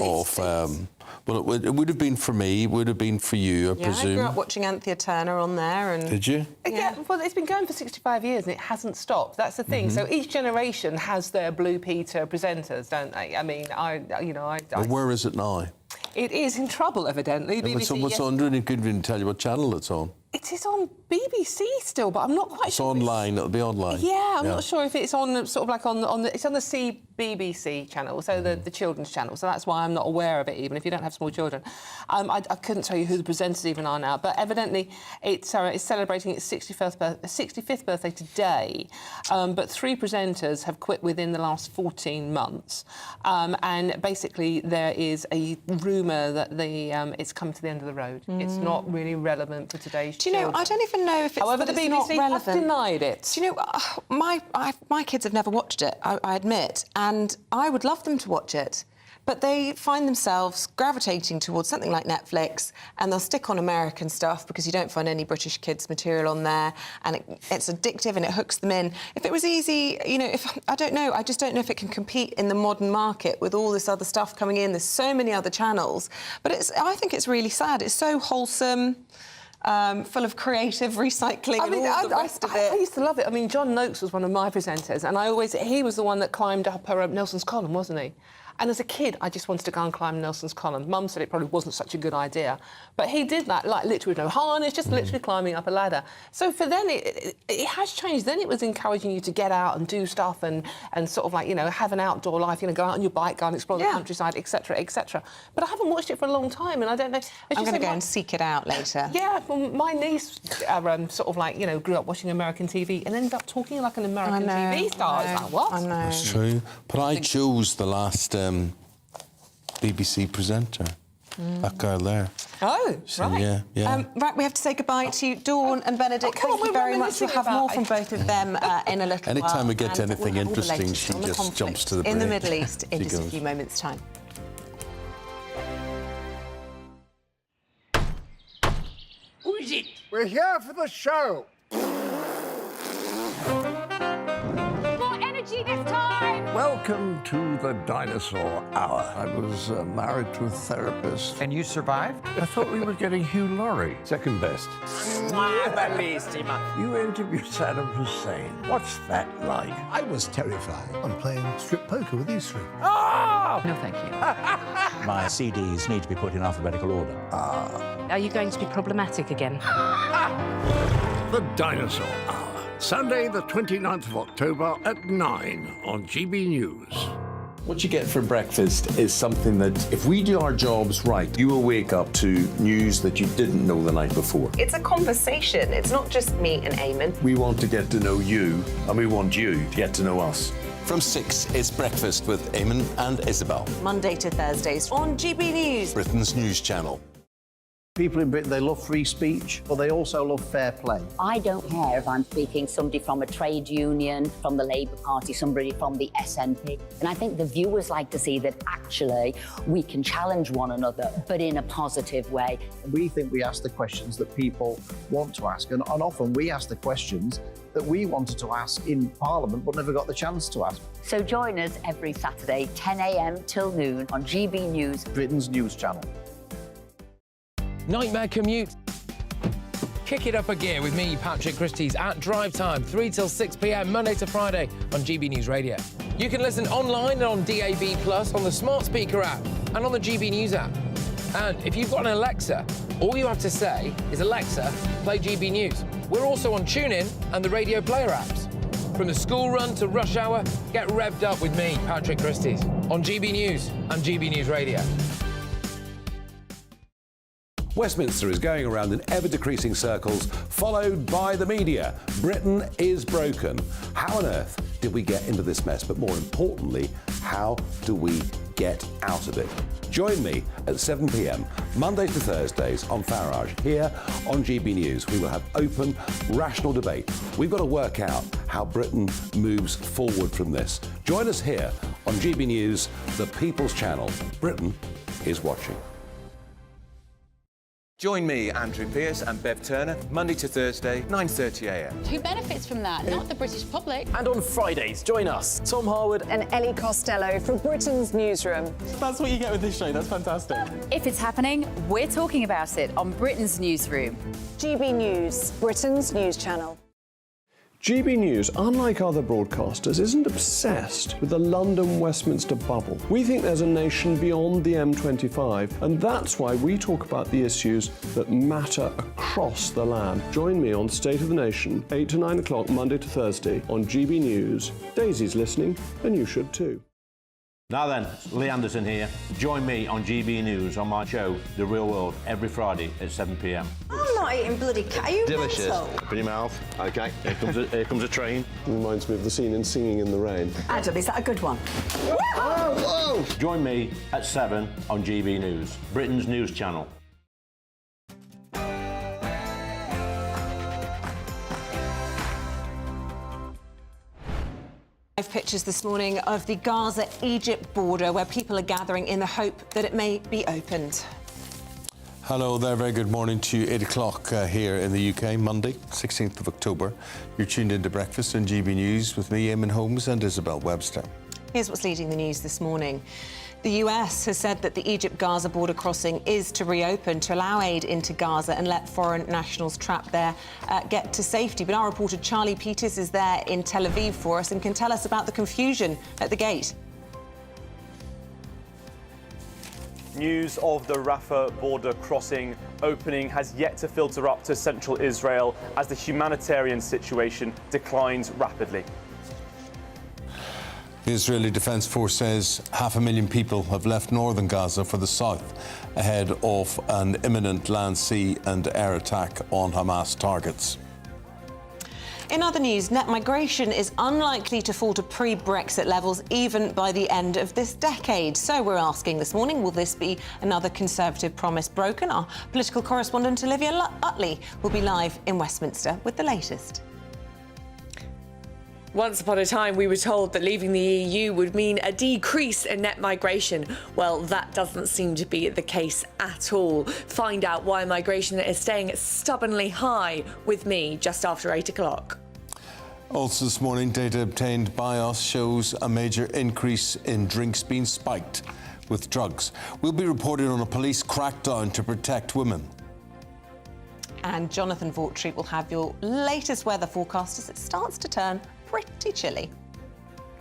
Speaker 7: of Well, it would have been for me, it would have been for you, I presume.
Speaker 8: I grew up watching Anthea Turner on there. And
Speaker 7: Did you?
Speaker 28: Yeah, well, it's been going for 65 years and it hasn't stopped. That's the thing. So each generation has their Blue Peter presenters, don't they? I mean,
Speaker 7: Well, where is it now?
Speaker 28: It is in trouble, evidently.
Speaker 7: What's on? Really couldn't tell you what channel it's on.
Speaker 28: It is on BBC still, but I'm not quite sure.
Speaker 7: It's online. It'll be online.
Speaker 28: Yeah, I'm not sure if it's on sort of like on the. It's on the CBBC channel, so the children's channel. So that's why I'm not aware of it, even if you don't have small children. I couldn't tell you who the presenters even are now, but evidently it's celebrating its 65th birthday today. But 3 presenters have quit within the last 14 months, and basically there is a rumour that it's come to the end of the road. It's not really relevant for today's.
Speaker 8: Do you know, I don't even know if it's,
Speaker 28: however, the BBC
Speaker 8: not
Speaker 28: has denied it.
Speaker 8: Do you know, my kids have never watched it, I admit, and I would love them to watch it, but they find themselves gravitating towards something like Netflix, and they'll stick on American stuff because you don't find any British kids' material on there, and it's addictive and it hooks them in. If it was easy, you know, I don't know, I just don't know if it can compete in the modern market with all this other stuff coming in. There's so many other channels, but I think it's really sad. It's so wholesome. Full of creative recycling and all the rest of it.
Speaker 28: I used to love it. I mean, John Noakes was one of my presenters, and he was the one that climbed up Nelson's column, wasn't he? And as a kid, I just wanted to go and climb Nelson's column. Mum said it probably wasn't such a good idea. But he did that, like, literally with no harness, just literally climbing up a ladder. So for then, it has changed. Then it was encouraging you to get out and do stuff and sort of, like, you know, have an outdoor life, you know, go out on your bike, go and explore the countryside, etc., etc. But I haven't watched it for a long time, and I don't know...
Speaker 8: I'm going to go and seek it out later.
Speaker 28: Yeah, well, my niece sort of, like, you know, grew up watching American TV and ended up talking like an American TV star. It's like, what?
Speaker 8: I know.
Speaker 7: That's true. But I chose the last BBC presenter, that girl there.
Speaker 28: Oh,
Speaker 7: so,
Speaker 28: right.
Speaker 7: Yeah.
Speaker 8: Right, we have to say goodbye to Dawn and Benedict. Thank you very much. We'll have more from both of them in a little while.
Speaker 7: Anytime we get to
Speaker 8: And
Speaker 7: anything
Speaker 8: we'll have all the
Speaker 7: interesting,
Speaker 8: latest
Speaker 7: she
Speaker 8: on the
Speaker 7: just
Speaker 8: conflict
Speaker 7: jumps to the break.
Speaker 8: in the Middle East in
Speaker 7: She
Speaker 8: just a
Speaker 7: goes.
Speaker 8: few moments' time.
Speaker 3: Who is it? We're here for the show.
Speaker 4: More energy this time!
Speaker 3: Welcome to the Dinosaur Hour. I was married to a therapist.
Speaker 18: And you survived?
Speaker 3: I thought we were getting Hugh Laurie. Second best. You interviewed Saddam Hussein. What's that like?
Speaker 9: I was terrified. I'm playing strip poker with these 3.
Speaker 3: Oh!
Speaker 18: No, thank you.
Speaker 9: My CDs need to be put in alphabetical order.
Speaker 4: Are you going to be problematic again?
Speaker 3: The Dinosaur Hour. Sunday, the 29th of October at 9 on GB News.
Speaker 11: What you get for breakfast is something that, if we do our jobs right, you will wake up to news that you didn't know the night before.
Speaker 8: It's a conversation. It's not just me and Eamonn.
Speaker 11: We want to get to know you, and we want you to get to know us.
Speaker 2: From 6, it's Breakfast with Eamonn and Isabel.
Speaker 8: Monday to Thursdays on GB News.
Speaker 2: Britain's news channel.
Speaker 15: People in Britain, they love free speech, but they also love fair play.
Speaker 21: I don't care if I'm speaking somebody from a trade union, from the Labour Party, somebody from the SNP. And I think the viewers like to see that actually we can challenge one another, but in a positive way.
Speaker 15: We think we ask the questions that people want to ask, and often we ask the questions that we wanted to ask in Parliament but never got the chance to ask.
Speaker 21: So join us every Saturday, 10 a.m. till noon on GB News,
Speaker 15: Britain's news channel.
Speaker 22: Nightmare commute. Kick it up a gear with me, Patrick Christie's at Drive Time, 3 till 6 p.m, Monday to Friday on GB News Radio. You can listen online and on DAB+, on the smart speaker app and on the GB News app. And if you've got an Alexa, all you have to say is, Alexa, play GB News. We're also on TuneIn and the Radio Player apps. From the school run to rush hour, get revved up with me, Patrick Christie's, on GB News and GB News Radio.
Speaker 16: Westminster is going around in ever-decreasing circles, followed by the media. Britain is broken. How on earth did we get into this mess? But more importantly, how do we get out of it? Join me at 7 p.m, Monday to Thursdays on Farage, here on GB News. We will have open, rational debate. We've got to work out how Britain moves forward from this. Join us here on GB News, the People's Channel. Britain is watching.
Speaker 5: Join me, Andrew Pearce and Bev Turner, Monday to Thursday, 9:30 a.m.
Speaker 4: Who benefits from that? Not the British public.
Speaker 6: And on Fridays, join us, Tom Harwood
Speaker 10: and Ellie Costello from Britain's Newsroom.
Speaker 6: That's what you get with this show. That's fantastic.
Speaker 12: If it's happening, we're talking about it on Britain's Newsroom.
Speaker 10: GB News, Britain's news channel.
Speaker 13: GB News, unlike other broadcasters, isn't obsessed with the London-Westminster bubble. We think there's a nation beyond the M25, and that's why we talk about the issues that matter across the land. Join me on State of the Nation, 8 to 9 o'clock, Monday to Thursday, on GB News. Daisy's listening, and you should too.
Speaker 23: Now then, Lee Anderson here. Join me on GB News on my show, The Real World, every Friday at 7 p.m.
Speaker 10: I'm not eating bloody cat. Are you
Speaker 23: Delicious.
Speaker 10: mental?
Speaker 23: Open your mouth. OK, here comes a train.
Speaker 13: Reminds me of the scene in Singing in the Rain.
Speaker 10: Adam, is that a good one?
Speaker 23: Whoa! Join me at 7 on GB News, Britain's news channel.
Speaker 8: Pictures this morning of the Gaza-Egypt border where people are gathering in the hope that it may be opened.
Speaker 7: Hello there, very good morning to you. 8 o'clock here in the UK, Monday, 16th of October. You're tuned into Breakfast on GB News with me, Eamonn, Holmes and Isabel Webster.
Speaker 8: Here's what's leading the news this morning. The US has said that the Egypt-Gaza border crossing is to reopen to allow aid into Gaza and let foreign nationals trapped there get to safety. But our reporter Charlie Peters is there in Tel Aviv for us and can tell us about the confusion at the gate.
Speaker 25: News of the Rafah border crossing opening has yet to filter up to central Israel as the humanitarian situation declines rapidly.
Speaker 7: The Israeli Defence Force says 500,000 people have left northern Gaza for the south ahead of an imminent land, sea and air attack on Hamas targets.
Speaker 8: In other news, net migration is unlikely to fall to pre-Brexit levels even by the end of this decade. So we're asking this morning, will this be another Conservative promise broken? Our political correspondent Olivia Utley will be live in Westminster with the latest.
Speaker 26: Once upon a time, we were told that leaving the EU would mean a decrease in net migration. Well, that doesn't seem to be the case at all. Find out why migration is staying stubbornly high with me just after 8 o'clock.
Speaker 7: Also this morning, data obtained by us shows a major increase in drinks being spiked with drugs. We'll be reporting on a police crackdown to protect women.
Speaker 8: And Jonathan Vautry will have your latest weather forecast as it starts to turn pretty chilly.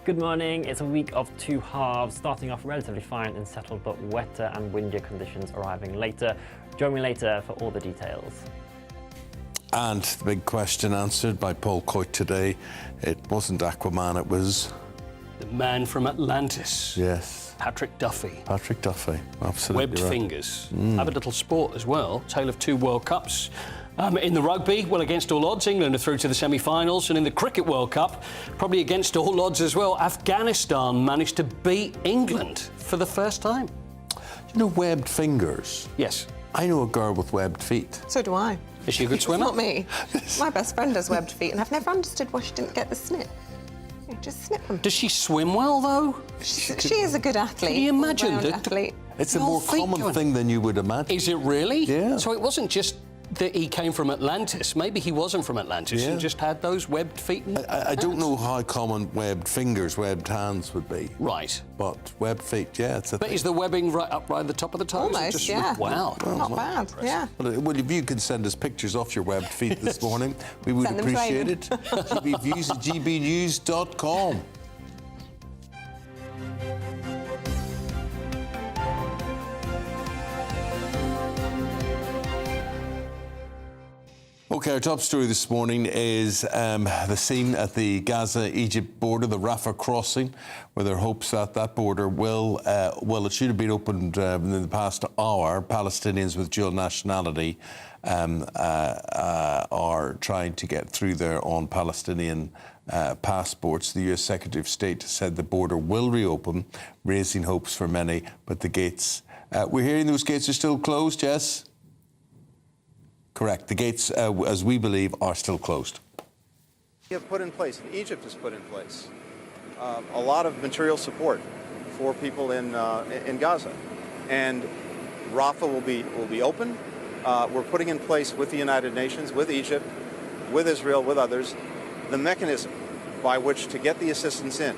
Speaker 29: Good morning. It's a week of two halves, starting off relatively fine and settled, but wetter and windier conditions arriving later. Join me later for all the details.
Speaker 7: And the big question answered by Paul Coit today. It wasn't Aquaman, it was...
Speaker 30: The man from Atlantis.
Speaker 7: Yes.
Speaker 30: Patrick Duffy.
Speaker 7: Patrick Duffy, absolutely
Speaker 30: Webbed
Speaker 7: right.
Speaker 30: fingers. Have a little sport as well. Tale of two World Cups. In the rugby, well, against all odds, England are through to the semi-finals. And in the Cricket World Cup, probably against all odds as well, Afghanistan managed to beat England for the first time.
Speaker 7: You know webbed fingers?
Speaker 30: Yes.
Speaker 7: I know a girl with webbed feet.
Speaker 8: So do I.
Speaker 30: Is she a good swimmer?
Speaker 8: Not me. My best friend has webbed feet, and I've never understood why she didn't get the snip. You just snip them.
Speaker 30: Does she swim well, though?
Speaker 8: She is a good athlete.
Speaker 30: Can you imagine
Speaker 8: all-round
Speaker 30: that?
Speaker 8: athlete.
Speaker 7: It's a more common thing than you would imagine.
Speaker 30: Is it really?
Speaker 7: Yeah.
Speaker 30: So it wasn't just that he came from Atlantis. Maybe he wasn't from Atlantis and just had those webbed feet.
Speaker 7: I don't know how common webbed fingers, webbed hands would be.
Speaker 30: Right.
Speaker 7: But webbed feet, yeah, it's a
Speaker 30: But
Speaker 7: thing.
Speaker 30: is the webbing right up right at the top of the toes?
Speaker 8: Almost, yeah.
Speaker 30: Wow.
Speaker 8: Not bad, yeah.
Speaker 7: Well, if you can send us pictures of your webbed feet this morning, we would
Speaker 8: Send them to
Speaker 7: appreciate
Speaker 8: Eamonn.
Speaker 7: it. GBviews at gbnews.com. OK, our top story this morning is the scene at the Gaza-Egypt border, the Rafah crossing, where there are hopes that that border will, well, it should have been opened in the past hour. Palestinians with dual nationality are trying to get through there on Palestinian passports. The US Secretary of State said the border will reopen, raising hopes for many, but the gates... we're hearing those gates are still closed, yes? Correct. The gates, as we believe, are still closed.
Speaker 31: We have put in place, and Egypt has put in place, a lot of material support for people in Gaza, and Rafah will be open. we're putting in place with the United Nations, with Egypt, with Israel, with others, the mechanism by which to get the assistance in.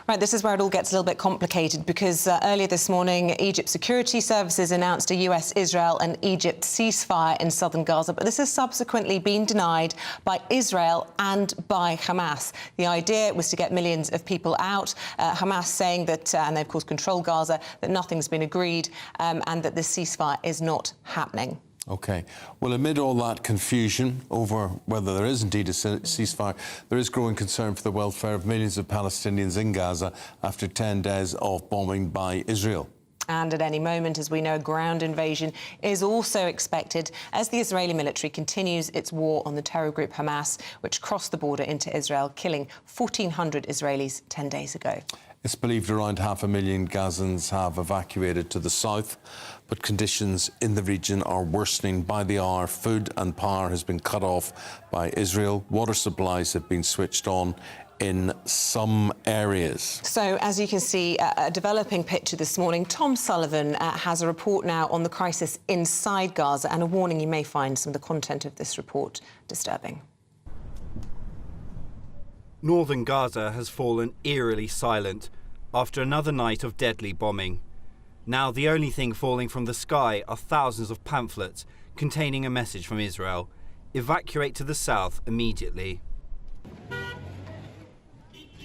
Speaker 8: Right, this is where it all gets a little bit complicated because earlier this morning, Egypt security services announced a US, Israel and Egypt ceasefire in southern Gaza, but this has subsequently been denied by Israel and by Hamas. The idea was to get millions of people out. Hamas saying that, and they of course control Gaza, that nothing's been agreed and that this ceasefire is not happening.
Speaker 7: OK. Well, amid all that confusion over whether there is indeed a ceasefire, there is growing concern for the welfare of millions of Palestinians in Gaza after 10 days of bombing by Israel.
Speaker 8: And at any moment, as we know, a ground invasion is also expected as the Israeli military continues its war on the terror group Hamas, which crossed the border into Israel, killing 1,400 Israelis 10 days ago.
Speaker 7: It's believed around 500,000 Gazans have evacuated to the south, but conditions in the region are worsening by the hour. Food and power has been cut off by Israel. Water supplies have been switched on in some areas.
Speaker 8: So, as you can see, a developing picture this morning. Tom Sullivan has a report now on the crisis inside Gaza and a warning you may find some of the content of this report disturbing.
Speaker 1: Northern Gaza has fallen eerily silent after another night of deadly bombing. Now the only thing falling from the sky are thousands of pamphlets containing a message from Israel: evacuate to the south immediately.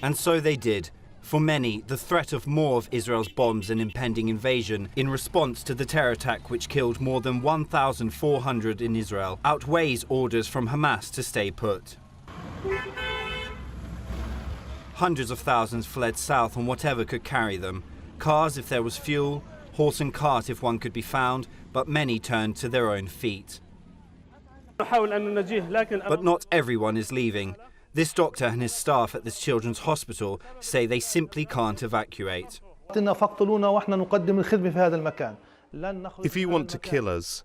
Speaker 1: And so they did. For many, the threat of more of Israel's bombs and impending invasion in response to the terror attack which killed more than 1,400 in Israel outweighs orders from Hamas to stay put. Hundreds of thousands fled south on whatever could carry them. Cars if there was fuel, horse and cart if one could be found, but many turned to their own feet. But not everyone is leaving. This doctor and his staff at this children's hospital say they simply can't evacuate.
Speaker 3: If you want to kill us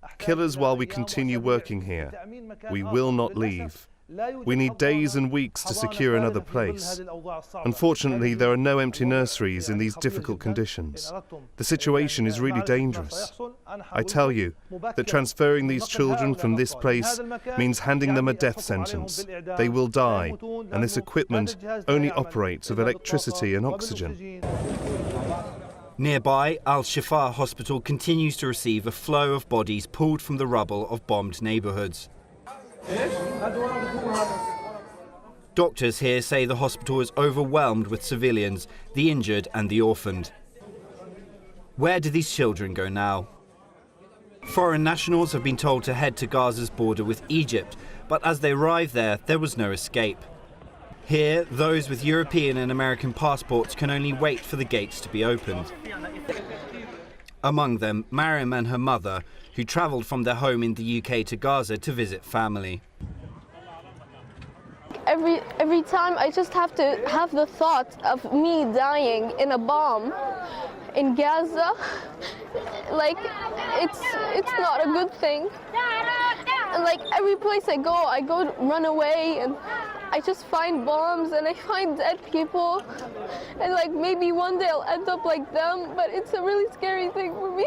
Speaker 3: while we continue working here. We will not leave. We need days and weeks to secure another place. Unfortunately, there are no empty nurseries in these difficult conditions. The situation is really dangerous. I tell you that transferring these children from this place means handing them a death sentence. They will die, and this equipment only operates with electricity and oxygen.
Speaker 1: Nearby, Al-Shifa Hospital continues to receive a flow of bodies pulled from the rubble of bombed neighbourhoods. Doctors here say the hospital is overwhelmed with civilians, the injured and the orphaned. Where do these children go now? Foreign nationals have been told to head to Gaza's border with Egypt, but as they arrived there was no escape. Here, those with European and American passports can only wait for the gates to be opened. Among them, Mariam and her mother, who travelled from their home in the UK to Gaza to visit family.
Speaker 9: Every time I just have to have the thought of me dying in a bomb in Gaza, like it's not a good thing. And like every place I go to run away, and I just find bombs and I find dead people, and like maybe one day I'll end up like them, but it's a really scary thing for me.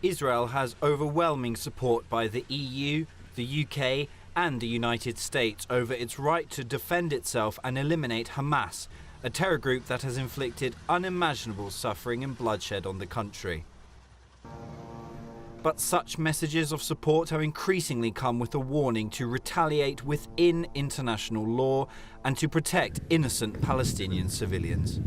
Speaker 1: Israel has overwhelming support by the EU, the UK and the United States over its right to defend itself and eliminate Hamas, a terror group that has inflicted unimaginable suffering and bloodshed on the country. But such messages of support have increasingly come with a warning to retaliate within international law and to protect innocent Palestinian civilians.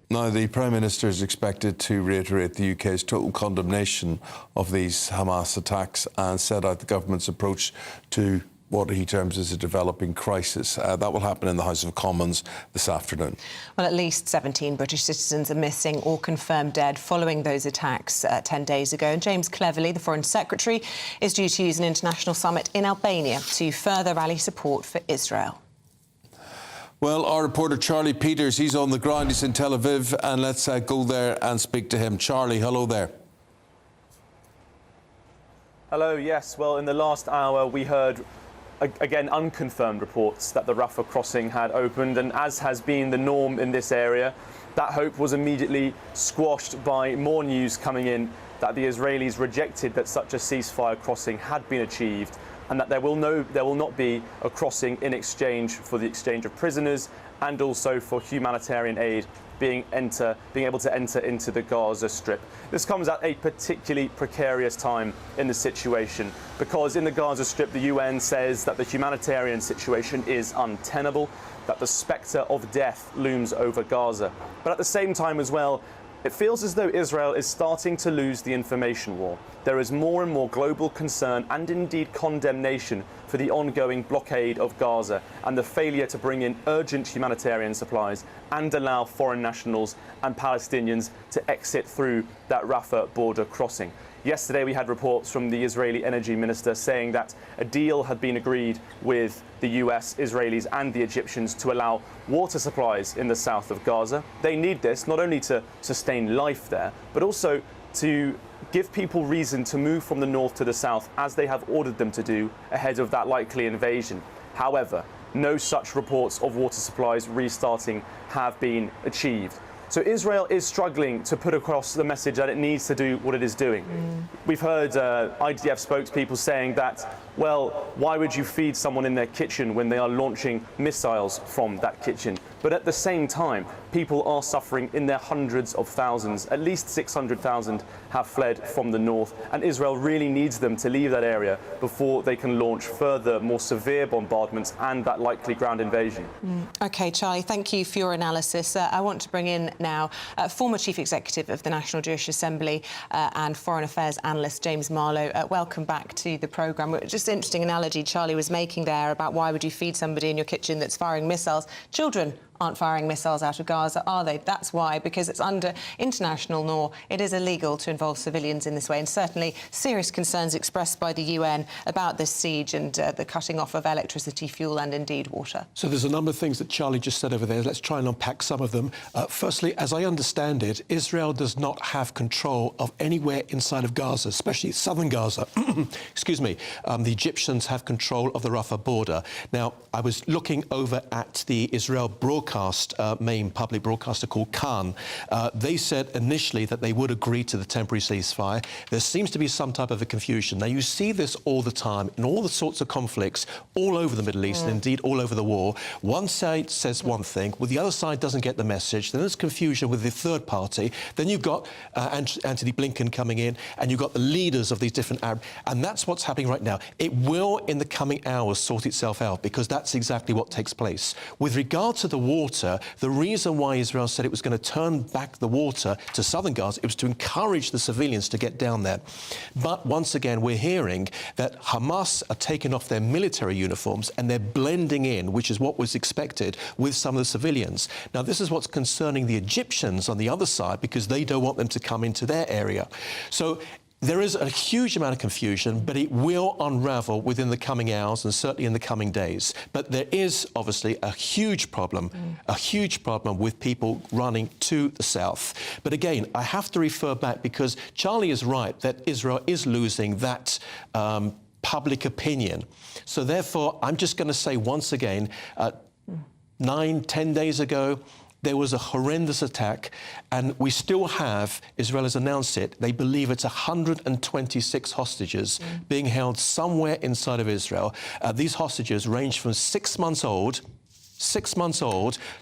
Speaker 7: Now, the Prime Minister is expected to reiterate the UK's total condemnation of these Hamas attacks and set out the government's approach to what he terms as a developing crisis. That will happen in the House of Commons this afternoon.
Speaker 8: Well, at least 17 British citizens are missing or confirmed dead following those attacks 10 days ago. And James Cleverly, the Foreign Secretary, is due to use an international summit in Albania to further rally support for Israel.
Speaker 7: Well, our reporter Charlie Peters, he's on the ground, he's in Tel Aviv, and let's go there and speak to him. Charlie, hello there.
Speaker 25: Hello, yes. Well, in the last hour we heard, again, unconfirmed reports that the Rafah crossing had opened, and as has been the norm in this area, That hope was immediately squashed by more news coming in that the Israelis rejected that such a ceasefire crossing had been achieved, and that there will not be a crossing in exchange for the exchange of prisoners and also for humanitarian aid being able to enter into the Gaza Strip. This comes at a particularly precarious time in the situation, because in the Gaza Strip the UN says that the humanitarian situation is untenable, that the spectre of death looms over Gaza. But at the same time as well, it feels as though Israel is starting to lose the information war. There is more and more global concern and indeed condemnation for the ongoing blockade of Gaza and the failure to bring in urgent humanitarian supplies and allow foreign nationals and Palestinians to exit through that Rafah border crossing. Yesterday we had reports from the Israeli energy minister saying that a deal had been agreed with the US, Israelis and the Egyptians to allow water supplies in the south of Gaza. They need this not only to sustain life there, but also to give people reason to move from the north to the south, as they have ordered them to do ahead of that likely invasion. However, no such reports of water supplies restarting have been achieved. So Israel is struggling to put across the message that it needs to do what it is doing. We've heard IDF spokespeople saying that, well, why would you feed someone in their kitchen when they are launching missiles from that kitchen? But at the same time, people are suffering in their hundreds of thousands. At least 600,000 have fled from the north, and Israel really needs them to leave that area before they can launch further, more severe bombardments and that likely ground invasion.
Speaker 8: OK, Charlie, thank you for your analysis. I want to bring in now former Chief Executive of the National Jewish Assembly and Foreign Affairs Analyst James Marlowe. Welcome back to the programme. Just an interesting analogy Charlie was making there about why would you feed somebody in your kitchen that's firing missiles. Children aren't firing missiles out of Gaza, are they? That's why, because it's under international law. It is illegal to involve civilians in this way, and certainly serious concerns expressed by the UN about this siege and the cutting off of electricity, fuel and indeed water.
Speaker 2: So there's a number of things that Charlie just said over there. Let's try and unpack some of them. Firstly, as I understand it, Israel does not have control of anywhere inside of Gaza, especially southern Gaza. Excuse me. The Egyptians have control of the Rafah border. Now, I was looking over at the Israel main public broadcaster called Khan. They said initially that they would agree to the temporary ceasefire. There seems to be some type of a confusion. Now, you see this all the time in all the sorts of conflicts all over the Middle East and indeed all over the war. One side says one thing, well, the other side doesn't get the message. Then there's confusion with the third party. Then you've got Anthony Blinken coming in, and you've got the leaders of these different Arab... And that's what's happening right now. It will, in the coming hours, sort itself out, because that's exactly what takes place. With regard to the water, the reason why Israel said it was going to turn back the water to southern Gaza, it was to encourage the civilians to get down there. But once again, we're hearing that Hamas are taking off their military uniforms and they're blending in, which is what was expected, with some of the civilians. Now, this is what's concerning the Egyptians on the other side, because they don't want them to come into their area. So there is a huge amount of confusion, but it will unravel within the coming hours and certainly in the coming days. But there is obviously a huge problem with people running to the south. But again, I have to refer back, because Charlie is right that Israel is losing that public opinion. So therefore, I'm just going to say once again, 9-10 days ago, there was a horrendous attack, and we still have, Israel has announced it, they believe it's 126 hostages being held somewhere inside of Israel. These hostages range from 6 months old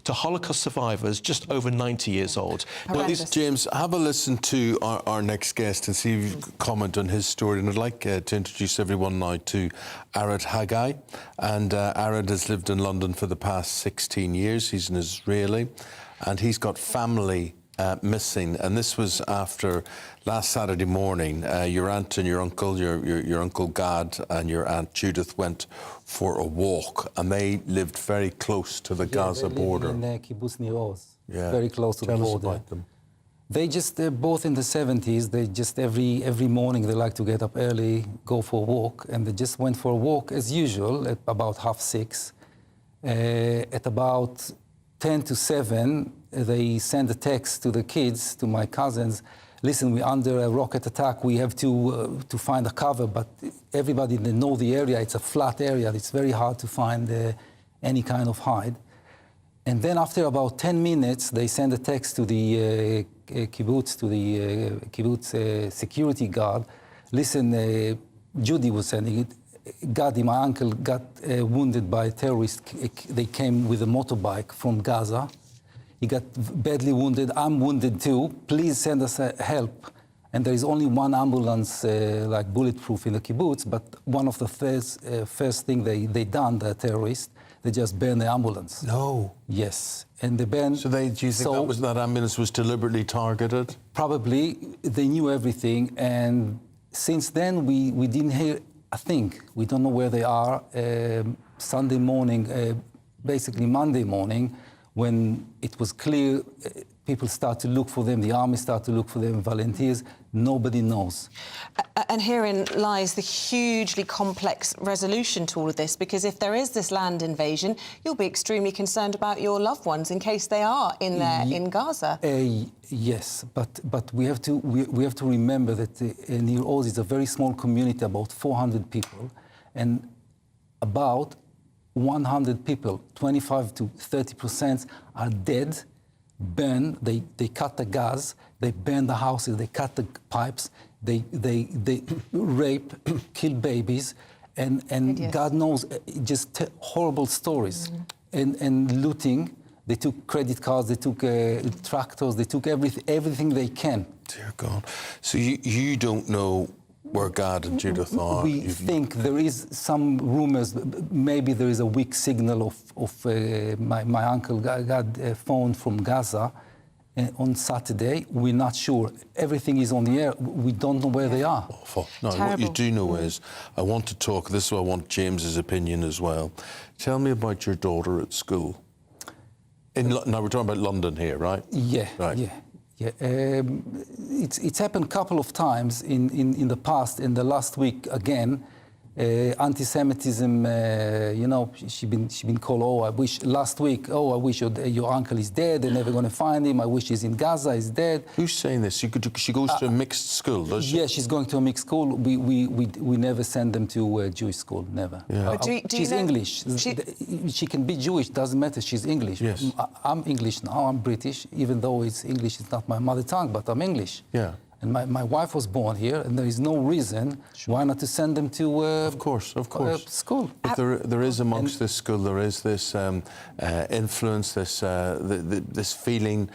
Speaker 2: to Holocaust survivors just over 90 years old.
Speaker 7: Well, James, have a listen to our next guest and see if you can comment on his story. And I'd like to introduce everyone now to Arad Haggai. And Arad has lived in London for the past 16 years. He's an Israeli, and he's got family missing. And this was after last Saturday morning, your aunt and your uncle, your Uncle Gad and your Aunt Judith went for a walk, and they lived very close to the Gaza border.
Speaker 11: In Kibbutz Nir Oz,
Speaker 7: Yeah.
Speaker 11: very close to
Speaker 7: Tell
Speaker 11: the
Speaker 7: us
Speaker 11: border.
Speaker 7: about them.
Speaker 11: They just, they're both in the 70s. They just every morning they like to get up early, go for a walk, and they just went for a walk as usual at about 6:30. At about 10 to 7, they send a text to the kids, to my cousins. Listen, we're under a rocket attack. We have to find a cover, but everybody they know the area. It's a flat area. It's very hard to find any kind of hide. And then after about 10 minutes, they send a text to the kibbutz, security guard. Listen, Judy was sending it. Gadi, my uncle, got wounded by a terrorist. They came with a motorbike from Gaza. He got badly wounded. I'm wounded too. Please send us help. And there is only one ambulance, like bulletproof, in the kibbutz. But one of the first thing they done, the terrorists, they just burned the ambulance.
Speaker 7: No.
Speaker 11: Yes, and the ban.
Speaker 7: So do you think that ambulance was deliberately targeted?
Speaker 11: Probably. They knew everything, and since then we didn't hear a thing. We don't know where they are. Sunday morning, basically Monday morning, when it was clear, people start to look for them, the army start to look for them, volunteers, nobody knows.
Speaker 8: And herein lies the hugely complex resolution to all of this, because if there is this land invasion, you'll be extremely concerned about your loved ones in case they are in there in Gaza.
Speaker 11: Yes, but we have to remember that Nir Oz is a very small community, about 400 people, and about 100 people, 25 to 30%, are dead, burned. They cut the gas, they burn the houses, they cut the pipes, they rape, kill babies, and yes. God knows, just horrible stories. And looting. They took credit cards, they took tractors, they took everything they can.
Speaker 7: Dear God. So you don't know where God and Judith are?
Speaker 11: We think there is some rumors, maybe there is a weak signal of my uncle got a phone from Gaza on Saturday. We're not sure. Everything is on the air. We don't know where they are.
Speaker 7: Awful. No, what you do know is, I want to talk, this is why I want James's opinion as well. Tell me about your daughter at school. Now we're talking about London here, right?
Speaker 11: Yeah,
Speaker 7: right.
Speaker 11: Yeah. It's happened a couple of times in the past. In the last week again, anti-Semitism. She been called. Oh, I wish last week. Oh, I wish your uncle is dead. They're never going to find him. I wish he's in Gaza. He's dead.
Speaker 7: Who's saying this? She goes to a mixed school, does she?
Speaker 11: Yeah, she's going to a mixed school. We never send them to a Jewish school. Never.
Speaker 7: Yeah.
Speaker 11: She's English. She can be Jewish. Doesn't matter. She's English.
Speaker 7: Yes.
Speaker 11: I'm English now. I'm British. Even though English is not my mother tongue, but I'm English.
Speaker 7: Yeah.
Speaker 11: And my wife was born here, and there is no reason why not to send them to
Speaker 7: of course.
Speaker 11: school.
Speaker 7: But there is amongst this school, there is this influence, this feeling,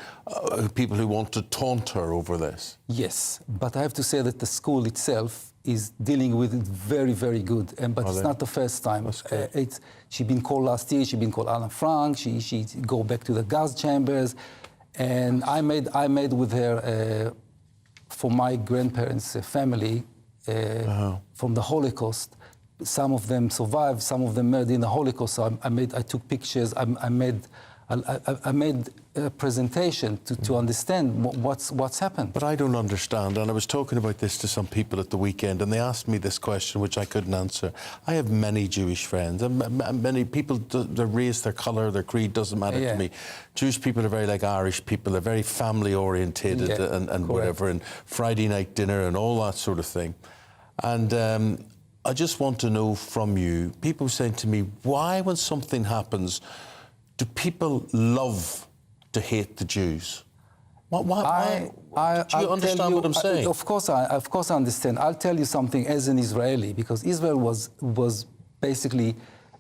Speaker 7: people who want to taunt her over this.
Speaker 11: Yes, but I have to say that the school itself is dealing with it very, very good. But it's not the first time. She's been called last year. She's been called Anna Frank. She go back to the gas chambers, and I made with her. For my grandparents' family from the Holocaust, some of them survived, some of them murdered in the Holocaust. So I took pictures. I made a presentation to understand what's happened.
Speaker 7: But I don't understand, and I was talking about this to some people at the weekend, and they asked me this question, which I couldn't answer. I have many Jewish friends, and many people, their race, their colour, their creed doesn't matter to me. Jewish people are very like Irish people. They're very family-orientated and whatever, and Friday night dinner and all that sort of thing. And I just want to know from you, people saying to me, why when something happens, do people love to hate the Jews? Why? Do you understand what I'm saying?
Speaker 11: Of course I understand. I'll tell you something as an Israeli, because Israel was basically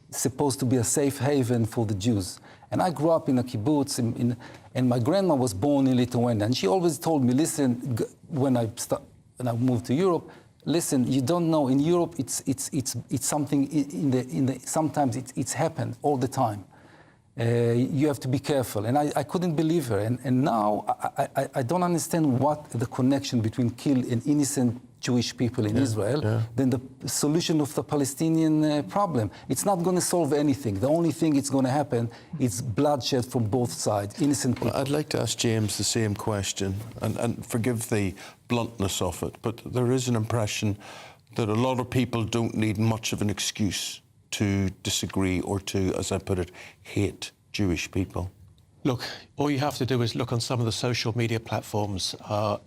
Speaker 11: supposed to be a safe haven for the Jews. And I grew up in a kibbutz, and my grandma was born in Lithuania, and she always told me, listen, when I moved to Europe, listen, you don't know, in Europe it's something sometimes it's happened all the time. You have to be careful. And I couldn't believe her. And now I don't understand what the connection between kill and innocent Jewish people in Israel, then the solution of the Palestinian problem. It's not going to solve anything. The only thing it's going to happen is bloodshed from both sides, innocent people.
Speaker 7: Well, I'd like to ask James the same question, and forgive the bluntness of it, but there is an impression that a lot of people don't need much of an excuse to disagree or to, as I put it, hate Jewish people.
Speaker 2: Look, all you have to do is look on some of the social media platforms.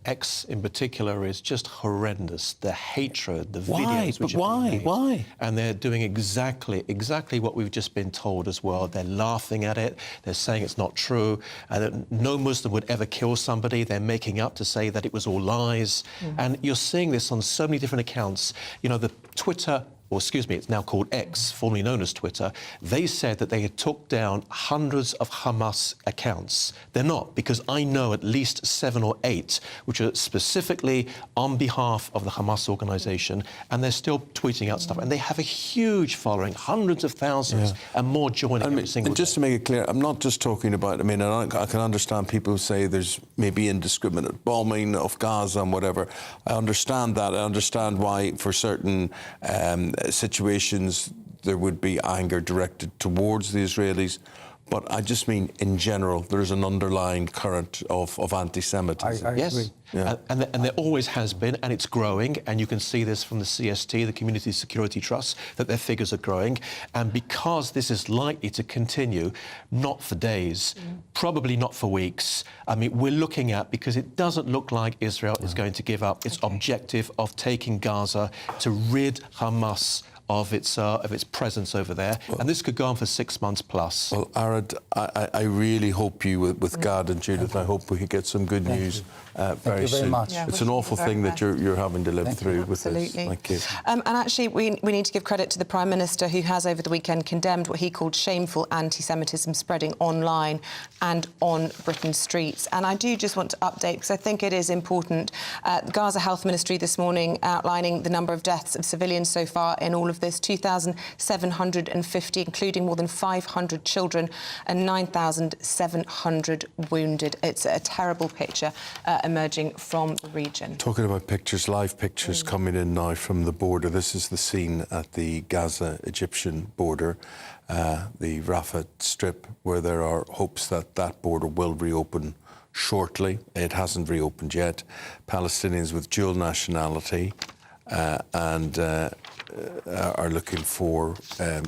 Speaker 2: X, in particular, is just horrendous. The hatred, the videos.
Speaker 7: Why?
Speaker 2: And they're doing exactly what we've just been told as well. They're laughing at it. They're saying it's not true. And that no Muslim would ever kill somebody. They're making up to say that it was all lies. And you're seeing this on so many different accounts. You know, the Twitter... or excuse me, it's now called X, formerly known as Twitter, they said that they had took down hundreds of Hamas accounts. They're not, because I know at least 7 or 8, which are specifically on behalf of the Hamas organisation, and they're still tweeting out stuff. And they have a huge following, hundreds of thousands, and more joining every single day.
Speaker 7: Just to make it clear, I'm not just talking about, I mean, I can understand people who say there's maybe indiscriminate bombing of Gaza and whatever. I understand that. I understand why for certain situations there would be anger directed towards the Israelis, but I just mean in general there's an underlying current of anti-Semitism.
Speaker 11: I
Speaker 2: Yes,
Speaker 11: agree.
Speaker 7: Yeah.
Speaker 2: And there always has been, and it's growing, and you can see this from the CST, the Community Security Trust, that their figures are growing. And because this is likely to continue, not for days, probably not for weeks, I mean, we're looking at, because it doesn't look like Israel is going to give up its objective of taking Gaza, to rid Hamas of its presence over there, and this could go on for 6 months plus.
Speaker 7: Well, Arad, I really hope you, with Gad and Judith, I hope we could get some good news very soon.
Speaker 11: very much.
Speaker 7: It's an awful thing that you're having to live through with this. Thank you.
Speaker 8: And actually, we need to give credit to the Prime Minister, who has over the weekend condemned what he called shameful anti-Semitism spreading online and on Britain's streets. And I do just want to update, because I think it is important. The Gaza Health Ministry this morning outlining the number of deaths of civilians so far in all of this, 2,750, including more than 500 children and 9,700 wounded. It's a terrible picture emerging from the region.
Speaker 7: Talking about pictures, live pictures coming in now from the border. This is the scene at the Gaza-Egyptian border, the Rafah Strip, where there are hopes that that border will reopen shortly. It hasn't reopened yet. Palestinians with dual nationality are looking for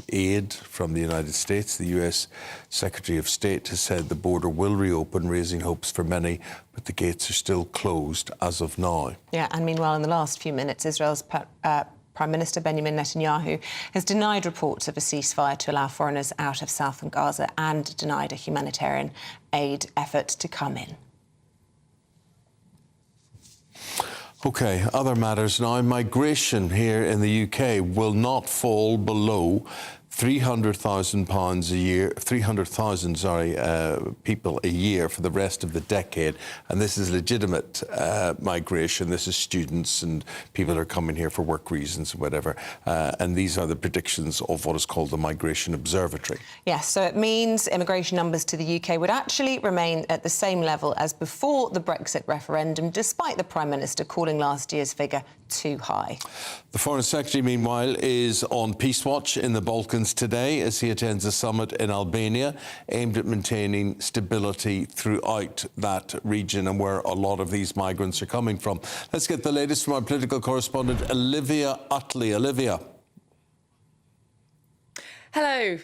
Speaker 7: aid from the United States. The US Secretary of State has said the border will reopen, raising hopes for many, but the gates are still closed as of now.
Speaker 8: Yeah, and meanwhile, in the last few minutes, Israel's Prime Minister Benjamin Netanyahu has denied reports of a ceasefire to allow foreigners out of southern Gaza and denied a humanitarian aid effort to come in.
Speaker 7: OK, other matters now. Migration here in the UK will not fall below £300,000 a year, 300,000, people a year for the rest of the decade. And this is legitimate migration. This is students and people are coming here for work reasons and whatever. And these are the predictions of what is called the Migration Observatory.
Speaker 8: Yes, so it means immigration numbers to the UK would actually remain at the same level as before the Brexit referendum, despite the Prime Minister calling last year's figure too high.
Speaker 7: The Foreign Secretary, meanwhile, is on Peace Watch in the Balkans today as he attends a summit in Albania aimed at maintaining stability throughout that region and where a lot of these migrants are coming from. Let's get the latest from our political correspondent, Olivia Utley. Olivia.
Speaker 26: Hello.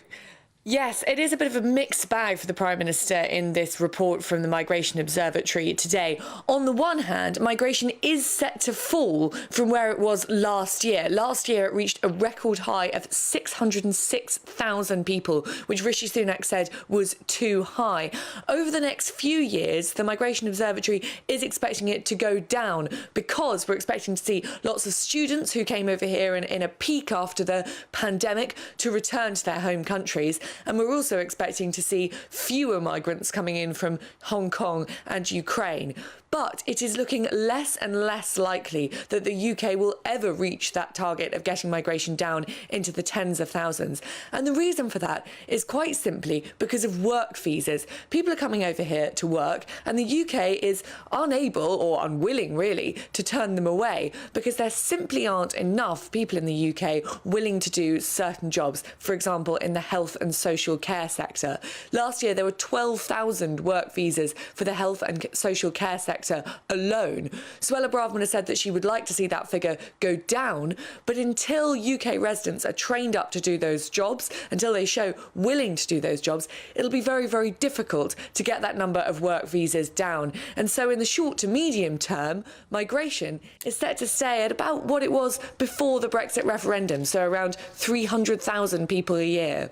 Speaker 26: Yes, it is a bit of a mixed bag for the Prime Minister in this report from the Migration Observatory today. On the one hand, migration is set to fall from where it was last year. Last year, it reached a record high of 606,000 people, which Rishi Sunak said was too high. Over the next few years, the Migration Observatory is expecting it to go down because we're expecting to see lots of students who came over here in a peak after the pandemic to return to their home countries. And we're also expecting to see fewer migrants coming in from Hong Kong and Ukraine. But it is looking less and less likely that the UK will ever reach that target of getting migration down into the tens of thousands. And the reason for that is quite simply because of work visas. People are coming over here to work, and the UK is unable or unwilling, really, to turn them away because there simply aren't enough people in the UK willing to do certain jobs, for example, in the health and social care sector. Last year, there were 12,000 work visas for the health and social care sector sector alone. Suella Braverman has said that she would like to see that figure go down, but until UK residents are trained up to do those jobs, until they show willing to do those jobs, it'll be very, very difficult to get that number of work visas down. And so in the short to medium term, migration is set to stay at about what it was before the Brexit referendum, so around 300,000 people a year.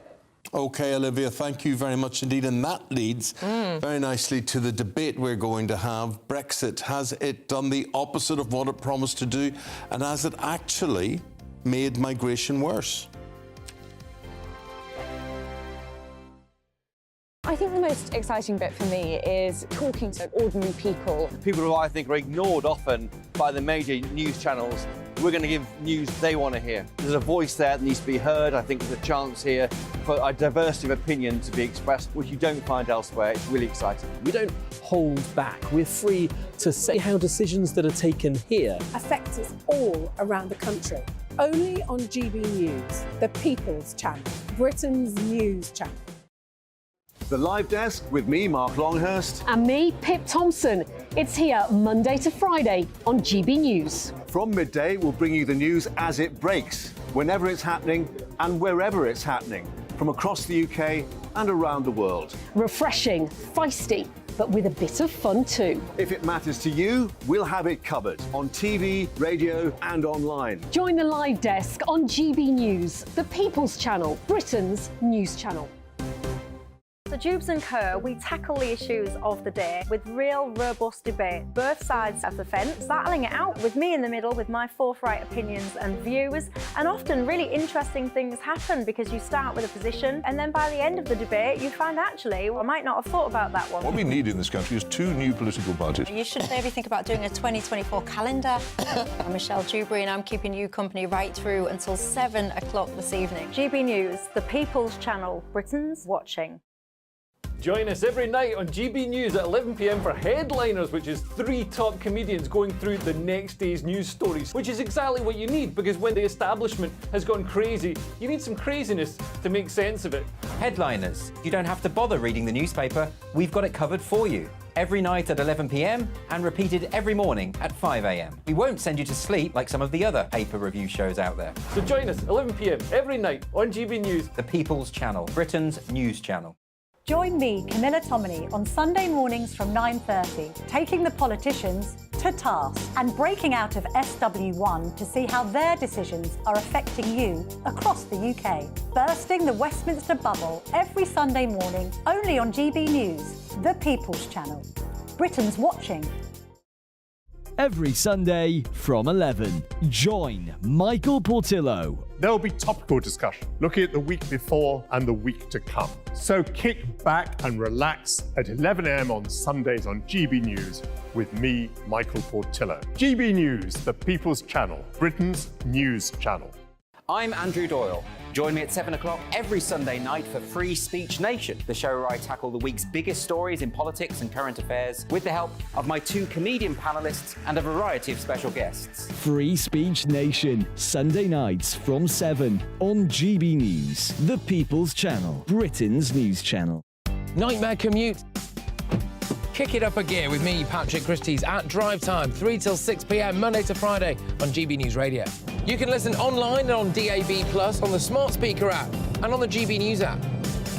Speaker 7: OK, Olivia, thank you very much indeed. And that leads very nicely to the debate we're going to have. Brexit, has it done the opposite of what it promised to do? And has it actually made migration worse?
Speaker 14: I think the most exciting bit for me is talking to ordinary people.
Speaker 15: People who I think are ignored often by the major news channels. We're going to give news they want to hear. There's a voice there that needs to be heard. I think there's a chance here for a diversity of opinion to be expressed, which you don't find elsewhere. It's really exciting.
Speaker 17: We don't hold back. We're free to say how decisions that are taken here
Speaker 18: affect us all around the country. Only on GB News, the People's Channel, Britain's news channel.
Speaker 19: The Live Desk with me, Mark Longhurst.
Speaker 18: And me, Pip Thompson. It's here Monday to Friday on GB News.
Speaker 19: From midday, we'll bring you the news as it breaks, whenever it's happening and wherever it's happening, from across the UK and around the world.
Speaker 18: Refreshing, feisty, but with a bit of fun too.
Speaker 19: If it matters to you, we'll have it covered on TV, radio and online.
Speaker 18: Join the Live Desk on GB News, the People's Channel, Britain's news channel.
Speaker 20: So Jubes and Kerr, we tackle the issues of the day with real, robust debate, both sides of the fence, battling it out with me in the middle with my forthright opinions and views. And often really interesting things happen because you start with a position and then by the end of the debate you find actually, well, I might not have thought about that one.
Speaker 21: What we need in this country is 2 new political parties.
Speaker 22: You should maybe think about doing a 2024 calendar. I'm Michelle Dewberry and I'm keeping you company right through until 7 o'clock this evening.
Speaker 20: GB News, the People's Channel, Britain's watching.
Speaker 6: Join us every night on GB News at 11 p.m. for Headliners, which is 3 top comedians going through the next day's news stories, which is exactly what you need, because when the establishment has gone crazy, you need some craziness to make sense of it.
Speaker 24: Headliners. You don't have to bother reading the newspaper. We've got it covered for you. Every night at 11 p.m. and repeated every morning at 5 a.m. We won't send you to sleep like some of the other paper review shows out there.
Speaker 6: So join us 11 p.m. every night on GB News.
Speaker 24: The People's Channel, Britain's news channel.
Speaker 27: Join me, Camilla Tominey, on Sunday mornings from 9:30, taking the politicians to task and breaking out of SW1 to see how their decisions are affecting you across the UK. Bursting the Westminster bubble every Sunday morning, only on GB News, the People's Channel. Britain's watching.
Speaker 28: Every Sunday from 11, join Michael Portillo.
Speaker 32: There will be topical discussion, looking at the week before and the week to come. So kick back and relax at 11 a.m. on Sundays on GB News with me, Michael Portillo. GB News, the People's Channel, Britain's news channel.
Speaker 24: I'm Andrew Doyle. Join me at 7 o'clock every Sunday night for Free Speech Nation, the show where I tackle the week's biggest stories in politics and current affairs with the help of my 2 comedian panellists and a variety of special guests.
Speaker 28: Free Speech Nation, Sunday nights from 7 on GB News, the People's Channel, Britain's news channel.
Speaker 33: Nightmare commute. Kick it up a gear with me, Patrick Christie's, at drive time, 3 till 6 p.m, Monday to Friday on GB News Radio. You can listen online and on DAB+, on the smart speaker app, and on the GB News app.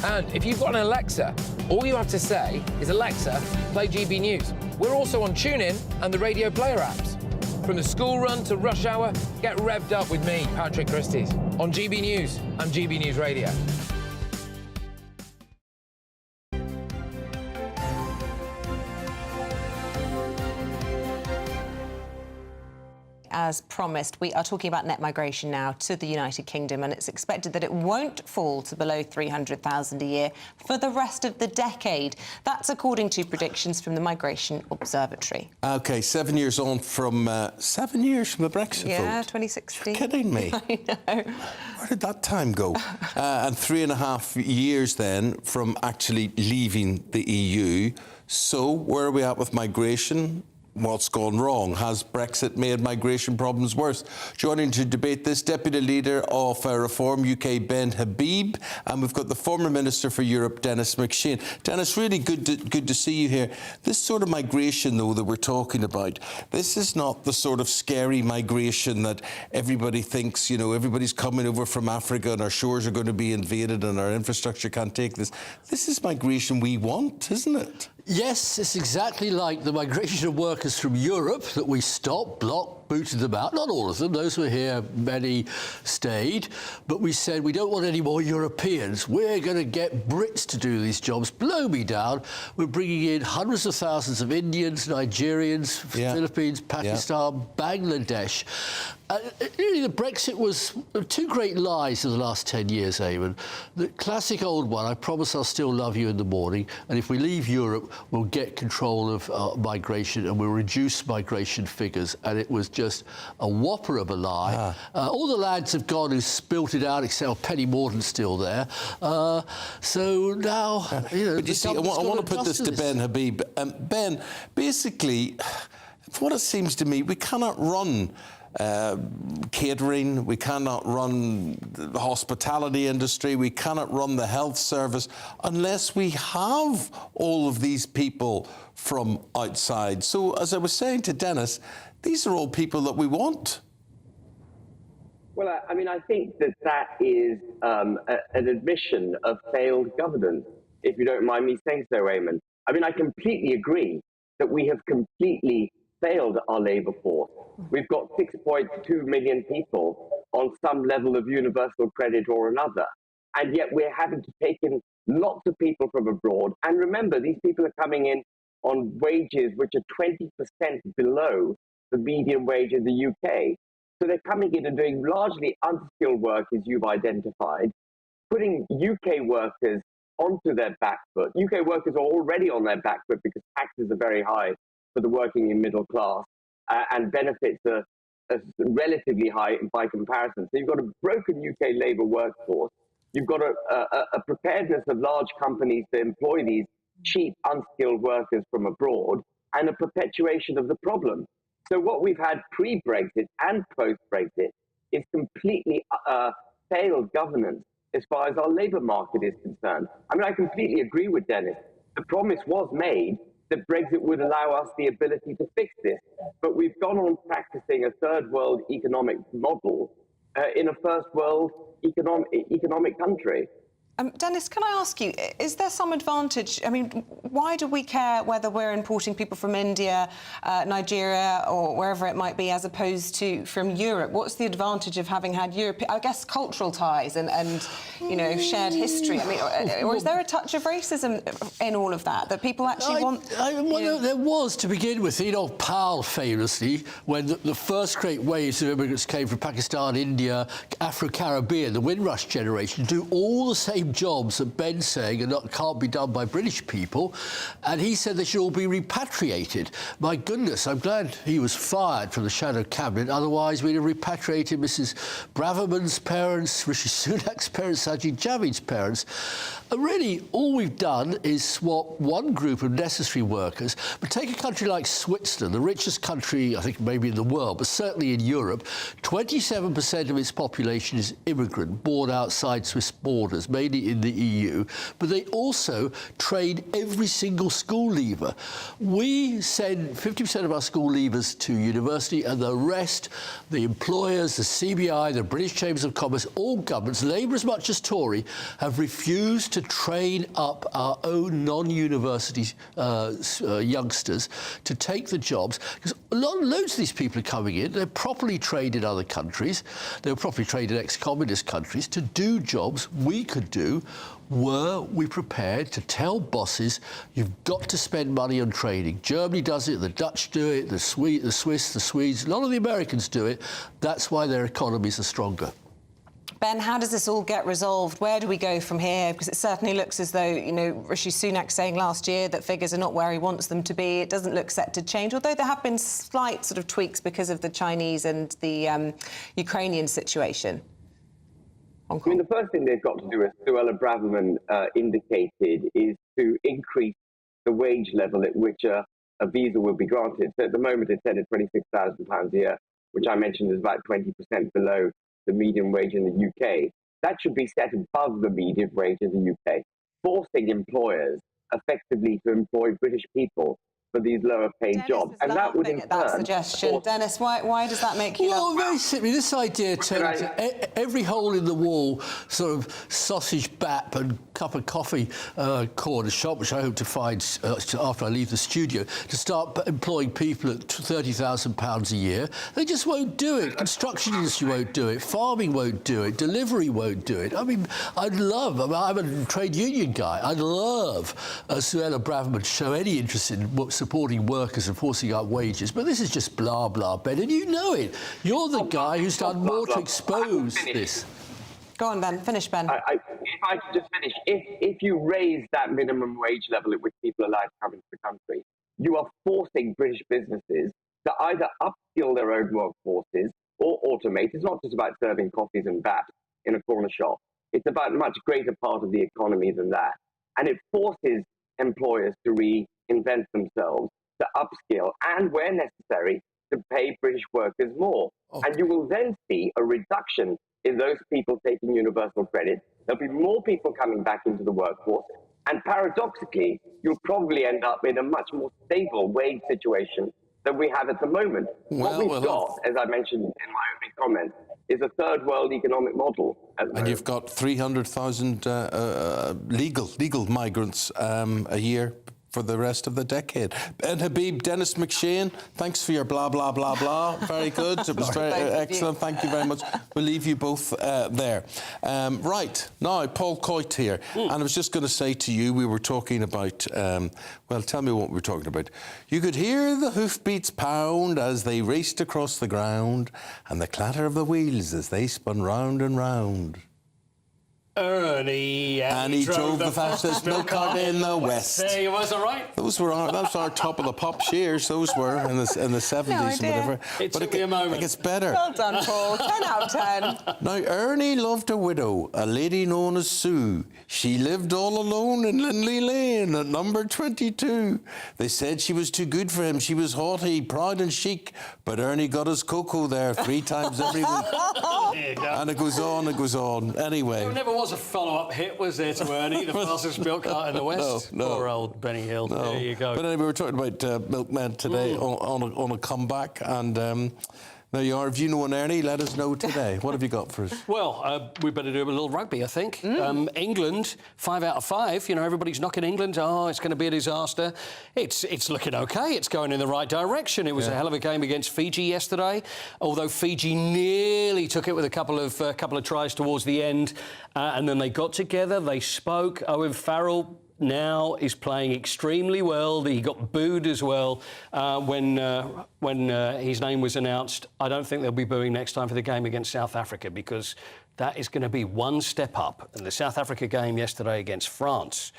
Speaker 33: And if you've got an Alexa, all you have to say is, Alexa, play GB News. We're also on TuneIn and the Radio Player apps. From the school run to rush hour, get revved up with me, Patrick Christie's, on GB News and GB News Radio.
Speaker 8: As promised, we are talking about net migration now to the United Kingdom, and it's expected that it won't fall to below 300,000 a year for the rest of the decade. That's according to predictions from the Migration Observatory.
Speaker 7: OK, 7 years on from... 7 years from the Brexit vote?
Speaker 8: Yeah, 2016.
Speaker 7: You're kidding me.
Speaker 8: I know.
Speaker 7: Where did that time go? And 3.5 years then from actually leaving the EU. So where are we at with migration? What's gone wrong? Has Brexit made migration problems worse? Joining to debate this, Deputy Leader of Reform UK, Ben Habib, and we've got the former Minister for Europe, Denis McShane. Denis, really good to see you here. This sort of migration, though, that we're talking about, this is not the sort of scary migration that everybody thinks, you know, everybody's coming over from Africa and our shores are going to be invaded and our infrastructure can't take this. This is migration we want, isn't it?
Speaker 1: Yes, it's exactly like the migration of workers from Europe that we stopped, blocked, booted them out. Not all of them. Those who were here, many stayed. But we said we don't want any more Europeans. We're going to get Brits to do these jobs. Blow me down. We're bringing in hundreds of thousands of Indians, Nigerians, Philippines, Pakistan, Bangladesh. Really, the Brexit was two great lies in the last 10 years, Eamonn. The classic old one, I promise I'll still love you in the morning, and if we leave Europe, we'll get control of migration and we'll reduce migration figures. And it was just a whopper of a lie. All the lads have gone who spilt it out, except Penny Morton's still there. So now, you know...
Speaker 7: But you see, I want to put this to Ben Habib. Ben, basically, from what it seems to me, we cannot run catering, we cannot run the hospitality industry, we cannot run the health service unless we have all of these people from outside. So, as I was saying to Denis, these are all people that we want.
Speaker 3: Well, I mean, I think that is an admission of failed governance, if you don't mind me saying so, Eamonn. I mean, I completely agree that we have completely failed our labour force. We've got 6.2 million people on some level of universal credit or another, and yet we're having to take in lots of people from abroad. And remember, these people are coming in on wages which are 20% below the median wage in the UK. So they're coming in and doing largely unskilled work, as you've identified, putting UK workers onto their back foot. UK workers are already on their back foot because taxes are very high for the working and middle class, and benefits are relatively high by comparison. So you've got a broken UK labour workforce. You've got a preparedness of large companies to employ these cheap, unskilled workers from abroad, and a perpetuation of the problem. So what we've had pre-Brexit and post-Brexit is completely failed governance as far as our labour market is concerned. I mean, I completely agree with Denis. The promise was made that Brexit would allow us the ability to fix this. But we've gone on practicing a third world economic model in a first world economic country.
Speaker 8: Denis, can I ask you, is there some advantage? I mean, why do we care whether we're importing people from India, Nigeria, or wherever it might be, as opposed to from Europe? What's the advantage of having had Europe, I guess, cultural ties and you know, shared history? I mean, or is there a touch of racism in all of that people actually want?
Speaker 1: Well, there was to begin with. Enoch Powell famously, when the first great waves of immigrants came from Pakistan, India, Afro-Caribbean, the Windrush generation, do all the same jobs that Ben's saying can't be done by British people, and he said they should all be repatriated. My goodness, I'm glad he was fired from the shadow cabinet, otherwise we'd have repatriated Mrs Braverman's parents, Rishi Sunak's parents, Sajid Javid's parents. And really, all we've done is swap one group of necessary workers. But take a country like Switzerland, the richest country, I think, maybe in the world, but certainly in Europe. 27% of its population is immigrant, born outside Swiss borders, mainly in the EU, but they also train every single school leaver. We send 50% of our school leavers to university, and the rest, the employers, the CBI, the British Chambers of Commerce, all governments, Labour as much as Tory, have refused to train up our own non-university youngsters to take the jobs, because loads of these people are coming in, they're properly trained in other countries, they were properly trained in ex-communist countries to do jobs we could do. Were we prepared to tell bosses, you've got to spend money on training? Germany does it, the Dutch do it, the Swiss, the Swedes, a lot of the Americans do it. That's why their economies are stronger.
Speaker 8: Ben, how does this all get resolved? Where do we go from here? Because it certainly looks as though, you know, Rishi Sunak saying last year that figures are not where he wants them to be. It doesn't look set to change, although there have been slight sort of tweaks because of the Chinese and the Ukrainian situation.
Speaker 3: I mean, the first thing they've got to do, as Suella Braverman indicated, is to increase the wage level at which a a visa will be granted. So at the moment, it's set at £26,000 a year, which I mentioned is about 20% below the median wage in the UK. That should be set above the median wage in the UK, forcing employers effectively to employ British people for these lower paid jobs. And that would in
Speaker 8: at that
Speaker 3: turn...
Speaker 8: suggestion. Dennis, why does that make you
Speaker 1: Well, very simply, this idea turns every hole in the wall sort of sausage bap and cup of coffee corner shop, which I hope to find after I leave the studio, to start employing people at £30,000 a year. They just won't do it. Construction industry won't do it. Farming won't do it. Delivery won't do it. I mean, I'm a trade union guy. I'd love Suella Braverman to show any interest in supporting workers and forcing up wages, but this is just blah, blah, Ben, and you know it. You're the guy who's done more to expose this.
Speaker 8: Go on, Ben. Finish, Ben.
Speaker 3: If I could just finish. If you raise that minimum wage level at which people are allowed to come into the country, you are forcing British businesses to either upskill their own workforces or automate. It's not just about serving coffees and baps in a corner shop. It's about a much greater part of the economy than that. And it forces employers to reinvent themselves, to upskill, and where necessary, to pay British workers more. And you will then see a reduction in those people taking universal credit. There'll be more people coming back into the workforce. And paradoxically, you'll probably end up in a much more stable wage situation than we have at the moment. What we've got, as I mentioned in my opening comments, is a third world economic model.
Speaker 7: And you've got 300,000 legal migrants a year for the rest of the decade. And Habib, Dennis McShane, thanks for your blah, blah, blah, blah. Very good. It was very excellent. Thank you very much. We'll leave you both there. Right, now, Paul Coit here. And I was just going to say to you, we were talking about, well, tell me what we were talking about. You could hear the hoofbeats pound as they raced across the ground and the clatter of the wheels as they spun round and round.
Speaker 2: Ernie, and he
Speaker 7: drove the fastest milk cart in the West.
Speaker 2: There he was, all right.
Speaker 7: That was our top of the pop shears. Those were in the 70s and whatever.
Speaker 2: It took me a moment.
Speaker 7: It gets better.
Speaker 8: Well done, Paul. 10 out of 10.
Speaker 7: Now, Ernie loved a widow, a lady known as Sue. She lived all alone in Lindley Lane at number 22. They said she was too good for him. She was haughty, proud and chic. But Ernie got his cocoa there 3 times every week. And it goes on, it goes on. Anyway.
Speaker 2: There never was a follow-up hit, was there, to Ernie, the fastest milk cart in the West?
Speaker 7: No.
Speaker 2: Poor old Benny Hill.
Speaker 7: No.
Speaker 2: There you go.
Speaker 7: But anyway, we were talking about Milkman today on a comeback, and there you are. If you know an Ernie, let us know today. What have you got for us?
Speaker 2: Well, we better do a little rugby, I think. England, 5 out of 5. You know, everybody's knocking England. Oh, it's going to be a disaster. It's looking OK. It's going in the right direction. It was a hell of a game against Fiji yesterday, although Fiji nearly took it with a couple of tries towards the end. And then they got together, they spoke. Owen Farrell now is playing extremely well. He got booed as well when his name was announced. I don't think they'll be booing next time for the game against South Africa, because that is going to be one step up. And the South Africa game yesterday against France,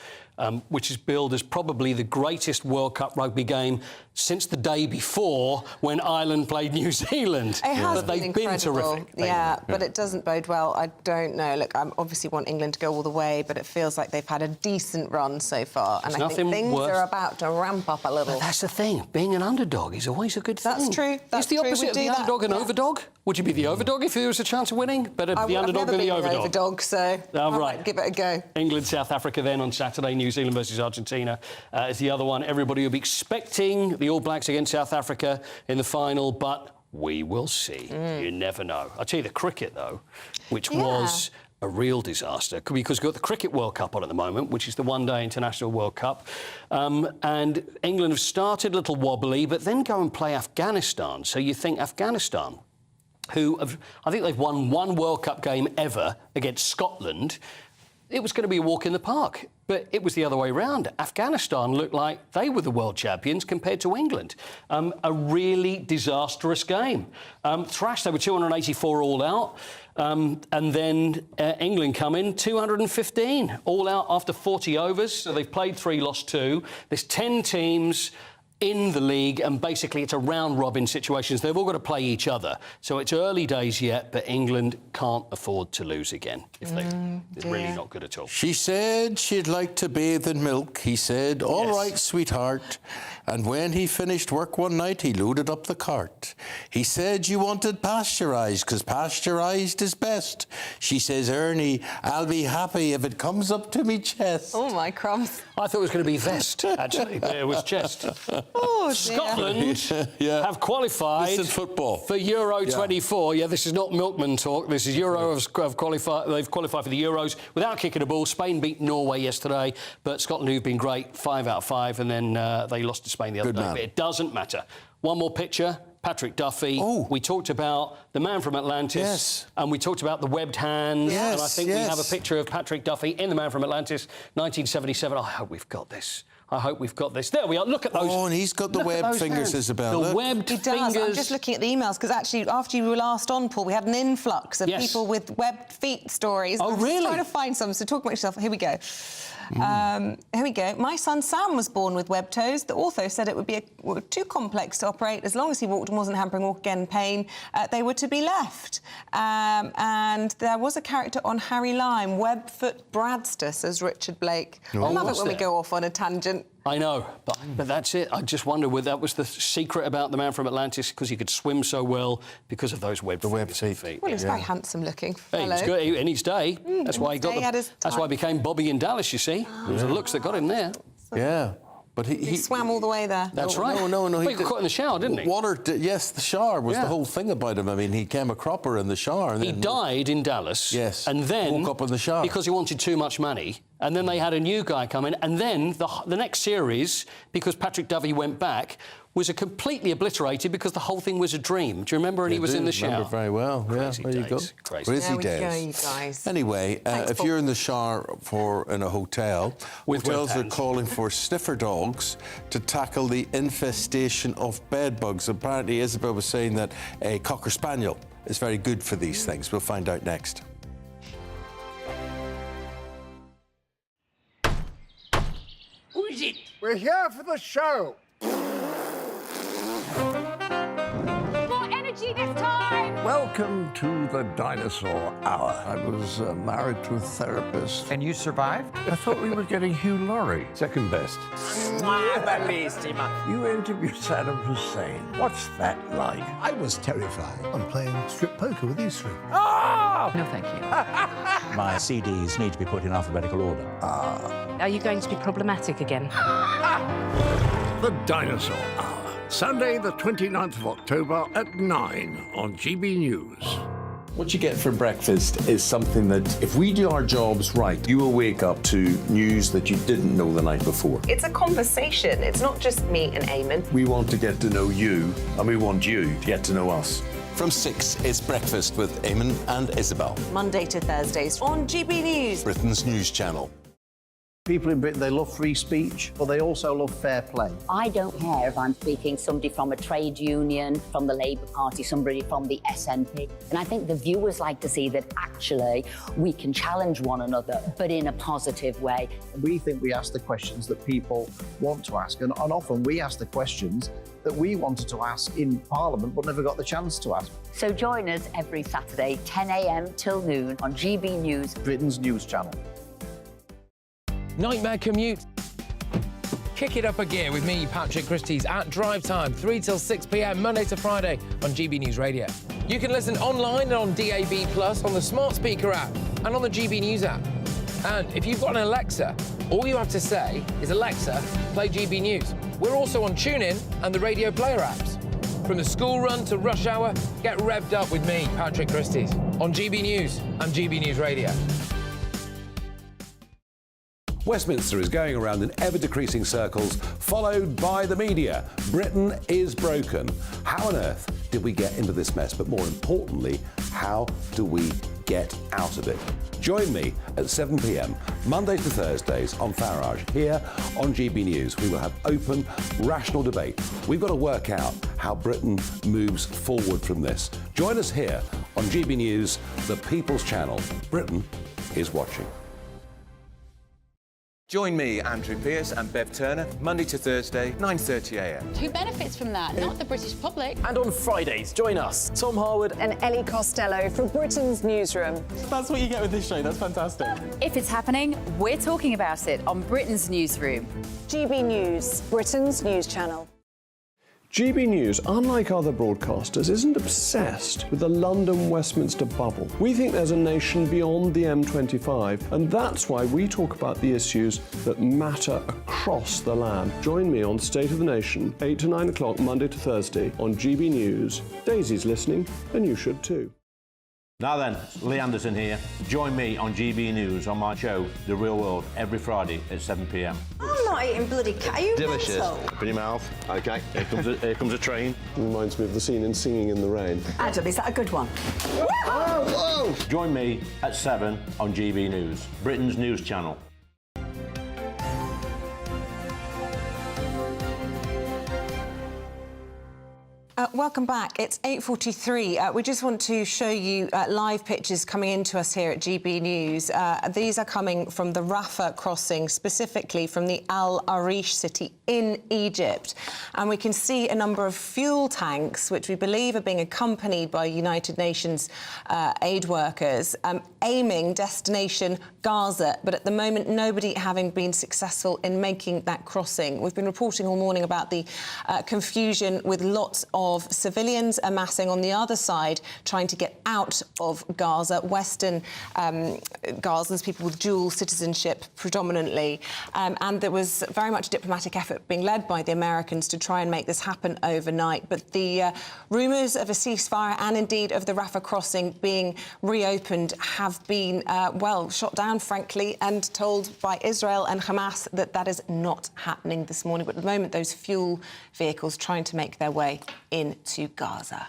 Speaker 2: which is billed as probably the greatest World Cup rugby game since the day before when Ireland played New Zealand.
Speaker 8: It has
Speaker 2: but
Speaker 8: been
Speaker 2: they've
Speaker 8: incredible.
Speaker 2: been terrific.
Speaker 8: Yeah, but it doesn't bode well. I don't know. Look, I obviously want England to go all the way, but it feels like they've had a decent run so far. And I think things are about to ramp up a little.
Speaker 2: But that's the thing. Being an underdog is always a good thing.
Speaker 8: That's true.
Speaker 2: Is the opposite of the underdog an overdog? Would you be the overdog if there was a chance of winning? Better the underdog than the overdog.
Speaker 8: I've never been an overdog, so I might give it a go.
Speaker 2: England, South Africa then on Saturday. New Zealand versus Argentina is the other one. Everybody will be expecting the All Blacks against South Africa in the final, but we will see. You never know. I'll tell you the cricket, though, which was a real disaster, because we've got the Cricket World Cup on at the moment, which is the one-day International World Cup. And England have started a little wobbly, but then go and play Afghanistan. So you think Afghanistan, who I think they've won one World Cup game ever against Scotland, it was going to be a walk in the park. But it was the other way round. Afghanistan looked like they were the world champions compared to England. A really disastrous game. Thrashed, they were 284 all out. And then England come in 215 all out after 40 overs. So they've played 3, lost 2. There's 10 teams in the league, and basically it's a round-robin situation. They've all got to play each other. So it's early days yet, but England can't afford to lose again if they're really not not good at all.
Speaker 7: She said she'd like to bathe in milk. He said, all right, sweetheart. And when he finished work one night, he loaded up the cart. He said you wanted pasteurised, because pasteurised is best. She says, Ernie, I'll be happy if it comes up to me chest.
Speaker 8: Oh, my crumbs.
Speaker 2: I thought it was going to be vest, actually, but it was chest.
Speaker 8: Oh, dear.
Speaker 2: Scotland have qualified
Speaker 7: This is football.
Speaker 2: for Euro 24. Yeah, this is not Milkman talk. This is Euro. Have qualified. They've qualified for the Euros without kicking a ball. Spain beat Norway yesterday, but Scotland, who've been great, 5 out of 5, and then they lost to Spain the other day. But it doesn't matter. One more picture. Patrick Duffy. Oh. We talked about the man from Atlantis. And we talked about the webbed hands.
Speaker 7: Yes,
Speaker 2: and I think we have a picture of Patrick Duffy in the man from Atlantis, 1977. I hope we've got this. I hope we've got this. There we are. Look at those.
Speaker 7: Oh, and he's got the webbed fingers, Isabel.
Speaker 2: The webbed
Speaker 8: He does.
Speaker 2: fingers.
Speaker 8: I'm just looking at the emails, because actually, after you were last on, Paul, we had an influx of people with webbed feet stories.
Speaker 2: Oh,
Speaker 8: I'm
Speaker 2: really?
Speaker 8: Just trying to find some, so talk about yourself. Here we go. Here we go. My son Sam was born with webbed toes. The author said it would be too complex to operate. As long as he walked and wasn't hampering walk again pain, they were to be left. And there was a character on Harry Lime, Webfoot Bradster, says Richard Blake. I love it when we go off on a tangent.
Speaker 2: I know, but that's it. I just wonder whether that was the secret about the man from Atlantis, because he could swim so well because of those webbed feet.
Speaker 8: Well, he's very handsome-looking fellow.
Speaker 2: He was good in his day. That's why he got. That's why he became Bobby in Dallas. You see, it was the looks that got him there.
Speaker 7: Yeah. But he
Speaker 8: swam all the way there.
Speaker 2: That's right.
Speaker 7: No.
Speaker 2: Well, he got caught in the shower, didn't he?
Speaker 7: Yes, the shower was the whole thing about him. I mean, he came a cropper in the shower. And
Speaker 2: he died in Dallas.
Speaker 7: Yes.
Speaker 2: And then
Speaker 7: woke up in the shower
Speaker 2: because he wanted too much money. And then they had a new guy come in. And then the next series, because Patrick Duffy went back, was completely obliterated because the whole thing was a dream. Do you remember when he was in the shower?
Speaker 7: Remember very well.
Speaker 2: Crazy
Speaker 7: there you go.
Speaker 2: days. Crazy.
Speaker 7: Crazy days.
Speaker 8: There we go, you guys.
Speaker 7: Anyway,
Speaker 8: Thanks,
Speaker 7: if
Speaker 8: Paul.
Speaker 7: you're in the shower in a hotel, hotels are calling for sniffer dogs to tackle the infestation of bed bugs. Apparently, Isabel was saying that a Cocker Spaniel is very good for these things. We'll find out next.
Speaker 4: Who is it? We're here for the show.
Speaker 14: More energy this time!
Speaker 4: Welcome to the Dinosaur Hour. I was married to a therapist.
Speaker 24: And you survived?
Speaker 4: I thought we were getting Hugh Laurie. Second best. You interviewed Saddam Hussein. What's that like?
Speaker 5: I was terrified. I'm playing strip poker with you three.
Speaker 4: Ah!
Speaker 24: No, thank you.
Speaker 5: My CDs need to be put in alphabetical order.
Speaker 9: Are you going to be problematic again?
Speaker 4: The Dinosaur Hour. Sunday, the 29th of October at 9 on GB News.
Speaker 10: What you get for breakfast is something that, if we do our jobs right, you will wake up to news that you didn't know the night before.
Speaker 8: It's a conversation. It's not just me and Eamonn.
Speaker 10: We want to get to know you, and we want you to get to know us.
Speaker 7: From 6, it's Breakfast with Eamonn and Isabel.
Speaker 8: Monday to Thursdays on GB News.
Speaker 7: Britain's news channel.
Speaker 11: People in Britain, they love free speech, but they also love fair play.
Speaker 12: I don't care if I'm speaking somebody from a trade union, from the Labour Party, somebody from the SNP. And I think the viewers like to see that actually we can challenge one another, but in a positive way.
Speaker 11: We think we ask the questions that people want to ask, and often we ask the questions that we wanted to ask in Parliament but never got the chance to ask.
Speaker 12: So join us every Saturday, 10 a.m. till noon on GB News,
Speaker 11: Britain's news channel.
Speaker 33: Nightmare commute. Kick it up a gear with me, Patrick Christie's at Drive Time, 3 till 6 p.m, Monday to Friday on GB News Radio. You can listen online and on DAB+, on the smart speaker app and on the GB News app. And if you've got an Alexa, all you have to say is, Alexa, play GB News. We're also on TuneIn and the Radio Player apps. From the school run to rush hour, get revved up with me, Patrick Christie's, on GB News and GB News Radio.
Speaker 13: Westminster is going around in ever-decreasing circles, followed by the media. Britain is broken. How on earth did we get into this mess? But more importantly, how do we get out of it? Join me at 7 p.m, Monday to Thursdays on Farage, here on GB News. We will have open, rational debate. We've got to work out how Britain moves forward from this. Join us here on GB News, the People's Channel. Britain is watching.
Speaker 24: Join me, Andrew Pearce and Bev Turner, Monday to Thursday, 9:30 a.m.
Speaker 15: Who benefits from that? Not the British public.
Speaker 16: And on Fridays, join us, Tom Harwood
Speaker 14: And Ellie Costello from Britain's Newsroom.
Speaker 16: That's what you get with this show. That's fantastic.
Speaker 15: If it's happening, we're talking about it on Britain's Newsroom.
Speaker 14: GB News, Britain's news channel.
Speaker 17: GB News, unlike other broadcasters, isn't obsessed with the London-Westminster bubble. We think there's a nation beyond the M25, and that's why we talk about the issues that matter across the land. Join me on State of the Nation, 8 to 9 o'clock, Monday to Thursday, on GB News. Daisy's listening, and you should too.
Speaker 18: Now then, Lee Anderson here. Join me on GB News on my show, The Real World, every Friday at 7 p.m.
Speaker 19: I'm not eating bloody cat. Are you
Speaker 18: Delicious.
Speaker 19: mental?
Speaker 18: Open your mouth. OK, here comes a train.
Speaker 17: Reminds me of the scene in Singing in the Rain.
Speaker 19: Adam, is that a good one?
Speaker 18: Whoa! Join me at 7 on GB News, Britain's news channel.
Speaker 8: Welcome back. It's 8:43. We just want to show you live pictures coming into us here at GB News. These are coming from the Rafah crossing, specifically from the Al Arish city in Egypt. And we can see a number of fuel tanks, which we believe are being accompanied by United Nations aid workers, aiming destination Gaza. But at the moment, nobody having been successful in making that crossing. We've been reporting all morning about the confusion with lots of civilians amassing on the other side, trying to get out of Gaza, Western Gazans, people with dual citizenship predominantly. And there was very much a diplomatic effort being led by the Americans to try and make this happen overnight. But the rumours of a ceasefire and indeed of the Rafah crossing being reopened have been, well, shot down, frankly, and told by Israel and Hamas that that is not happening this morning. But at the moment, those fuel vehicles trying to make their way into Gaza.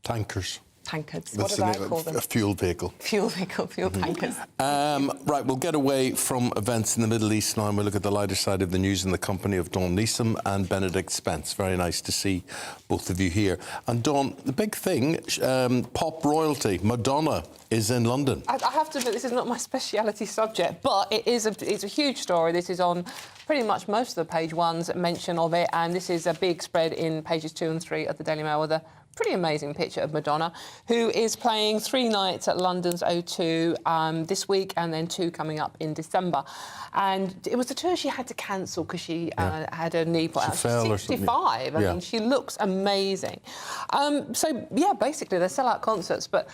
Speaker 7: Tankers.
Speaker 8: Tankers.
Speaker 7: That's
Speaker 8: What did I call them?
Speaker 7: A fuel vehicle.
Speaker 8: Fuel vehicle, fuel tankers.
Speaker 7: Right, we'll get away from events in the Middle East now and we'll look at the lighter side of the news in the company of Dawn Neeson and Benedict Spence. Very nice to see both of you here. And Dawn, the big thing, pop royalty, Madonna is in London.
Speaker 21: I have to admit, this is not my speciality subject, but it's a huge story. This is on pretty much most of the page one's mention of it, and this is a big spread in pages 2 and 3 of the Daily Mail with a pretty amazing picture of Madonna, who is playing 3 nights at London's O2 this week and then 2 coming up in December. And it was a tour she had to cancel because she had her knee put out. She's 65. I mean, she looks amazing. So, yeah, basically, they sell out concerts, but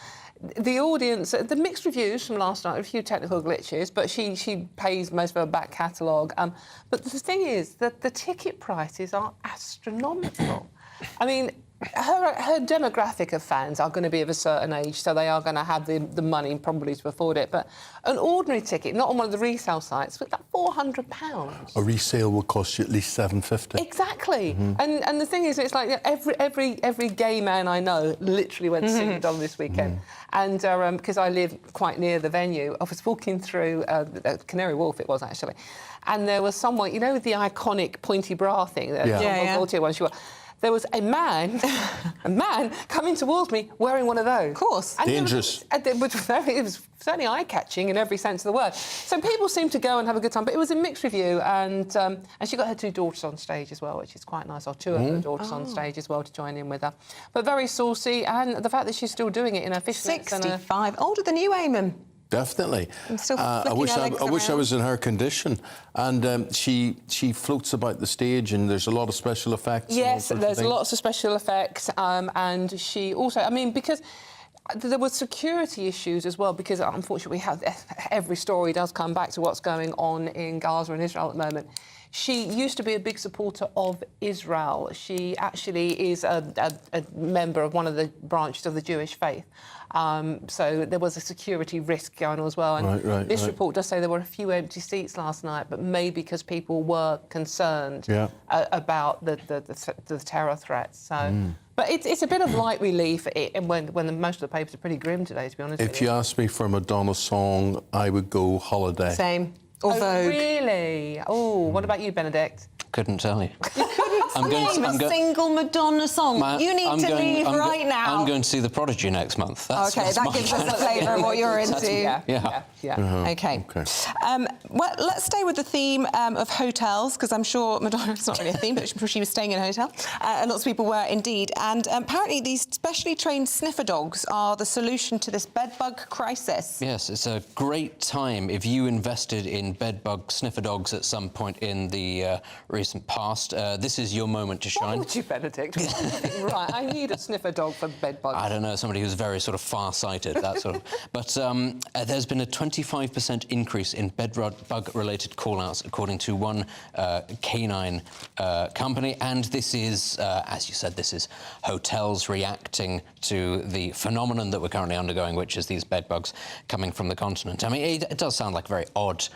Speaker 21: the audience, the mixed reviews from last night, a few technical glitches, but she pays most of her back catalogue. But the thing is that the ticket prices are astronomical. I mean, her demographic of fans are going to be of a certain age, so they are going to have the money probably to afford it. But an ordinary ticket, not on one of the resale sites, was like £400.
Speaker 7: A resale will cost you at least $750.
Speaker 21: Exactly. And the thing is, it's like every gay man I know literally went to see Madonna this weekend. And because I live quite near the venue, I was walking through Canary Wharf, it was actually, and there was someone, you know, with the iconic pointy bra thing that John one she wore. There was a man coming towards me wearing one of those. Of course. And
Speaker 7: dangerous.
Speaker 21: It was certainly eye-catching in every sense of the word. So people seem to go and have a good time. But it was a mixed review, and she got her 2 daughters on stage as well, which is quite nice, or 2 of her daughters on stage as well to join in with her. But very saucy, and the fact that she's still doing it in her fishnets.
Speaker 8: 65, older than you, Eamonn.
Speaker 7: Definitely.
Speaker 8: I'm still
Speaker 7: I wish I was in her condition. And she floats about the stage, and there's a lot of special effects.
Speaker 21: Yes, there's lots of special effects, and she also, I mean, because there were security issues as well, because unfortunately every story does come back to what's going on in Gaza and Israel at the moment. She used to be a big supporter of Israel. She actually is a member of one of the branches of the Jewish faith. So there was a security risk going on as well. And this report does say there were a few empty seats last night, but maybe because people were concerned about the terror threats. So, but it's a bit of light relief when most of the papers are pretty grim today, to be honest.
Speaker 7: If you asked me for a Madonna song, I would go Holiday.
Speaker 21: Same.
Speaker 8: Or Vogue.
Speaker 21: Really? Oh, what about you, Benedict?
Speaker 22: Couldn't tell you.
Speaker 21: You couldn't
Speaker 19: Name a single Madonna song. You need to leave right now.
Speaker 1: I'm going to see The Prodigy next month.
Speaker 8: Okay, that gives us a flavour of what you're into.
Speaker 1: Yeah.
Speaker 8: Okay. Well, let's stay with the theme of hotels, because I'm sure Madonna, it's not really a theme, but I'm sure she was staying in a hotel. And lots of people were indeed. And apparently these specially trained sniffer dogs are the solution to this bedbug crisis.
Speaker 1: Yes, it's a great time if you invested in bedbug sniffer dogs at some point in the recent past. This is your moment to shine.
Speaker 21: What would you, Benedict? Right, I need a sniffer dog for bedbugs.
Speaker 1: I don't know, somebody who's very sort of far-sighted, that sort of... But there's been a 25% increase in bedbug-related call-outs, according to one canine company. And this is, as you said, this is hotels reacting to the phenomenon that we're currently undergoing, which is these bedbugs coming from the continent. I mean, it does sound like a very odd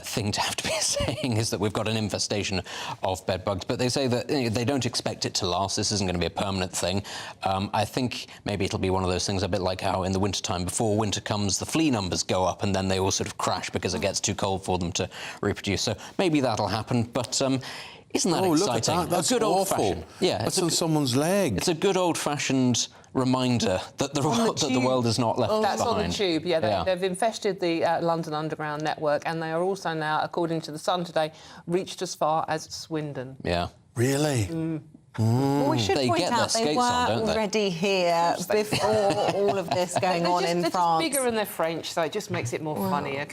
Speaker 1: thing to have to be saying, is that we've got an infestation of bedbugs, but they say that they don't expect it to last. This isn't going to be a permanent thing. I think maybe it'll be one of those things a bit like how in the wintertime, before winter comes, the flea numbers go up and then they all sort of crash because it gets too cold for them to reproduce. So maybe that'll happen, but isn't that exciting?
Speaker 7: Look at that. That's
Speaker 1: a good
Speaker 7: awful.
Speaker 1: old-fashioned... Yeah,
Speaker 7: it's on someone's leg.
Speaker 1: It's a good old-fashioned reminder that the world is not left behind.
Speaker 21: That's on the tube, They've infested the London Underground network, and they are also now, according to The Sun today, reached as far as Swindon.
Speaker 1: Yeah.
Speaker 7: Really?
Speaker 8: Well, we should point out they were already here before all of this going on in France.
Speaker 21: They're just bigger and they're French, so it just makes it more funnier.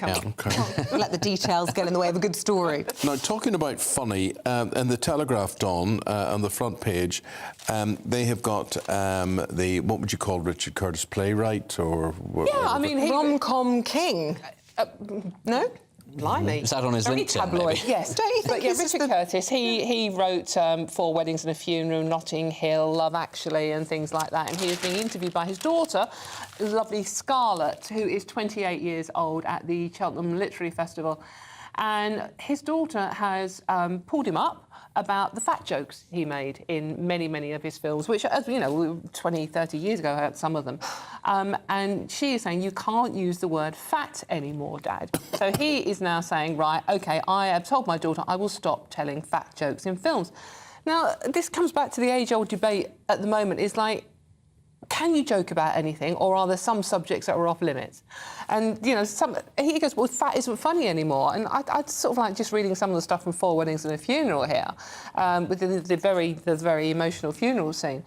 Speaker 8: Let the details get in the way of a good story.
Speaker 7: Now, talking about funny, and the Telegraph Dawn on the front page, they have got the, what would you call Richard Curtis, playwright or...
Speaker 21: Yeah, I mean...
Speaker 8: Rom-com king. No?
Speaker 21: Blimey.
Speaker 1: Is that on his
Speaker 21: Very
Speaker 1: LinkedIn,
Speaker 21: tabloid.
Speaker 1: maybe?
Speaker 21: Yes.
Speaker 8: Don't you think
Speaker 21: Richard Curtis, he wrote Four Weddings and a Funeral, Notting Hill, Love Actually and things like that, and he is being interviewed by his daughter, lovely Scarlett, who is 28 years old, at the Cheltenham Literary Festival. And his daughter has pulled him up about the fat jokes he made in many, many of his films, which, as you know, 20, 30 years ago, I had some of them. And she is saying, you can't use the word fat anymore, Dad. So he is now saying, right, OK, I have told my daughter I will stop telling fat jokes in films. Now, this comes back to the age-old debate at the moment, is like, can you joke about anything, or are there some subjects that are off limits? And, you know, he goes, well, fat isn't funny anymore. And I'd sort of like just reading some of the stuff from Four Weddings and a Funeral here, with the very emotional funeral scene,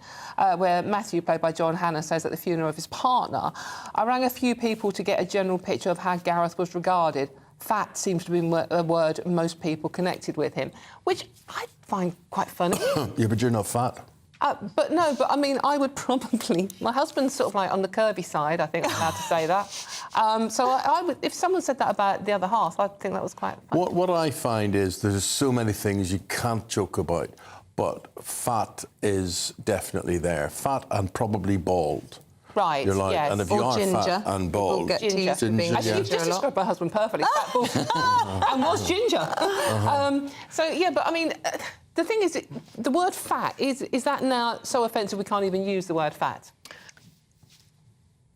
Speaker 21: where Matthew, played by John Hannah, says at the funeral of his partner, I rang a few people to get a general picture of how Gareth was regarded. Fat seems to be a word most people connected with him, which I find quite funny.
Speaker 7: Yeah, but you're not fat.
Speaker 21: But I mean, I would probably... My husband's sort of like on the curvy side, I think I'm allowed to say that. So I would, if someone said that about the other half, I'd think that was quite funny.
Speaker 7: What I find is there's so many things you can't joke about, but fat is definitely there. Fat and probably bald.
Speaker 21: Right,
Speaker 7: You're like,
Speaker 21: yes.
Speaker 7: and if you are fat and bald...
Speaker 21: Ginger. Actually, you've just described my husband perfectly. Fat, bald, and was ginger. So, yeah, but, I mean... The thing is, the word fat, is that now so offensive we can't even use the word fat?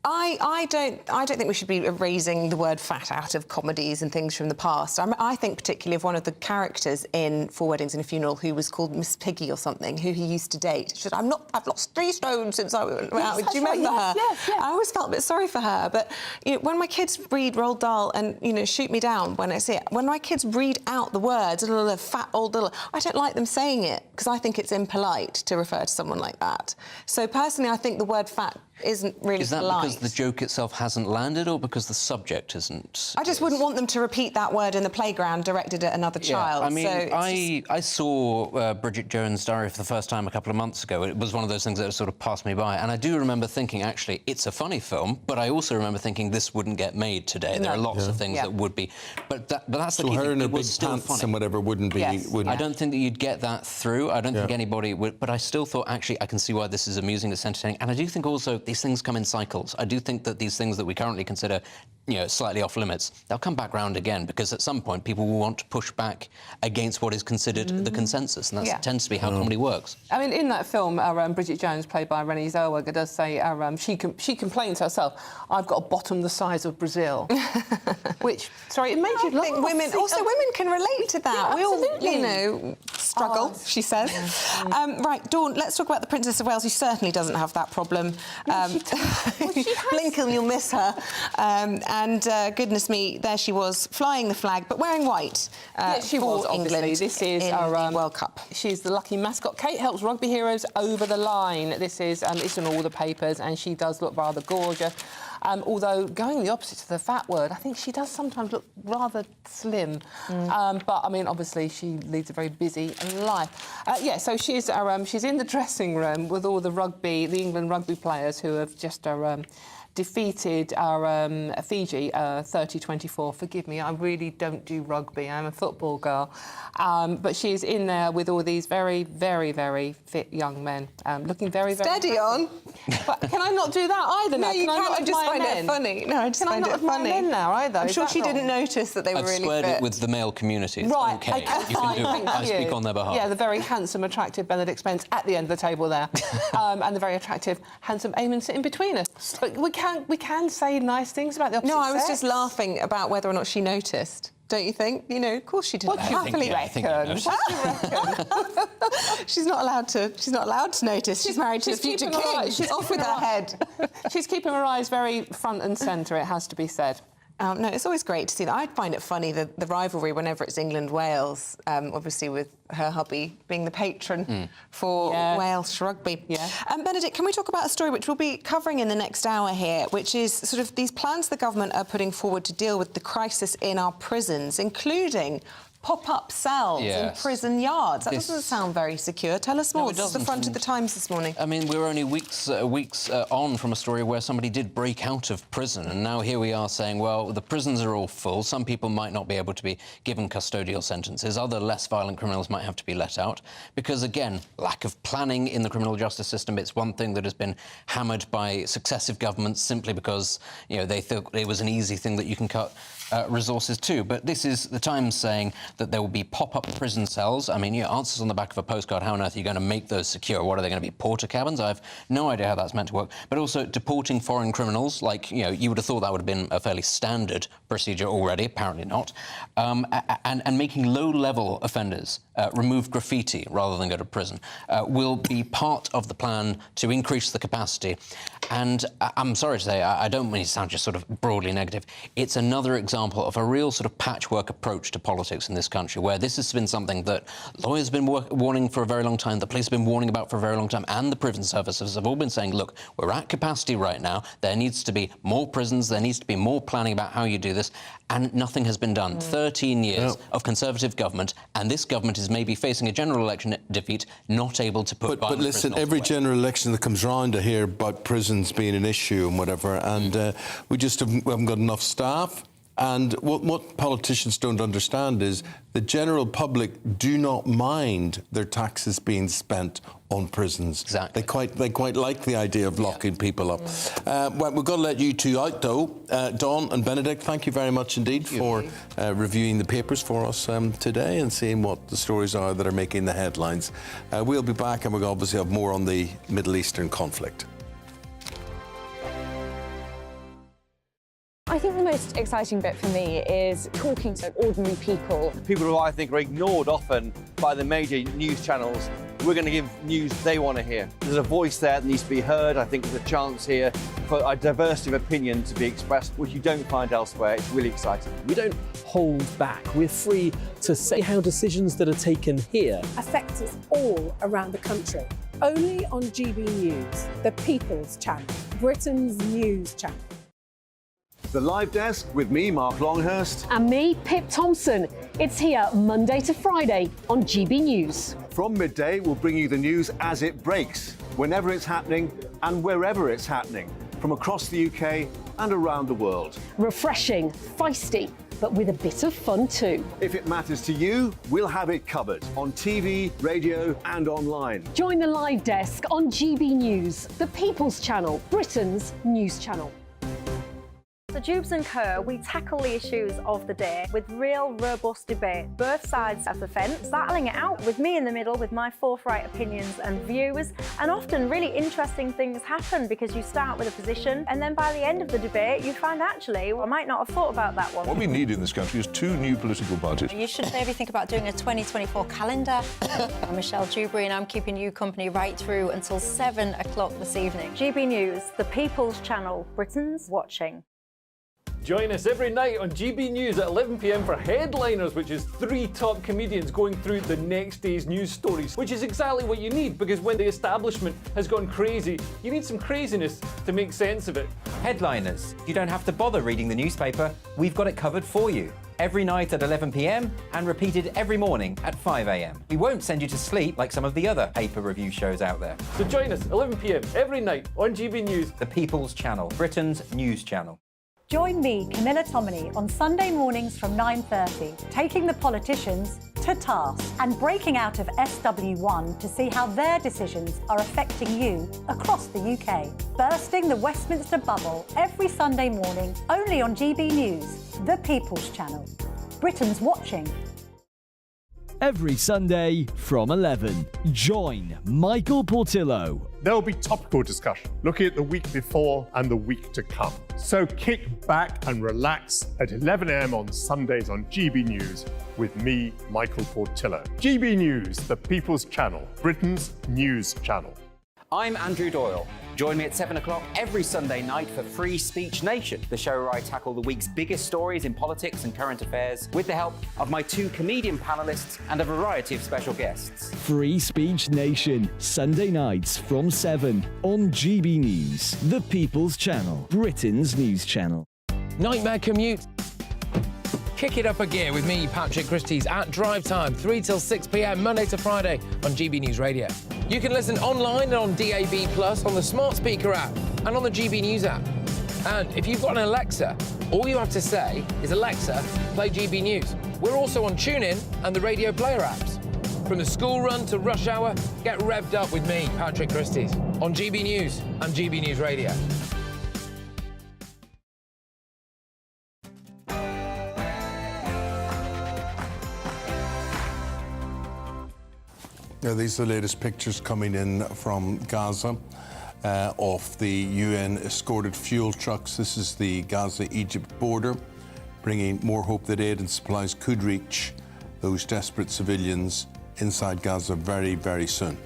Speaker 8: I don't think we should be erasing the word fat out of comedies and things from the past. I think particularly of one of the characters in Four Weddings and a Funeral who was called Miss Piggy or something, who he used to date. She said, I've lost 3 stone since I went out. Do you remember her?
Speaker 21: Yes.
Speaker 8: I always felt a bit sorry for her. But you know, when my kids read Roald Dahl and, you know, shoot me down when I see it, when my kids read out the words, fat old little, I don't like them saying it because I think it's impolite to refer to someone like that. So personally, I think the word fat isn't really
Speaker 1: Is that
Speaker 8: polite.
Speaker 1: because the joke itself hasn't landed, or because the subject isn't?
Speaker 8: I just wouldn't want them to repeat that word in the playground directed at another child.
Speaker 1: I mean,
Speaker 8: so
Speaker 1: I saw Bridget Jones' Diary for the first time a couple of months ago. It was one of those things that sort of passed me by, and I do remember thinking, actually, it's a funny film, but I also remember thinking this wouldn't get made today. There are lots of things that would be, but that's the key
Speaker 7: her
Speaker 1: thing.
Speaker 7: in her
Speaker 1: It was
Speaker 7: big
Speaker 1: still
Speaker 7: pants
Speaker 1: funny.
Speaker 7: and whatever wouldn't be...
Speaker 1: I don't think that you'd get that through. I don't think anybody would, but I still thought, actually, I can see why this is amusing, it's entertaining, and I do think also these things come in cycles. I do think that these things that we currently consider, you know, slightly off limits, they'll come back round again, because at some point people will want to push back against what is considered the consensus, and that tends to be how comedy works.
Speaker 21: I mean, in that film, Bridget Jones, played by Renée Zellweger, does say she complains herself, I've got a bottom the size of Brazil, which, sorry, it made you laugh.
Speaker 8: Women can relate to that.
Speaker 21: Yeah,
Speaker 8: we all,
Speaker 21: absolutely.
Speaker 8: you know, struggle, she says. Right, Dawn, let's talk about the Princess of Wales, who certainly doesn't have that problem. Blink and you'll miss her. Goodness me, there she was, flying the flag, but wearing white.
Speaker 21: She was, obviously. This is our
Speaker 8: World Cup.
Speaker 21: She's the lucky mascot. Kate helps rugby heroes over the line. This is it's in all the papers, and she does look rather gorgeous. Although going the opposite to the fat word, I think she does sometimes look rather slim. But I mean, obviously, she leads a very busy life. So she's in the dressing room with all the England rugby players who have just defeated our Fiji 30-24. Forgive me, I really don't do rugby. I'm a football girl. But she's in there with all these very, very, very fit young men, looking very, very...
Speaker 8: Steady on.
Speaker 21: But can I not do that either now?
Speaker 8: No, you can't. I just find it funny. No, I just find it funny.
Speaker 21: Men now either?
Speaker 8: I'm sure she didn't notice that they were really fit.
Speaker 1: I've squared it with the male community. It's
Speaker 21: right,
Speaker 1: okay. You can do it. I speak on their behalf.
Speaker 21: Yeah, the very handsome, attractive Benedict Spence at the end of the table there. And the very attractive, handsome Eamonn sitting between us. But we can say nice things about the opposite
Speaker 8: No, I was
Speaker 21: sex.
Speaker 8: just laughing about whether or not she noticed. Don't you think? You know, of course she didn't.
Speaker 21: What do you happily reckon?
Speaker 8: She's not allowed to. She's not allowed to notice. She's married to the future king. She's off with her head.
Speaker 21: She's keeping her eyes very front and centre. It has to be said.
Speaker 8: No, it's always great to see that. I find it funny, the rivalry whenever it's England-Wales, obviously with her hubby being the patron for Welsh rugby.
Speaker 21: Yeah.
Speaker 8: Benedict, can we talk about a story which we'll be covering in the next hour here, which is sort of these plans the government are putting forward to deal with the crisis in our prisons, including pop-up cells in prison yards. That doesn't sound very secure. Tell us more.
Speaker 1: No, it
Speaker 8: This is the front of the Times this morning.
Speaker 1: I mean, we're only weeks on from a story where somebody did break out of prison, and now here we are saying, well, the prisons are all full. Some people might not be able to be given custodial sentences. Other less violent criminals might have to be let out because, again, lack of planning in the criminal justice system. It's one thing that has been hammered by successive governments simply because, you know, they thought it was an easy thing that you can cut resources to. But this is the Times saying that there will be pop-up prison cells. I mean, answers on the back of a postcard. How on earth are you going to make those secure? What are they going to be, porta cabins? I have no idea how that's meant to work. But also deporting foreign criminals, like, you know, you would have thought that would have been a fairly standard procedure already. Apparently not. And making low-level offenders remove graffiti rather than go to prison will be part of the plan to increase the capacity. And I'm sorry to say, I don't mean to sound just sort of broadly negative. It's another example of a real sort of patchwork approach to politics in this country, where this has been something that lawyers have been warning for a very long time, the police have been warning about for a very long time, and the prison services have all been saying, look, we're at capacity right now, there needs to be more prisons, there needs to be more planning about how you do this, and nothing has been done. 13 years of Conservative government, and this government is maybe facing a general election defeat, not able to put
Speaker 7: But listen, every general election that comes round, I hear about prisons being an issue and whatever, and we haven't got enough staff. And what politicians don't understand is the general public do not mind their taxes being spent on prisons.
Speaker 1: Exactly.
Speaker 7: They quite like the idea of locking people up. Well, we've got to let you two out, though. Dawn and Benedict, thank you very much indeed for reviewing the papers for us today and seeing what the stories are that are making the headlines. We'll be back, and we'll obviously have more on the Middle Eastern conflict.
Speaker 14: I think the most exciting bit for me is talking to ordinary people.
Speaker 3: People who I think are ignored often by the major news channels. We're going to give news they want to hear. There's a voice there that needs to be heard. I think there's a chance here for a diversity of opinion to be expressed, which you don't find elsewhere. It's really exciting.
Speaker 16: We don't hold back. We're free to say how decisions that are taken here
Speaker 6: affect us all around the country. Only on GB News, the People's Channel, Britain's news channel.
Speaker 20: The Live Desk with me, Mark Longhurst.
Speaker 22: And me, Pip Thompson. It's here Monday to Friday on GB News.
Speaker 20: From midday, we'll bring you the news as it breaks, whenever it's happening and wherever it's happening, from across the UK and around the world.
Speaker 22: Refreshing, feisty, but with a bit of fun too.
Speaker 20: If it matters to you, we'll have it covered on TV, radio and online.
Speaker 22: Join the Live Desk on GB News, the People's Channel, Britain's news channel.
Speaker 2: So Jubes & Co, we tackle the issues of the day with real, robust debate, both sides of the fence, battling it out with me in the middle with my forthright opinions and views. And often really interesting things happen because you start with a position and then by the end of the debate you find actually, well, I might not have thought about that one.
Speaker 4: What we need in this country is 2 new political parties.
Speaker 5: You should maybe think about doing a 2024 calendar. I'm Michelle Dewberry and I'm keeping you company right through until 7 o'clock this evening.
Speaker 2: GB News, the People's Channel, Britain's watching.
Speaker 9: Join us every night on GB News at 11 p.m. for Headliners, which is 3 top comedians going through the next day's news stories, which is exactly what you need, because when the establishment has gone crazy, you need some craziness to make sense of it.
Speaker 24: Headliners. You don't have to bother reading the newspaper. We've got it covered for you. Every night at 11 p.m. and repeated every morning at 5 a.m. We won't send you to sleep like some of the other paper review shows out there.
Speaker 9: So join us 11 p.m. every night on GB News.
Speaker 24: The People's Channel, Britain's news channel.
Speaker 23: Join me, Camilla Tominey, on Sunday mornings from 9:30, taking the politicians to task and breaking out of SW1 to see how their decisions are affecting you across the UK. Bursting the Westminster bubble every Sunday morning, only on GB News, the People's Channel. Britain's watching.
Speaker 25: Every Sunday from 11, join Michael Portillo.
Speaker 26: There'll be topical discussion, looking at the week before and the week to come. So kick back and relax at 11 a.m. on Sundays on GB News with me, Michael Portillo. GB News, the People's Channel, Britain's news channel.
Speaker 24: I'm Andrew Doyle. Join me at 7 o'clock every Sunday night for Free Speech Nation, the show where I tackle the week's biggest stories in politics and current affairs with the help of my 2 comedian panellists and a variety of special guests.
Speaker 25: Free Speech Nation, Sunday nights from 7 on GB News, the People's Channel, Britain's news channel.
Speaker 33: Nightmare commute. Kick it up a gear with me, Patrick Christie's, at Drive Time, 3 till 6 p.m, Monday to Friday on GB News Radio. You can listen online and on DAB+, on the smart speaker app, and on the GB News app. And if you've got an Alexa, all you have to say is, Alexa, play GB News. We're also on TuneIn and the Radio Player apps. From the school run to rush hour, get revved up with me, Patrick Christie's, on GB News and GB News Radio.
Speaker 7: These are the latest pictures coming in from Gaza of the UN-escorted fuel trucks. This is the Gaza-Egypt border, bringing more hope that aid and supplies could reach those desperate civilians inside Gaza very, very soon.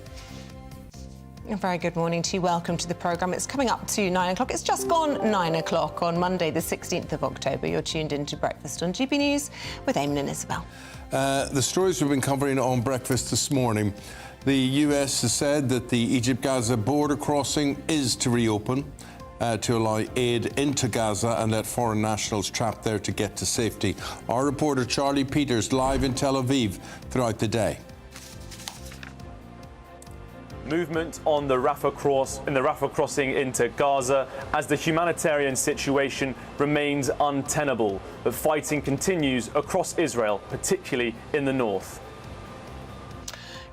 Speaker 8: A very good morning to you. Welcome to the programme. It's coming up to 9 o'clock. It's just gone 9 o'clock on Monday, the 16th of October. You're tuned in to Breakfast on GB News with Eamonn and Isabel.
Speaker 7: The stories we've been covering on Breakfast this morning. The US has said that the Egypt-Gaza border crossing is to reopen to allow aid into Gaza and let foreign nationals trapped there to get to safety. Our reporter Charlie Peters live in Tel Aviv throughout the day.
Speaker 27: Movement on the Rafah crossing into Gaza as the humanitarian situation remains untenable. But fighting continues across Israel, particularly in the north.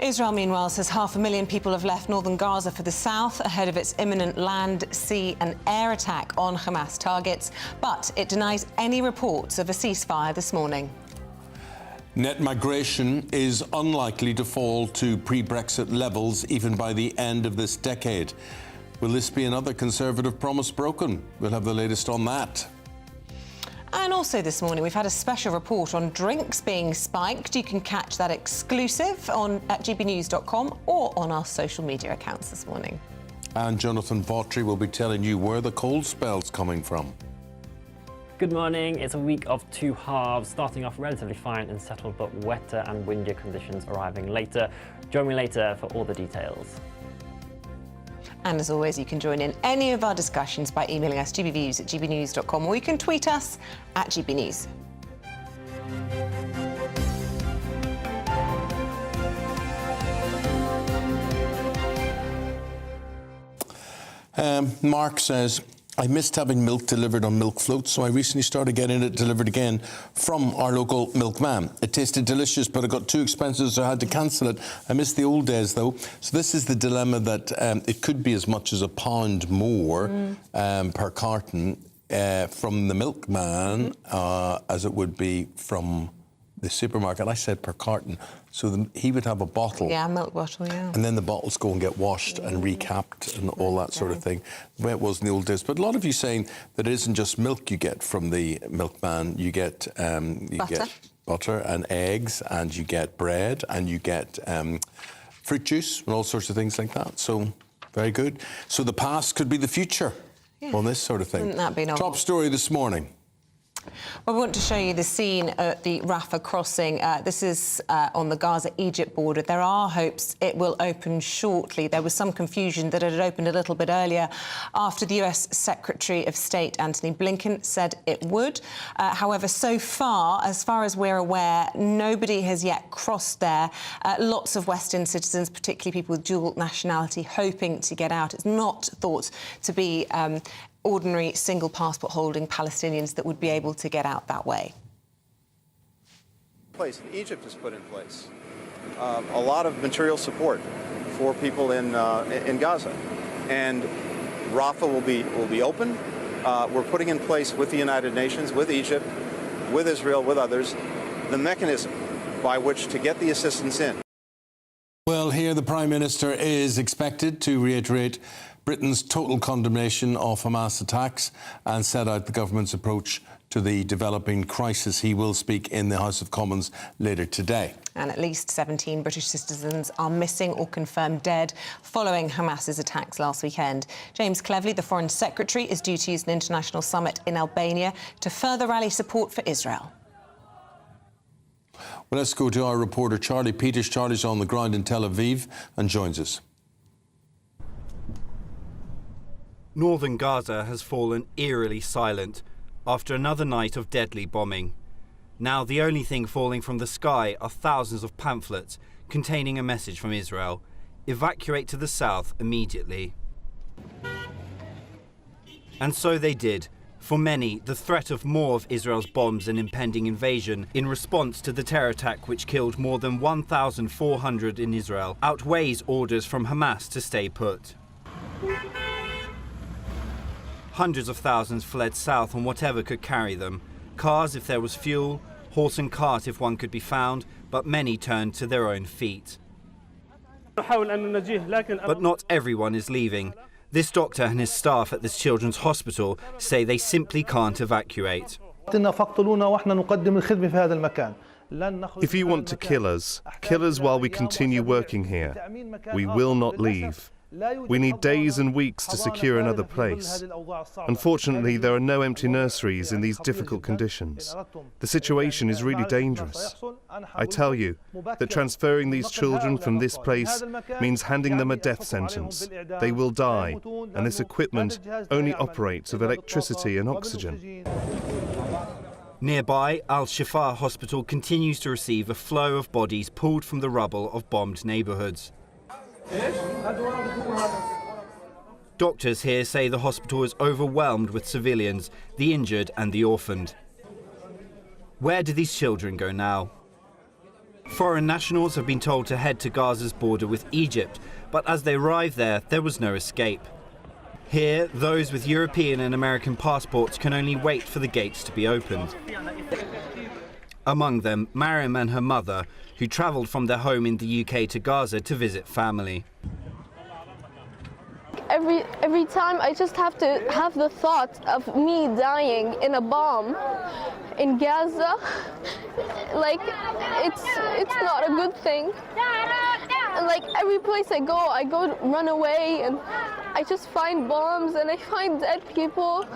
Speaker 8: Israel, meanwhile, says 500,000 people have left northern Gaza for the south ahead of its imminent land, sea and air attack on Hamas targets. But it denies any reports of a ceasefire this morning.
Speaker 7: Net migration is unlikely to fall to pre-Brexit levels even by the end of this decade. Will this be another Conservative promise broken? We'll have the latest on that.
Speaker 8: And also this morning, we've had a special report on drinks being spiked. You can catch that exclusive at gbnews.com or on our social media accounts this morning.
Speaker 7: And Jonathan Vaughtry will be telling you where the cold spell's coming from.
Speaker 28: Good morning. It's a week of 2 halves, starting off relatively fine and settled, but wetter and windier conditions arriving later. Join me later for all the details.
Speaker 8: And as always, you can join in any of our discussions by emailing us gbviews@gbnews.com, or you can tweet us at gbnews.
Speaker 7: Mark says, I missed having milk delivered on milk floats, so I recently started getting it delivered again from our local Milkman. It tasted delicious, but it got too expensive, so I had to cancel it. I miss the old days, though. So this is the dilemma that it could be as much as £1 more per carton. from the Milkman as it would be from the supermarket. I said per carton. So he would have a bottle.
Speaker 8: Yeah, a milk bottle, yeah.
Speaker 7: And then the bottles go and get washed and recapped and all that sort of thing. The way it was in the old days. But a lot of you saying that it isn't just milk you get from the Milkman. You get butter and eggs, and you get bread, and you get fruit juice and all sorts of things like that. So very good. So the past could be the future on this sort of thing.
Speaker 8: Wouldn't that be novel?
Speaker 7: Top story this morning.
Speaker 8: Well, we want to show you the scene at the Rafah crossing. This is on the Gaza-Egypt border. There are hopes it will open shortly. There was some confusion that it had opened a little bit earlier after the US Secretary of State, Antony Blinken, said it would. However, so far as we're aware, nobody has yet crossed there. Lots of Western citizens, particularly people with dual nationality, hoping to get out. It's not thought to be ordinary single passport holding Palestinians that would be able to get out that way.
Speaker 10: Egypt has put in place a lot of material support for people in Gaza, and Rafah will be open. We're putting in place with the United Nations, with Egypt, with Israel, with others, the mechanism by which to get the assistance in.
Speaker 7: Well, here the Prime Minister is expected to reiterate Britain's total condemnation of Hamas attacks and set out the government's approach to the developing crisis. He will speak in the House of Commons later today.
Speaker 8: And at least 17 British citizens are missing or confirmed dead following Hamas's attacks last weekend. James Cleverly, the Foreign Secretary, is due to use an international summit in Albania to further rally support for Israel.
Speaker 7: Well, let's go to our reporter, Charlie Peters. Charlie's on the ground in Tel Aviv and joins us.
Speaker 11: Northern Gaza has fallen eerily silent after another night of deadly bombing. Now the only thing falling from the sky are thousands of pamphlets containing a message from Israel: evacuate to the south immediately. And so they did. For many, the threat of more of Israel's bombs and impending invasion in response to the terror attack which killed more than 1,400 in Israel outweighs orders from Hamas to stay put. Hundreds of thousands fled south on whatever could carry them. Cars if there was fuel, horse and cart if one could be found, but many turned to their own feet. But not everyone is leaving. This doctor and his staff at this children's hospital say they simply can't evacuate.
Speaker 12: If you want to kill us while we continue working here. We will not leave. We need days and weeks to secure another place. Unfortunately, there are no empty nurseries in these difficult conditions. The situation is really dangerous. I tell you that transferring these children from this place means handing them a death sentence. They will die, and this equipment only operates with electricity and oxygen.
Speaker 11: Nearby, Al-Shifa Hospital continues to receive a flow of bodies pulled from the rubble of bombed neighbourhoods. Doctors here say the hospital is overwhelmed with civilians, the injured and the orphaned. Where do these children go now? Foreign nationals have been told to head to Gaza's border with Egypt, but as they arrive there, there was no escape. Here, those with European and American passports can only wait for the gates to be opened. Among them, Mariam and her mother, who travelled from their home in the UK to Gaza to visit family.
Speaker 13: Every time I just have to have the thought of me dying in a bomb in Gaza, like it's not a good thing. And like every place I go run away, and I just find bombs and I find dead people,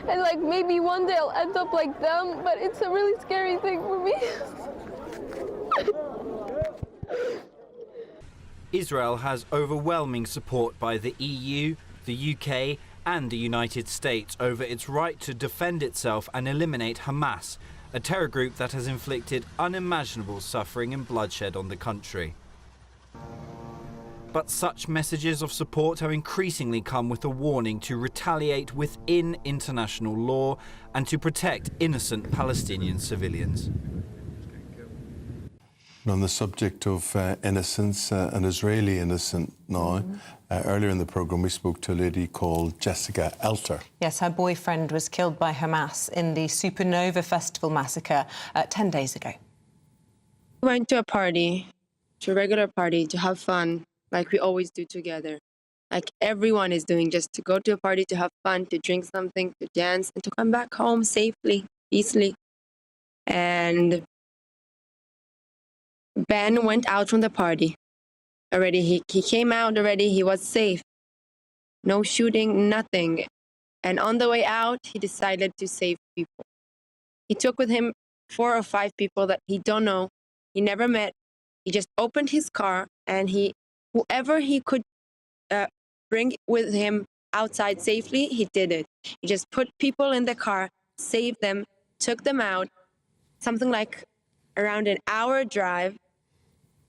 Speaker 13: and like maybe one day I'll end up like them, but it's a really scary thing for me.
Speaker 11: Israel has overwhelming support by the EU, the UK and the United States over its right to defend itself and eliminate Hamas, a terror group that has inflicted unimaginable suffering and bloodshed on the country. But such messages of support have increasingly come with a warning to retaliate within international law and to protect innocent Palestinian civilians.
Speaker 7: On the subject of innocence, an Israeli innocent now Earlier in the programme, we spoke to a lady called Jessica Elter.
Speaker 8: Yes, her boyfriend was killed by Hamas in the Supernova Festival massacre 10 days ago.
Speaker 1: We went to a party, to a regular party, to have fun, like we always do together. Like everyone is doing, just to go to a party, to have fun, to drink something, to dance, and to come back home safely, peacefully. And Ben went out from the party already. He came out already. He was safe. No shooting, nothing. And on the way out, he decided to save people. He took with him 4 or 5 people that he don't know, he never met. He just opened his car, and whoever he could bring with him outside safely, he did it. He just put people in the car, saved them, took them out, something like around an hour drive.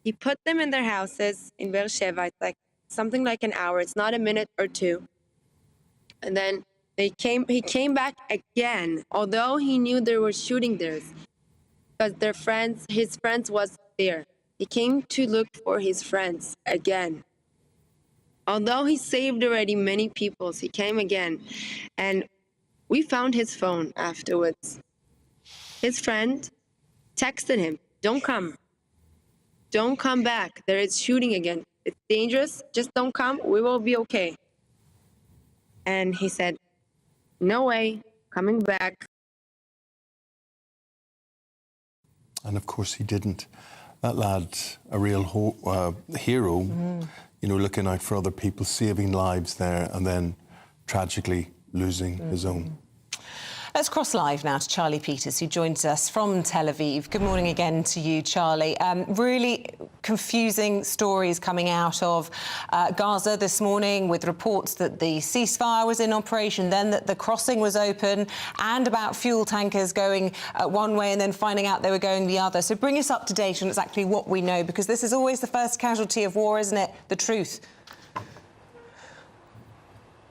Speaker 1: He put them in their houses in Beersheba. It's like something like an hour. It's not a minute or two. And then he came back again, although he knew there were shooting there, because his friends was there. He came to look for his friends again. Although he saved already many people, he came again. And we found his phone afterwards. His friend texted him, "Don't come. Don't come back. There is shooting again. It's dangerous. Just don't come. We will be okay." And he said, "No way, coming back."
Speaker 7: And of course he didn't. That lad, a real hero, you know, looking out for other people, saving lives there, and then tragically losing his own.
Speaker 8: Let's cross live now to Charlie Peters, who joins us from Tel Aviv. Good morning again to you, Charlie. Really confusing stories coming out of Gaza this morning, with reports that the ceasefire was in operation, then that the crossing was open, and about fuel tankers going one way and then finding out they were going the other. So bring us up to date on exactly what we know, because this is always the first casualty of war, isn't it? The truth.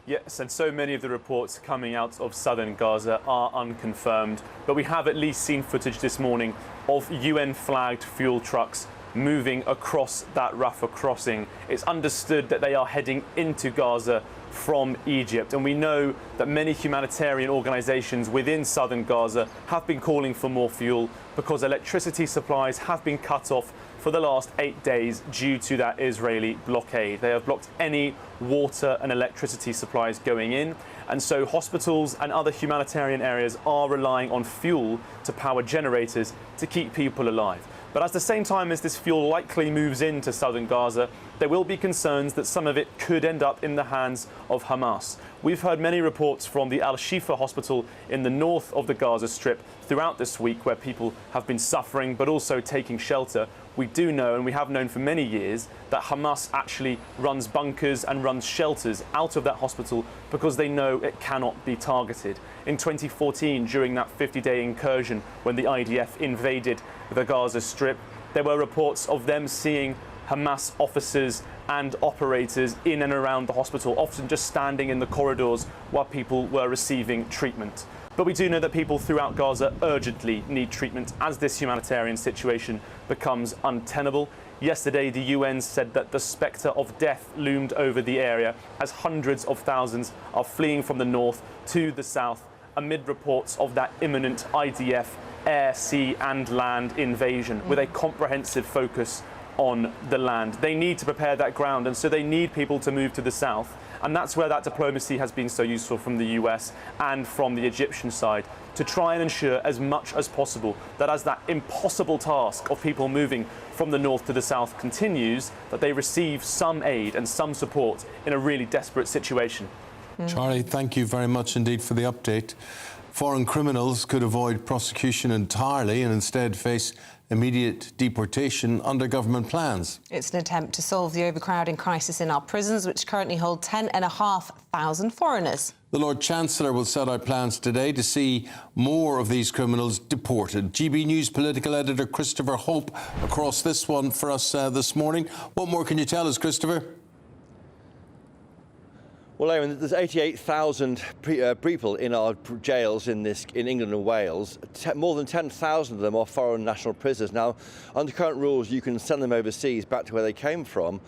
Speaker 27: Yes, and so many of the reports coming out of southern Gaza are unconfirmed, but we have at least seen footage this morning of UN-flagged fuel trucks moving across that Rafah crossing. It's understood that they are heading into Gaza from Egypt, and we know that many humanitarian organisations within southern Gaza have been calling for more fuel because electricity supplies have been cut off for the last 8 days due to that Israeli blockade. They have blocked any water and electricity supplies going in, and so hospitals and other humanitarian areas are relying on fuel to power generators to keep people alive. But at the same time as this fuel likely moves into southern Gaza, there will be concerns that some of it could end up in the hands of Hamas. We've heard many reports from the Al-Shifa hospital in the north of the Gaza Strip throughout this week, where people have been suffering but also taking shelter. We do know, and we have known for many years, that Hamas actually runs bunkers and runs shelters out of that hospital because they know it cannot be targeted. In 2014, during that 50-day incursion when the IDF invaded the Gaza Strip, there were reports of them seeing Hamas officers and operators in and around the hospital, often just standing in the corridors while people were receiving treatment. But we do know that people throughout Gaza urgently need treatment as this humanitarian situation becomes untenable. Yesterday, the UN said that the spectre of death loomed over the area as hundreds of thousands are fleeing from the north to the south amid reports of that imminent IDF air, sea and land invasion with a comprehensive focus on the land. They need to prepare that ground, and so they need people to move to the south. And that's where that diplomacy has been so useful from the US and from the Egyptian side, to try and ensure as much as possible that as that impossible task of people moving from the north to the south continues, that they receive some aid and some support in a really desperate situation.
Speaker 7: Charlie, thank you very much indeed for the update. Foreign criminals could avoid prosecution entirely and instead face immediate deportation under government plans.
Speaker 8: It's an attempt to solve the overcrowding crisis in our prisons, which currently hold 10,500 foreigners.
Speaker 7: The Lord Chancellor will set out plans today to see more of these criminals deported. GB News political editor Christopher Hope across this one for us this morning. What more can you tell us, Christopher?
Speaker 3: Well, Eamonn, there's 88,000 people in our jails in England and Wales. More than 10,000 of them are foreign national prisoners. Now, under current rules, you can send them overseas back to where they came from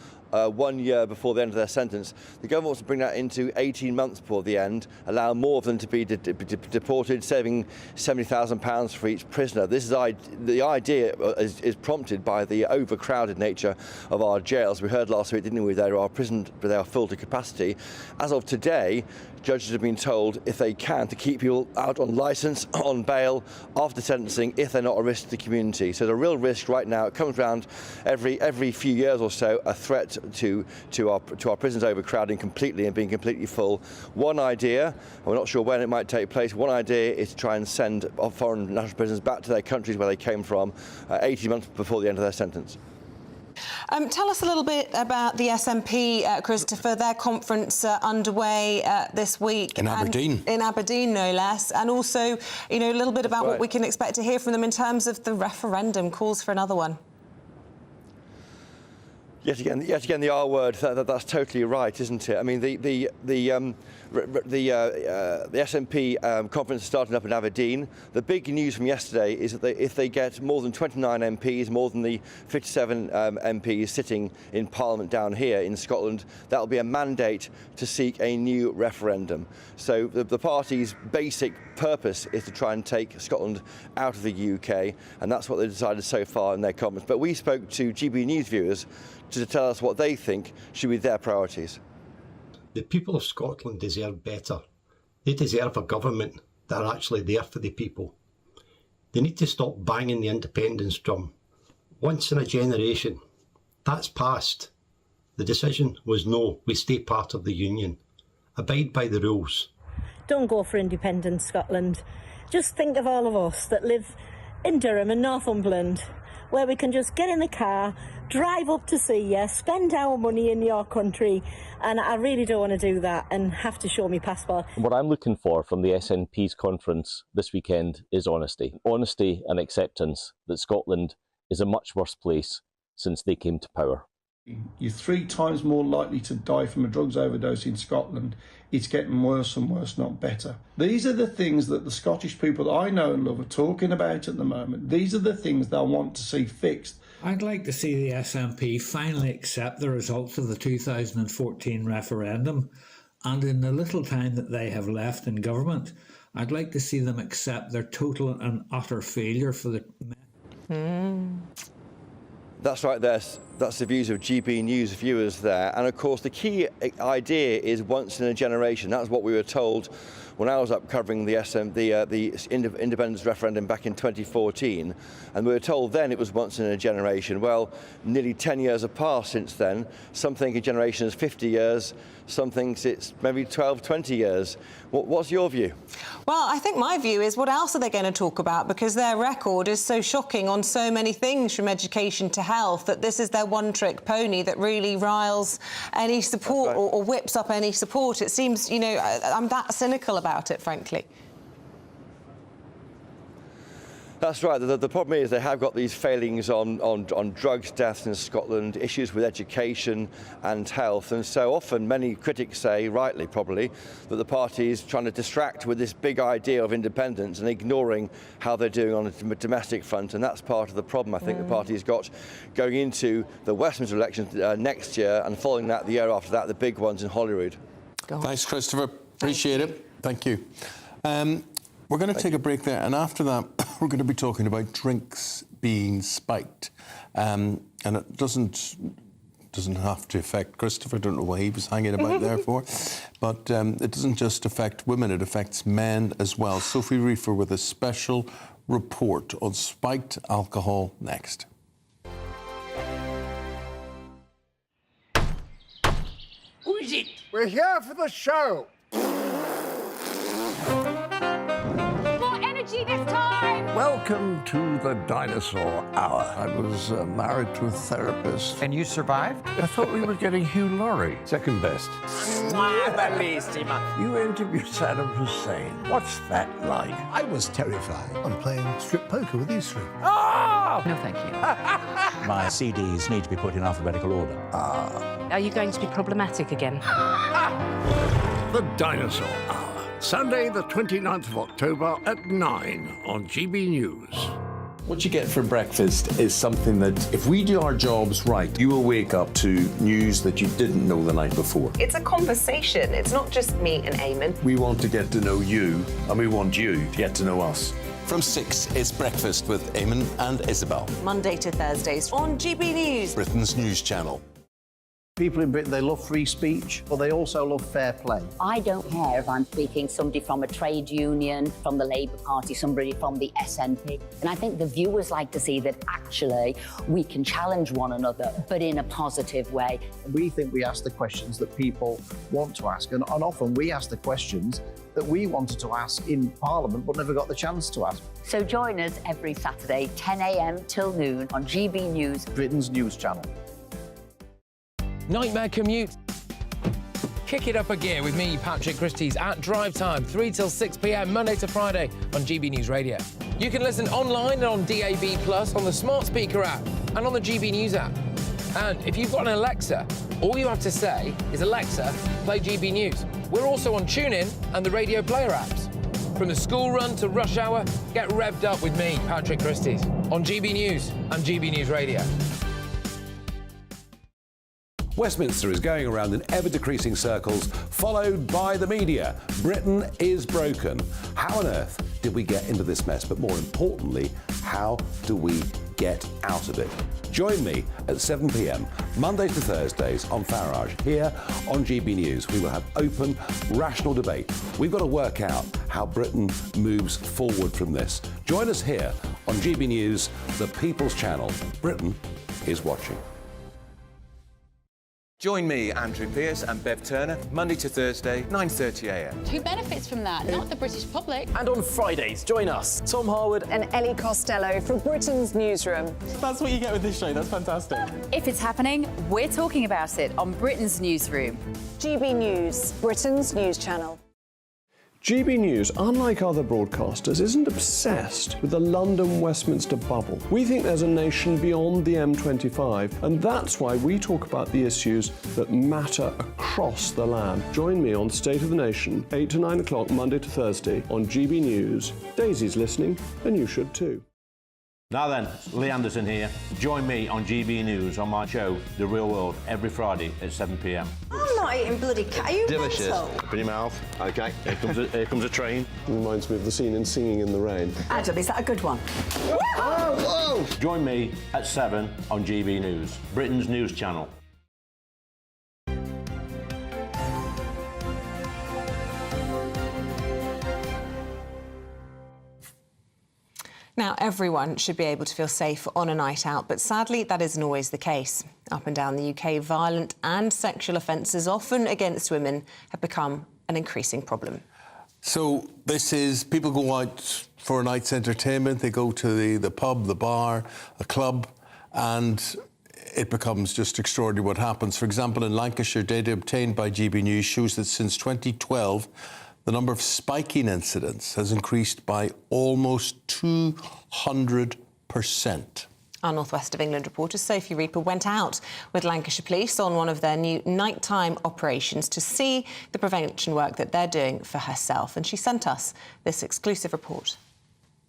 Speaker 3: 1 year before the end of their sentence. The government wants to bring that into 18 months before the end, allow more of them to be deported, saving £70,000 for each prisoner. This is the idea is prompted by the overcrowded nature of our jails. We heard last week, didn't we, they are full to capacity. As of today, judges have been told, if they can, to keep people out on licence, on bail, after sentencing, if they're not a risk to the community. So the real risk right now, it comes around every few years or so, a threat to our prisons overcrowding completely and being completely full. One idea, we're not sure when it might take place, one idea is to try and send foreign national prisoners back to their countries where they came from 18 months before the end of their sentence.
Speaker 8: Tell us a little bit about the SNP, Christopher. Their conference underway this week.
Speaker 7: In Aberdeen.
Speaker 8: In Aberdeen, no less. And also, you know, a little bit about what we can expect to hear from them in terms of the referendum, calls for another one.
Speaker 3: Yet again, the R word. That's totally right, isn't it? I mean, the SNP conference is starting up in Aberdeen. The big news from yesterday is that if they get more than 29 MPs, more than the 57 MPs sitting in Parliament down here in Scotland, that will be a mandate to seek a new referendum. So the party's basic purpose is to try and take Scotland out of the UK, and that's what they've decided so far in their conference. But we spoke to GBNews viewers to tell us what they think should be their priorities.
Speaker 6: The people of Scotland deserve better. They deserve a government that are actually there for the people. They need to stop banging the independence drum. Once in a generation, that's past. The decision was no, we stay part of the Union. Abide by the rules.
Speaker 14: Don't go for independent Scotland. Just think of all of us that live in Durham and Northumberland, where we can just get in the car, drive up to see you, spend our money in your country, and I really don't want to do that and have to show me passport.
Speaker 15: What I'm looking for from the SNP's conference this weekend is honesty. Honesty and acceptance that Scotland is a much worse place since they came to power.
Speaker 16: You're 3 times more likely to die from a drugs overdose in Scotland. It's getting worse and worse, not better. These are the things that the Scottish people that I know and love are talking about at the moment. These are the things they want to see fixed.
Speaker 17: I'd like to see the SNP finally accept the results of the 2014 referendum, and in the little time that they have left in government, I'd like to see them accept their total and utter failure for the...
Speaker 3: That's right there. That's the views of GBNews viewers there. And of course, the key idea is once in a generation. That's what we were told when I was up covering the independence referendum back in 2014. And we were told then it was once in a generation. Well, nearly 10 years have passed since then. Some think a generation is 50 years. Some think it's maybe 12, 20 years. What's your view?
Speaker 8: Well, I think my view is, what else are they going to talk about? Because their record is so shocking on so many things, from education to health, that this is their one-trick pony that really riles any support or whips up any support. It seems, you know, I'm that cynical about it, frankly.
Speaker 3: That's right. The problem is they have got these failings on drugs deaths in Scotland, issues with education and health, and so often many critics say, rightly probably, that the party is trying to distract with this big idea of independence and ignoring how they're doing on a domestic front, and that's part of the problem I think the party's got going into the Westminster elections next year, and following that the year after that, the big ones in Holyrood.
Speaker 7: Thanks, Christopher. Appreciate it. Thank you. We're going to take a break there, and after that, we're going to be talking about drinks being spiked. And it doesn't have to affect Christopher. I don't know what he was hanging about there for. But it doesn't just affect women, it affects men as well. Sophie Reefer with a special report on spiked alcohol next.
Speaker 18: Who is it? We're here for the show.
Speaker 19: This time!
Speaker 18: Welcome to the Dinosaur Hour. I was married to a therapist.
Speaker 6: And you survived?
Speaker 18: I thought we were getting Hugh Laurie. Second best. You interviewed Saddam Hussein. What's that like?
Speaker 20: I was terrified. I'm playing strip poker with these 3.
Speaker 18: Ah!
Speaker 19: No, thank you.
Speaker 20: My CDs need to be put in alphabetical order.
Speaker 19: Are you going to be problematic again?
Speaker 18: The Dinosaur Hour. Sunday, the 29th of October at 9 on GB News.
Speaker 2: What you get for breakfast is something that, if we do our jobs right, you will wake up to news that you didn't know the night before.
Speaker 8: It's a conversation. It's not just me and Eamonn.
Speaker 2: We want to get to know you, and we want you to get to know us.
Speaker 7: From 6, it's Breakfast with Eamonn and Isabel.
Speaker 8: Monday to Thursdays on GB News,
Speaker 7: Britain's news channel.
Speaker 4: People in Britain, they love free speech, but they also love fair play.
Speaker 5: I don't care if I'm speaking somebody from a trade union, from the Labour Party, somebody from the SNP. And I think the viewers like to see that actually we can challenge one another, but in a positive way.
Speaker 4: We think we ask the questions that people want to ask, and often we ask the questions that we wanted to ask in Parliament but never got the chance to ask.
Speaker 5: So join us every Saturday, 10 a.m. till noon on GB News,
Speaker 4: Britain's news channel.
Speaker 33: Nightmare commute. Kick it up a gear with me, Patrick Christie's, at Drive Time, 3 till 6 p.m, Monday to Friday on GB News Radio. You can listen online and on DAB+, on the smart speaker app and on the GB News app. And if you've got an Alexa, all you have to say is, Alexa, play GB News. We're also on TuneIn and the Radio Player apps. From the school run to rush hour, get revved up with me, Patrick Christie's, on GB News and GB News Radio.
Speaker 9: Westminster is going around in ever-decreasing circles, followed by the media. Britain is broken. How on earth did we get into this mess? But more importantly, how do we get out of it? Join me at 7 p.m, Mondays to Thursdays on Farage, here on GB News. We will have open, rational debate. We've got to work out how Britain moves forward from this. Join us here on GB News, the People's Channel. Britain is watching.
Speaker 21: Join me, Andrew Pearce and Bev Turner, Monday to Thursday, 9:30 a.m.
Speaker 22: Who benefits from that? Not the British public.
Speaker 28: And on Fridays, join us, Tom Harwood
Speaker 23: and Ellie Costello from Britain's Newsroom.
Speaker 28: That's what you get with this show. That's fantastic.
Speaker 22: If it's happening, we're talking about it on Britain's Newsroom.
Speaker 23: GB News, Britain's news channel.
Speaker 24: GB News, unlike other broadcasters, isn't obsessed with the London-Westminster bubble. We think there's a nation beyond the M25, and that's why we talk about the issues that matter across the land. Join me on State of the Nation, 8 to 9 o'clock, Monday to Thursday, on GB News. Daisy's listening, and you should too.
Speaker 26: Now then, Lee Anderson here. Join me on GB News on my show, The Real World, every Friday at 7 p.m.
Speaker 23: I'm not eating bloody cat. Are you
Speaker 24: Delicious.
Speaker 23: mental?
Speaker 24: Open your mouth. OK, here comes a train. Reminds me of the scene in Singing in the Rain.
Speaker 23: Adam, is that a good one?
Speaker 26: Whoa! Join me at 7 on GB News, Britain's news channel.
Speaker 8: Now, everyone should be able to feel safe on a night out, but sadly, that isn't always the case. Up and down the UK, violent and sexual offences, often against women, have become an increasing problem.
Speaker 7: So this is, people go out for a night's entertainment, they go to the pub, the bar, a club, and it becomes just extraordinary what happens. For example, in Lancashire, data obtained by GB News shows that since 2012, the number of spiking incidents has increased by almost 200%.
Speaker 8: Our North West of England reporter Sophie Reaper went out with Lancashire Police on one of their new nighttime operations to see the prevention work that they're doing for herself, and she sent us this exclusive report.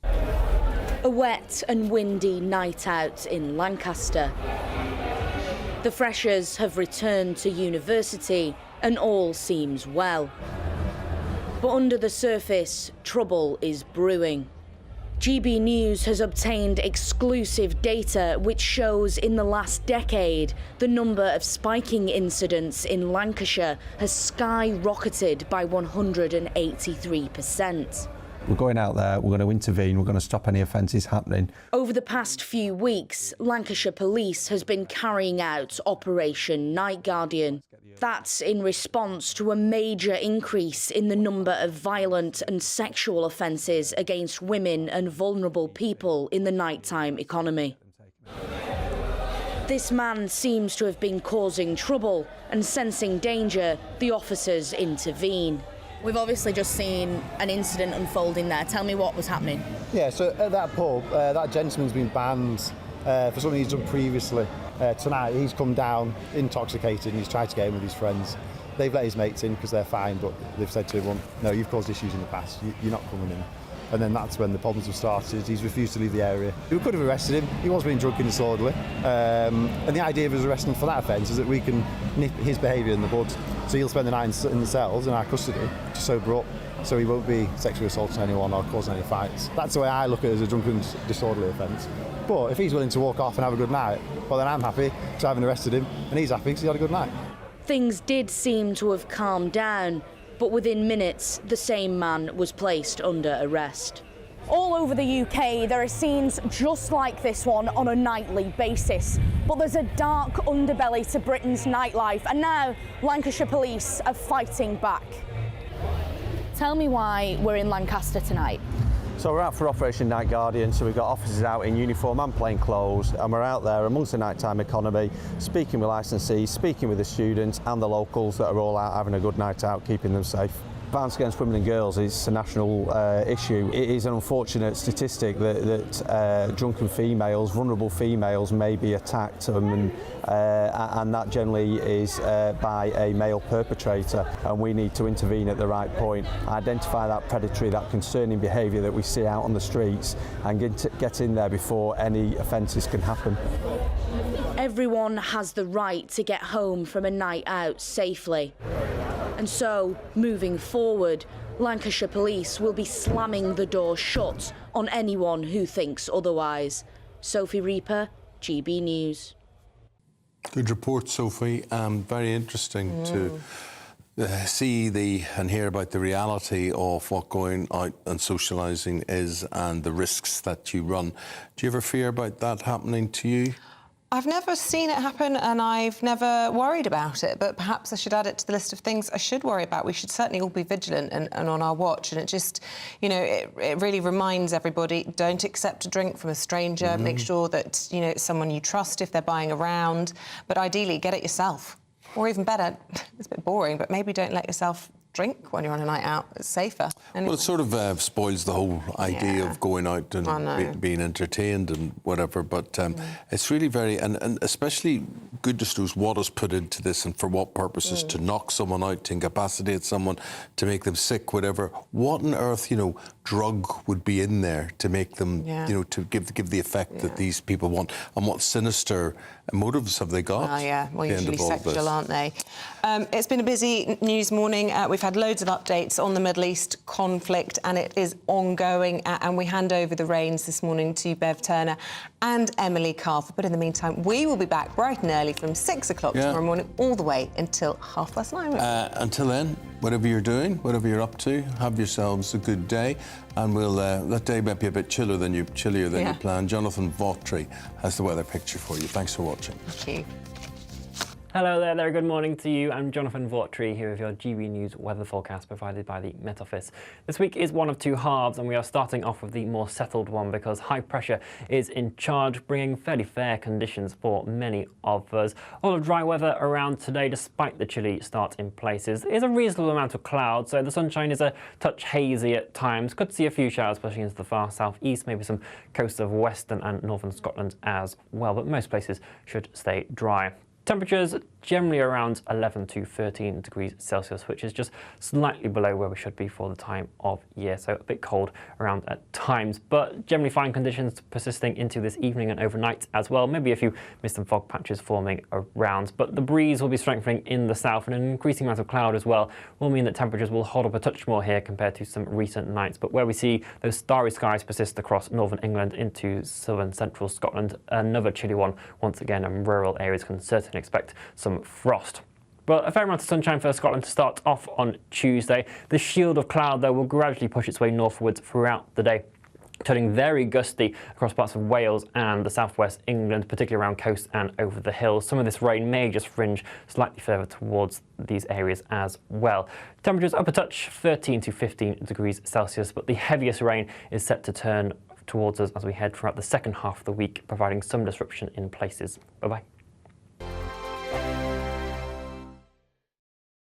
Speaker 29: A wet and windy night out in Lancaster. The freshers have returned to university and all seems well. But under the surface, trouble is brewing. GB News has obtained exclusive data which shows in the last decade the number of spiking incidents in Lancashire has skyrocketed by 183%.
Speaker 30: We're going out there, we're going to intervene, we're going to stop any offences happening.
Speaker 29: Over the past few weeks, Lancashire Police has been carrying out Operation Night Guardian. That's in response to a major increase in the number of violent and sexual offences against women and vulnerable people in the nighttime economy. This man seems to have been causing trouble, and sensing danger, the officers intervene.
Speaker 31: We've obviously just seen an incident unfolding there. Tell me what was happening.
Speaker 32: Yeah, so at that pub, that gentleman's been banned for something he's done previously. Tonight, he's come down intoxicated and he's tried to get in with his friends. They've let his mates in because they're fine, but they've said to him, no, you've caused issues in the past, you're not coming in. And then that's when the problems have started. He's refused to leave the area. We could have arrested him. He was being drunk and disorderly. And the idea of us arresting him for that offence is that we can nip his behaviour in the bud. So he'll spend the night in the cells in our custody to sober up, so he won't be sexually assaulting anyone or causing any fights. That's the way I look at it, as a drunken disorderly offence. But if he's willing to walk off and have a good night, well then I'm happy because I haven't arrested him, and he's happy because he had a good night.
Speaker 29: Things did seem to have calmed down, but within minutes, the same man was placed under arrest.
Speaker 23: All over the UK, there are scenes just like this one on a nightly basis. But there's a dark underbelly to Britain's nightlife, and now Lancashire police are fighting back. Tell me why we're in Lancaster tonight.
Speaker 1: So we're out for Operation Night Guardian, so we've got officers out in uniform and plain clothes, and we're out there amongst the nighttime economy, speaking with licensees, speaking with the students and the locals that are all out having a good night out, keeping them safe. Violence against women and girls is a national issue. It is an unfortunate statistic that drunken females, vulnerable females, may be attacked, and that generally is by a male perpetrator, and we need to intervene at the right point, identify that predatory, that concerning behaviour that we see out on the streets, and get in there before any offences can happen.
Speaker 29: Everyone has the right to get home from a night out safely. And so, moving forward, Lancashire Police will be slamming the door shut on anyone who thinks otherwise. Sophie Reaper, GB News.
Speaker 7: Good report, Sophie. Very interesting to see and hear about the reality of what going out and socialising is and the risks that you run. Do you ever fear about that happening to you?
Speaker 8: I've never seen it happen, and I've never worried about it, but perhaps I should add it to the list of things I should worry about. We should certainly all be vigilant and on our watch, and it just, you know, it really reminds everybody, don't accept a drink from a stranger, make sure that, you know, it's someone you trust if they're buying around, but ideally get it yourself. Or even better, it's a bit boring, but maybe don't let yourself drink when you're on a night out. It's safer.
Speaker 7: Well, it sort of spoils the whole idea of going out and being entertained and whatever, but it's really very, and especially goodness knows what is put into this and for what purposes, to knock someone out, to incapacitate someone, to make them sick, whatever. What on earth, you know, drug would be in there to make them, you know, to give the effect that these people want, and what sinister motives have they got?
Speaker 8: Oh, yeah, well, usually sexual, aren't they? It's been a busy news morning. We've had loads of updates on the Middle East conflict, and it is ongoing, and we hand over the reins this morning to Bev Turner and Emily Carver. But in the meantime, we will be back bright and early from 6 o'clock tomorrow morning all the way until 9:30.
Speaker 7: Until then, whatever you're doing, whatever you're up to, have yourselves a good day, and we'll that day might be a bit chillier than you planned. Jonathan Vaughtry has the weather picture for you. Thanks for watching.
Speaker 8: Thank you.
Speaker 28: Hello there, good morning to you. I'm Jonathan Vaughtry here with your GB News weather forecast provided by the Met Office. This week is one of two halves, and we are starting off with the more settled one because high pressure is in charge, bringing fairly fair conditions for many of us. A lot of dry weather around today despite the chilly start in places. There's a reasonable amount of clouds, so the sunshine is a touch hazy at times. Could see a few showers pushing into the far southeast, maybe some coasts of western and northern Scotland as well, but most places should stay dry. Temperatures generally around 11 to 13 degrees Celsius, which is just slightly below where we should be for the time of year, so a bit cold around at times, but generally fine conditions persisting into this evening and overnight as well. Maybe a few mist and fog patches forming around, but the breeze will be strengthening in the south, and an increasing amount of cloud as well will mean that temperatures will hold up a touch more here compared to some recent nights. But where we see those starry skies persist across northern England into southern central Scotland, another chilly one once again, and rural areas can certainly expect some frost. But a fair amount of sunshine for Scotland to start off on Tuesday. The shield of cloud, though, will gradually push its way northwards throughout the day, turning very gusty across parts of Wales and the southwest England, particularly around coast and over the hills. Some of this rain may just fringe slightly further towards these areas as well. Temperatures up a touch, 13 to 15 degrees Celsius, but the heaviest rain is set to turn towards us as we head throughout the second half of the week, providing some disruption in places. Bye-bye.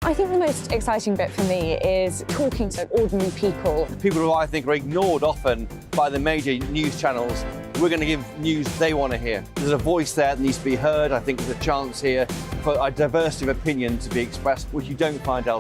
Speaker 23: I think the most exciting bit for me is talking to ordinary people.
Speaker 3: People who I think are ignored often by the major news channels. We're going to give news they want to hear. There's a voice there that needs to be heard. I think there's a chance here for a diversity of opinion to be expressed, which you don't find elsewhere.